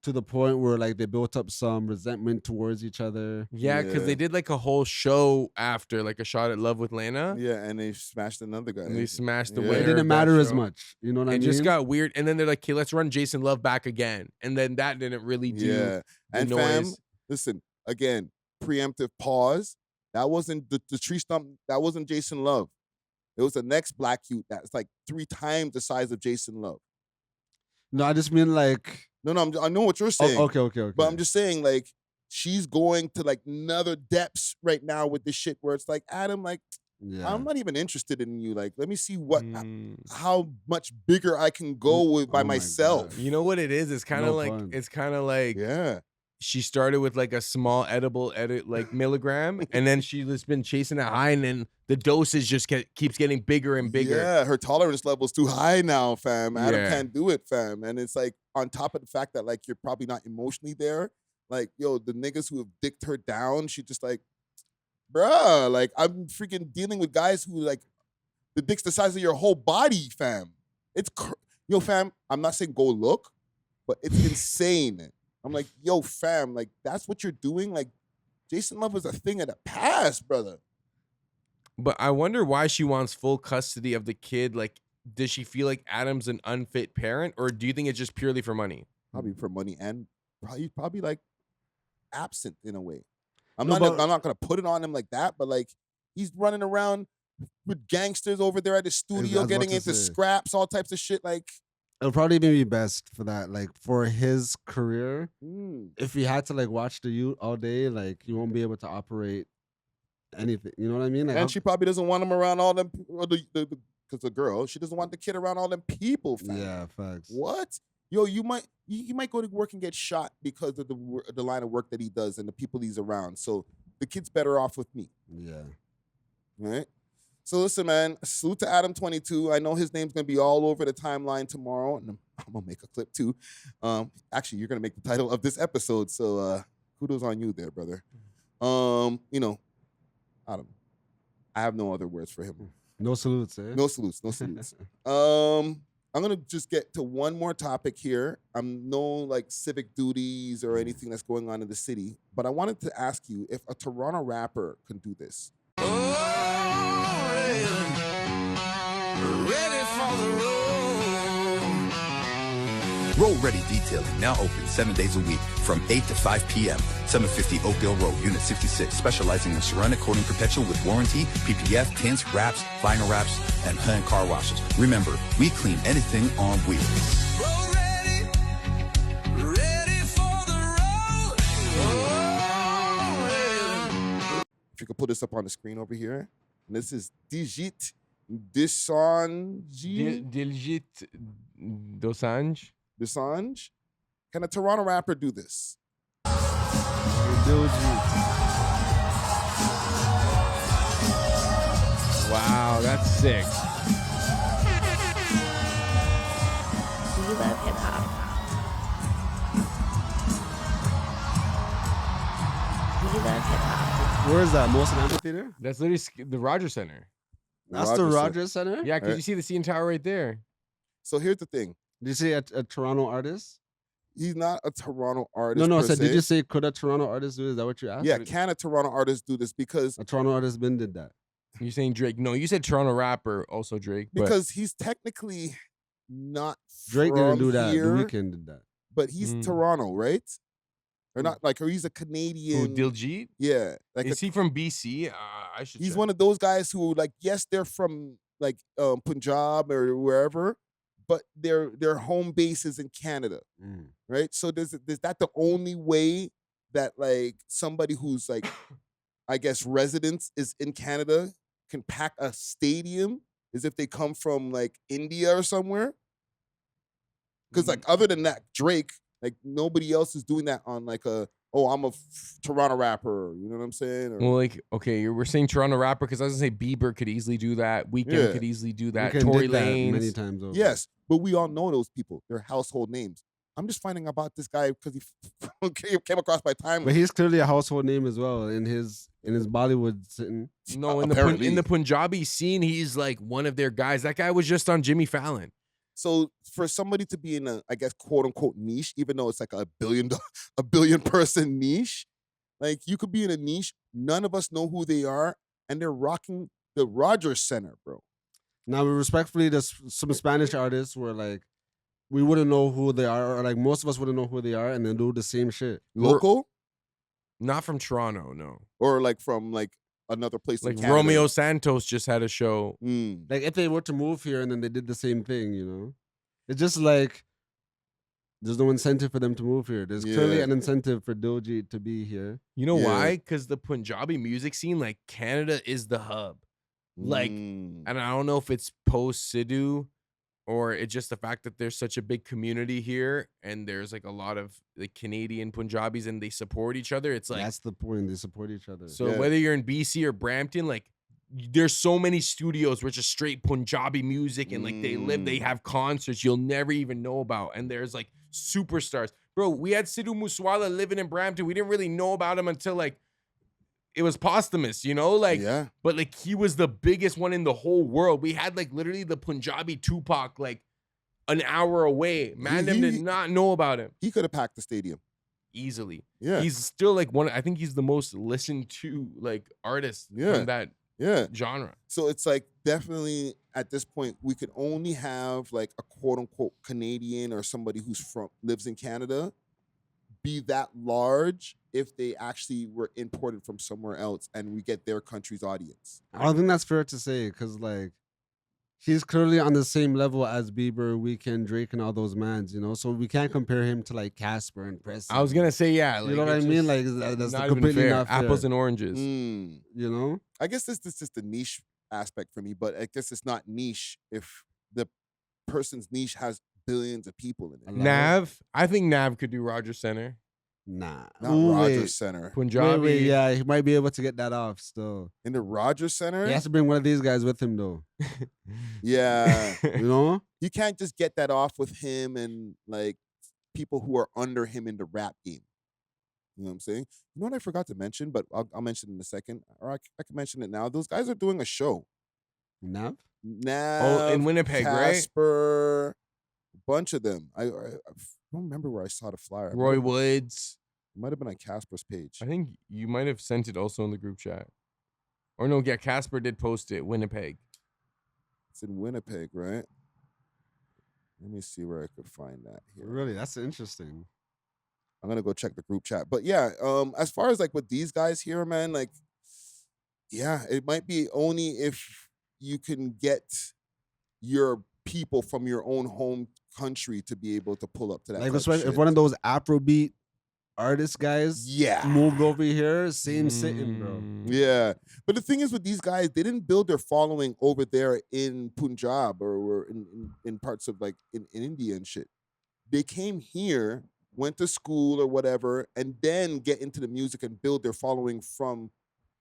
to the point where like they built up some resentment towards each other. Yeah, because they did like a whole show after, like a shot at Love with Lena. Yeah, and they smashed another guy. And they smashed the It winner. didn't matter as much. You know what I mean? It just got weird. And then they're like, okay, let's run Jason Love back again. And then that didn't really do the and noise. Fam, listen, again, preemptive pause. That wasn't the tree stump. That wasn't Jason Love. It was the next black youth that's like 3 times the size of Jason Love. No, I just mean like. No, I know what you're saying. Okay. But I'm just saying, like, she's going to like another depths right now with this shit where it's like, Adam, like, I'm not even interested in you. Like, let me see how much bigger I can go with by myself. You know what it is? It's kind of like, yeah. She started with like a small edible like milligram, and then she's just been chasing it high, and then the dosage just keeps getting bigger and bigger. Yeah, her tolerance level's too high now, fam. Adam can't do it, fam. And it's like on top of the fact that like you're probably not emotionally there. Like, yo, the niggas who have dicked her down, she just like, bruh, like I'm freaking dealing with guys who like the dick's the size of your whole body, fam. It's yo, fam. I'm not saying go look, but it's insane. I'm like, yo, fam, like that's what you're doing. Like, Jason Love is a thing of the past, brother. But I wonder why she wants full custody of the kid. Like, does she feel like Adam's an unfit parent, or do you think it's just purely for money? Probably for money, and probably like absent in a way. I'm not gonna put it on him like that, but like he's running around with gangsters over there at the studio, getting into scraps, all types of shit. Like, it'll probably be best for that, like for his career. If he had to like watch the youth all day, like he won't be able to operate anything. You know what I mean? Like, and she probably doesn't want him around all them. Because the girl, she doesn't want the kid around all them people. Fam. Yeah, facts. What? Yo, you might go to work and get shot because of the line of work that he does and the people he's around. So the kid's better off with me. Yeah. All right. So listen, man, salute to Adam 22. I know his name's going to be all over the timeline tomorrow, and I'm going to make a clip too. Actually, you're going to make the title of this episode, so kudos on you there, brother. You know, Adam, I have no other words for him. No salutes, eh? No salutes, no salutes. I'm going to just get to one more topic here. I'm no like civic duties or anything that's going on in the city, but I wanted to ask you if a Toronto rapper can do this. Ready for the road. Road Ready Detailing, now open 7 days a week from 8 to 5 p.m. 750 Oakdale Road, Unit 66, specializing in ceramic coating perpetual with warranty, PPF, tints, wraps, vinyl wraps, and hand car washes. Remember, we clean anything on wheels. Road ready. Ready for the road. If you could put this up on the screen over here. And this is Digit Dosanjh. Diljit Dosanjh. Dosanjh. Can a Toronto rapper do this? Wow, that's sick. We love hip hop. We love hip hop. Where is that? Molson Amphitheater? That's literally the Rogers Center. That's the Rogers Center? Yeah, because you see the CN Tower right there. So here's the thing. Did you say a Toronto artist? He's not a Toronto artist. No. Per So se. did you say could a Toronto artist do this? Is that what you asked? Yeah, can a Toronto artist do this? Because a Toronto artist did that. You're saying Drake? No, you said Toronto rapper, also Drake. Because he's technically not. Drake from didn't do that. here, The Weeknd did that. But he's Toronto, right? Or not like, or he's a Canadian. Who, Diljit? Yeah, like is he from BC? I should. He's check. one of those guys who, like, yes, they're from like Punjab or wherever, but their home base is in Canada, right? So is that the only way that like somebody who's like, I guess residence is in Canada can pack a stadium is if they come from like India or somewhere? Because like other than that, Drake, like nobody else is doing that on like I'm a Toronto rapper. You know what I'm saying? Or, well, like, okay, we're saying Toronto rapper because I was gonna say Bieber could easily do that. Weeknd could easily do that. Tory Lanez many times over. Yes, but we all know those people. They're household names. I'm just finding out about this guy because he came across my timeline. But he's clearly a household name as well in his Bollywood sitting. No, in the Punjabi scene, he's like one of their guys. That guy was just on Jimmy Fallon. So for somebody to be in a, I guess, quote unquote niche, even though it's like a billion person niche, like you could be in a niche, none of us know who they are, and they're rocking the Rogers Center, bro. Now, respectfully, there's some Spanish artists where like we wouldn't know who they are, or like most of us wouldn't know who they are, and then do the same shit. Local? Not from Toronto, no. Or like from like another place like in Canada. Romeo Santos just had a show. Like if they were to move here and then they did the same thing, you know, it's just like There's no incentive for them to move here. There's clearly an incentive for Doji to be here. You know why? Because the Punjabi music scene, like Canada, is the hub. Like, and I don't know if it's post Sidhu or it's just the fact that there's such a big community here and there's like a lot of like Canadian Punjabis and they support each other. It's like that's the point. They support each other. So whether you're in BC or Brampton, like there's so many studios where it's just straight Punjabi music and like they have concerts you'll never even know about. And there's like superstars. Bro, we had Sidhu Moosewala living in Brampton. We didn't really know about him until like it was posthumous, you know? Like, but like he was the biggest one in the whole world. We had like literally the Punjabi Tupac like an hour away. Man, them did not know about him. He could have packed the stadium. Easily. Yeah. He's still like I think he's the most listened to like artist from that genre. So it's like definitely at this point we could only have like a quote unquote Canadian or somebody who's lives in Canada be that large if they actually were imported from somewhere else and we get their country's audience. I don't think that's fair to say because like he's clearly on the same level as Bieber, Weeknd, Drake, and all those mans, you know. So we can't compare him to like Casper and Presley. I was gonna say like, you know what I mean? Like that's not completely even fair. not fair. Apples and oranges. You know. I guess this is just the niche aspect for me, but I guess it's not niche if the person's niche has billions of people in it. Nav, I think Nav could do Rogers Center. Nah, not Rogers Center. Punjabi. Wait, yeah, he might be able to get that off still. In the Rogers Center? He has to bring one of these guys with him though. Yeah. You know? You can't just get that off with him and like people who are under him in the rap game. You know what I'm saying? You know what I forgot to mention, but I'll mention it in a second. Or I can mention it now. Those guys are doing a show. Nav? Nav. In Winnipeg, Casper, a bunch of them. I don't remember where I saw the flyer. Roy Woods. It might have been on Casper's page. I think you might have sent it also in the group chat. Or no, yeah, Casper did post it. Winnipeg. It's in Winnipeg, right? Let me see where I could find that here. Really, that's interesting. I'm gonna go check the group chat. But yeah, as far as like with these guys here, man, like, yeah, it might be only if you can get your people from your own home country to be able to pull up to that. Like if one of those Afrobeat artist guys moved over here, same sitting, bro. Yeah. But the thing is with these guys, they didn't build their following over there in Punjab or in parts of like in India and shit. They came here, went to school or whatever, and then get into the music and build their following from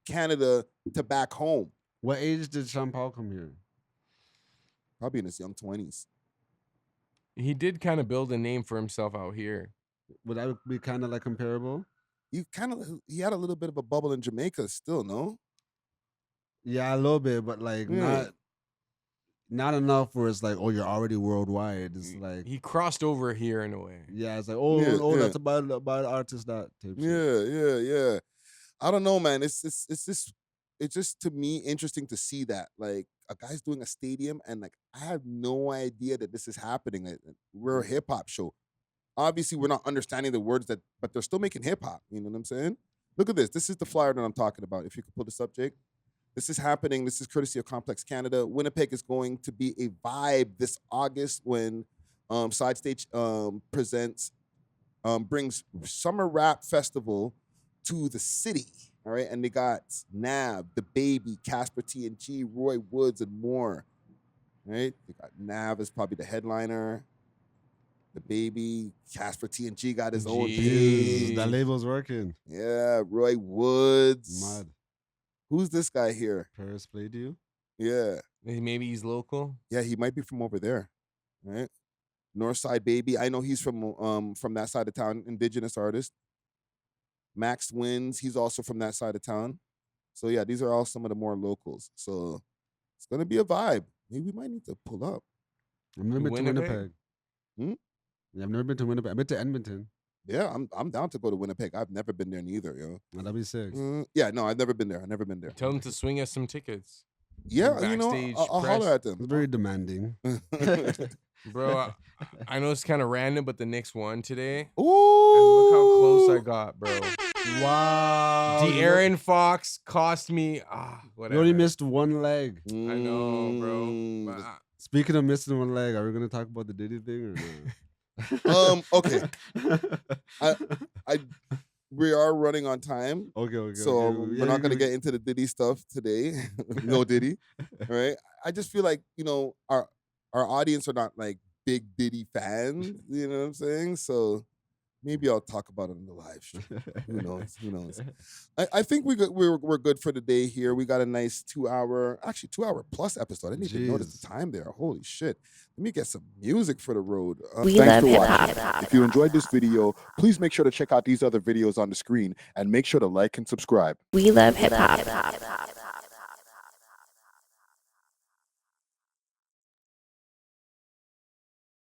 Canada to back home. What age did Sean Paul come here? Probably in his young 20s. He did kind of build a name for himself out here. Would that be kind of like comparable? He had a little bit of a bubble in Jamaica still, no? Yeah, a little bit, but like not enough where it's like, oh, you're already worldwide. It's like he crossed over here in a way. Yeah, it's like, that's about artist that type shit. Yeah. I don't know, man. It's just to me interesting to see that. Like a guy's doing a stadium and like I have no idea that this is happening. Like, we're a hip hop show. Obviously, we're not understanding the words but they're still making hip hop. You know what I'm saying? Look at this. This is the flyer that I'm talking about. If you could pull this up, Jake. This is happening. This is courtesy of Complex Canada. Winnipeg is going to be a vibe this August when Side Stage brings Summer Rap Festival to the city. All right, and they got Nav, The Baby, Casper TNG, Roy Woods, and more. Right? They got Nav as probably the headliner. The Baby, Casper TNG got his own page. That label's working. Yeah, Roy Woods. Mad. Who's this guy here? Paris played you? Yeah. Maybe he's local. Yeah, he might be from over there. Right? Northside Baby. I know he's from that side of town, indigenous artist. Max Wins, he's also from that side of town. So yeah, these are all some of the more locals. So it's gonna be a vibe. Maybe we might need to pull up. I've never been to Winnipeg. Hmm? Yeah, I've never been to Winnipeg. I've been to Edmonton. Yeah, I'm down to go to Winnipeg. I've never been there neither, yo. Oh, that'd be sick. Yeah, no, I've never been there. Tell them to swing us some tickets. Yeah, you know, I'll holler at them. It's very demanding. Bro, I know it's kind of random, but the Knicks won today. Ooh! And look how close I got, bro. Wow. De'Aaron Fox cost me. Whatever. You only missed one leg. I know, bro. Speaking of missing one leg, are we going to talk about the Diddy thing or no? Okay. I we are running on time. Okay. So okay. we're not gonna get into the Diddy stuff today. No Diddy. All right. I just feel like, our audience are not like big Diddy fans, you know what I'm saying? So maybe I'll talk about it on the live stream. Who knows? Who knows? I think we're good for the day here. We got a nice 2 hour plus episode. I didn't even notice the time there. Holy shit. Let me get some music for the road. Thanks for watching. If you enjoyed this video, please make sure to check out these other videos on the screen and make sure to like and subscribe. We love hip hop.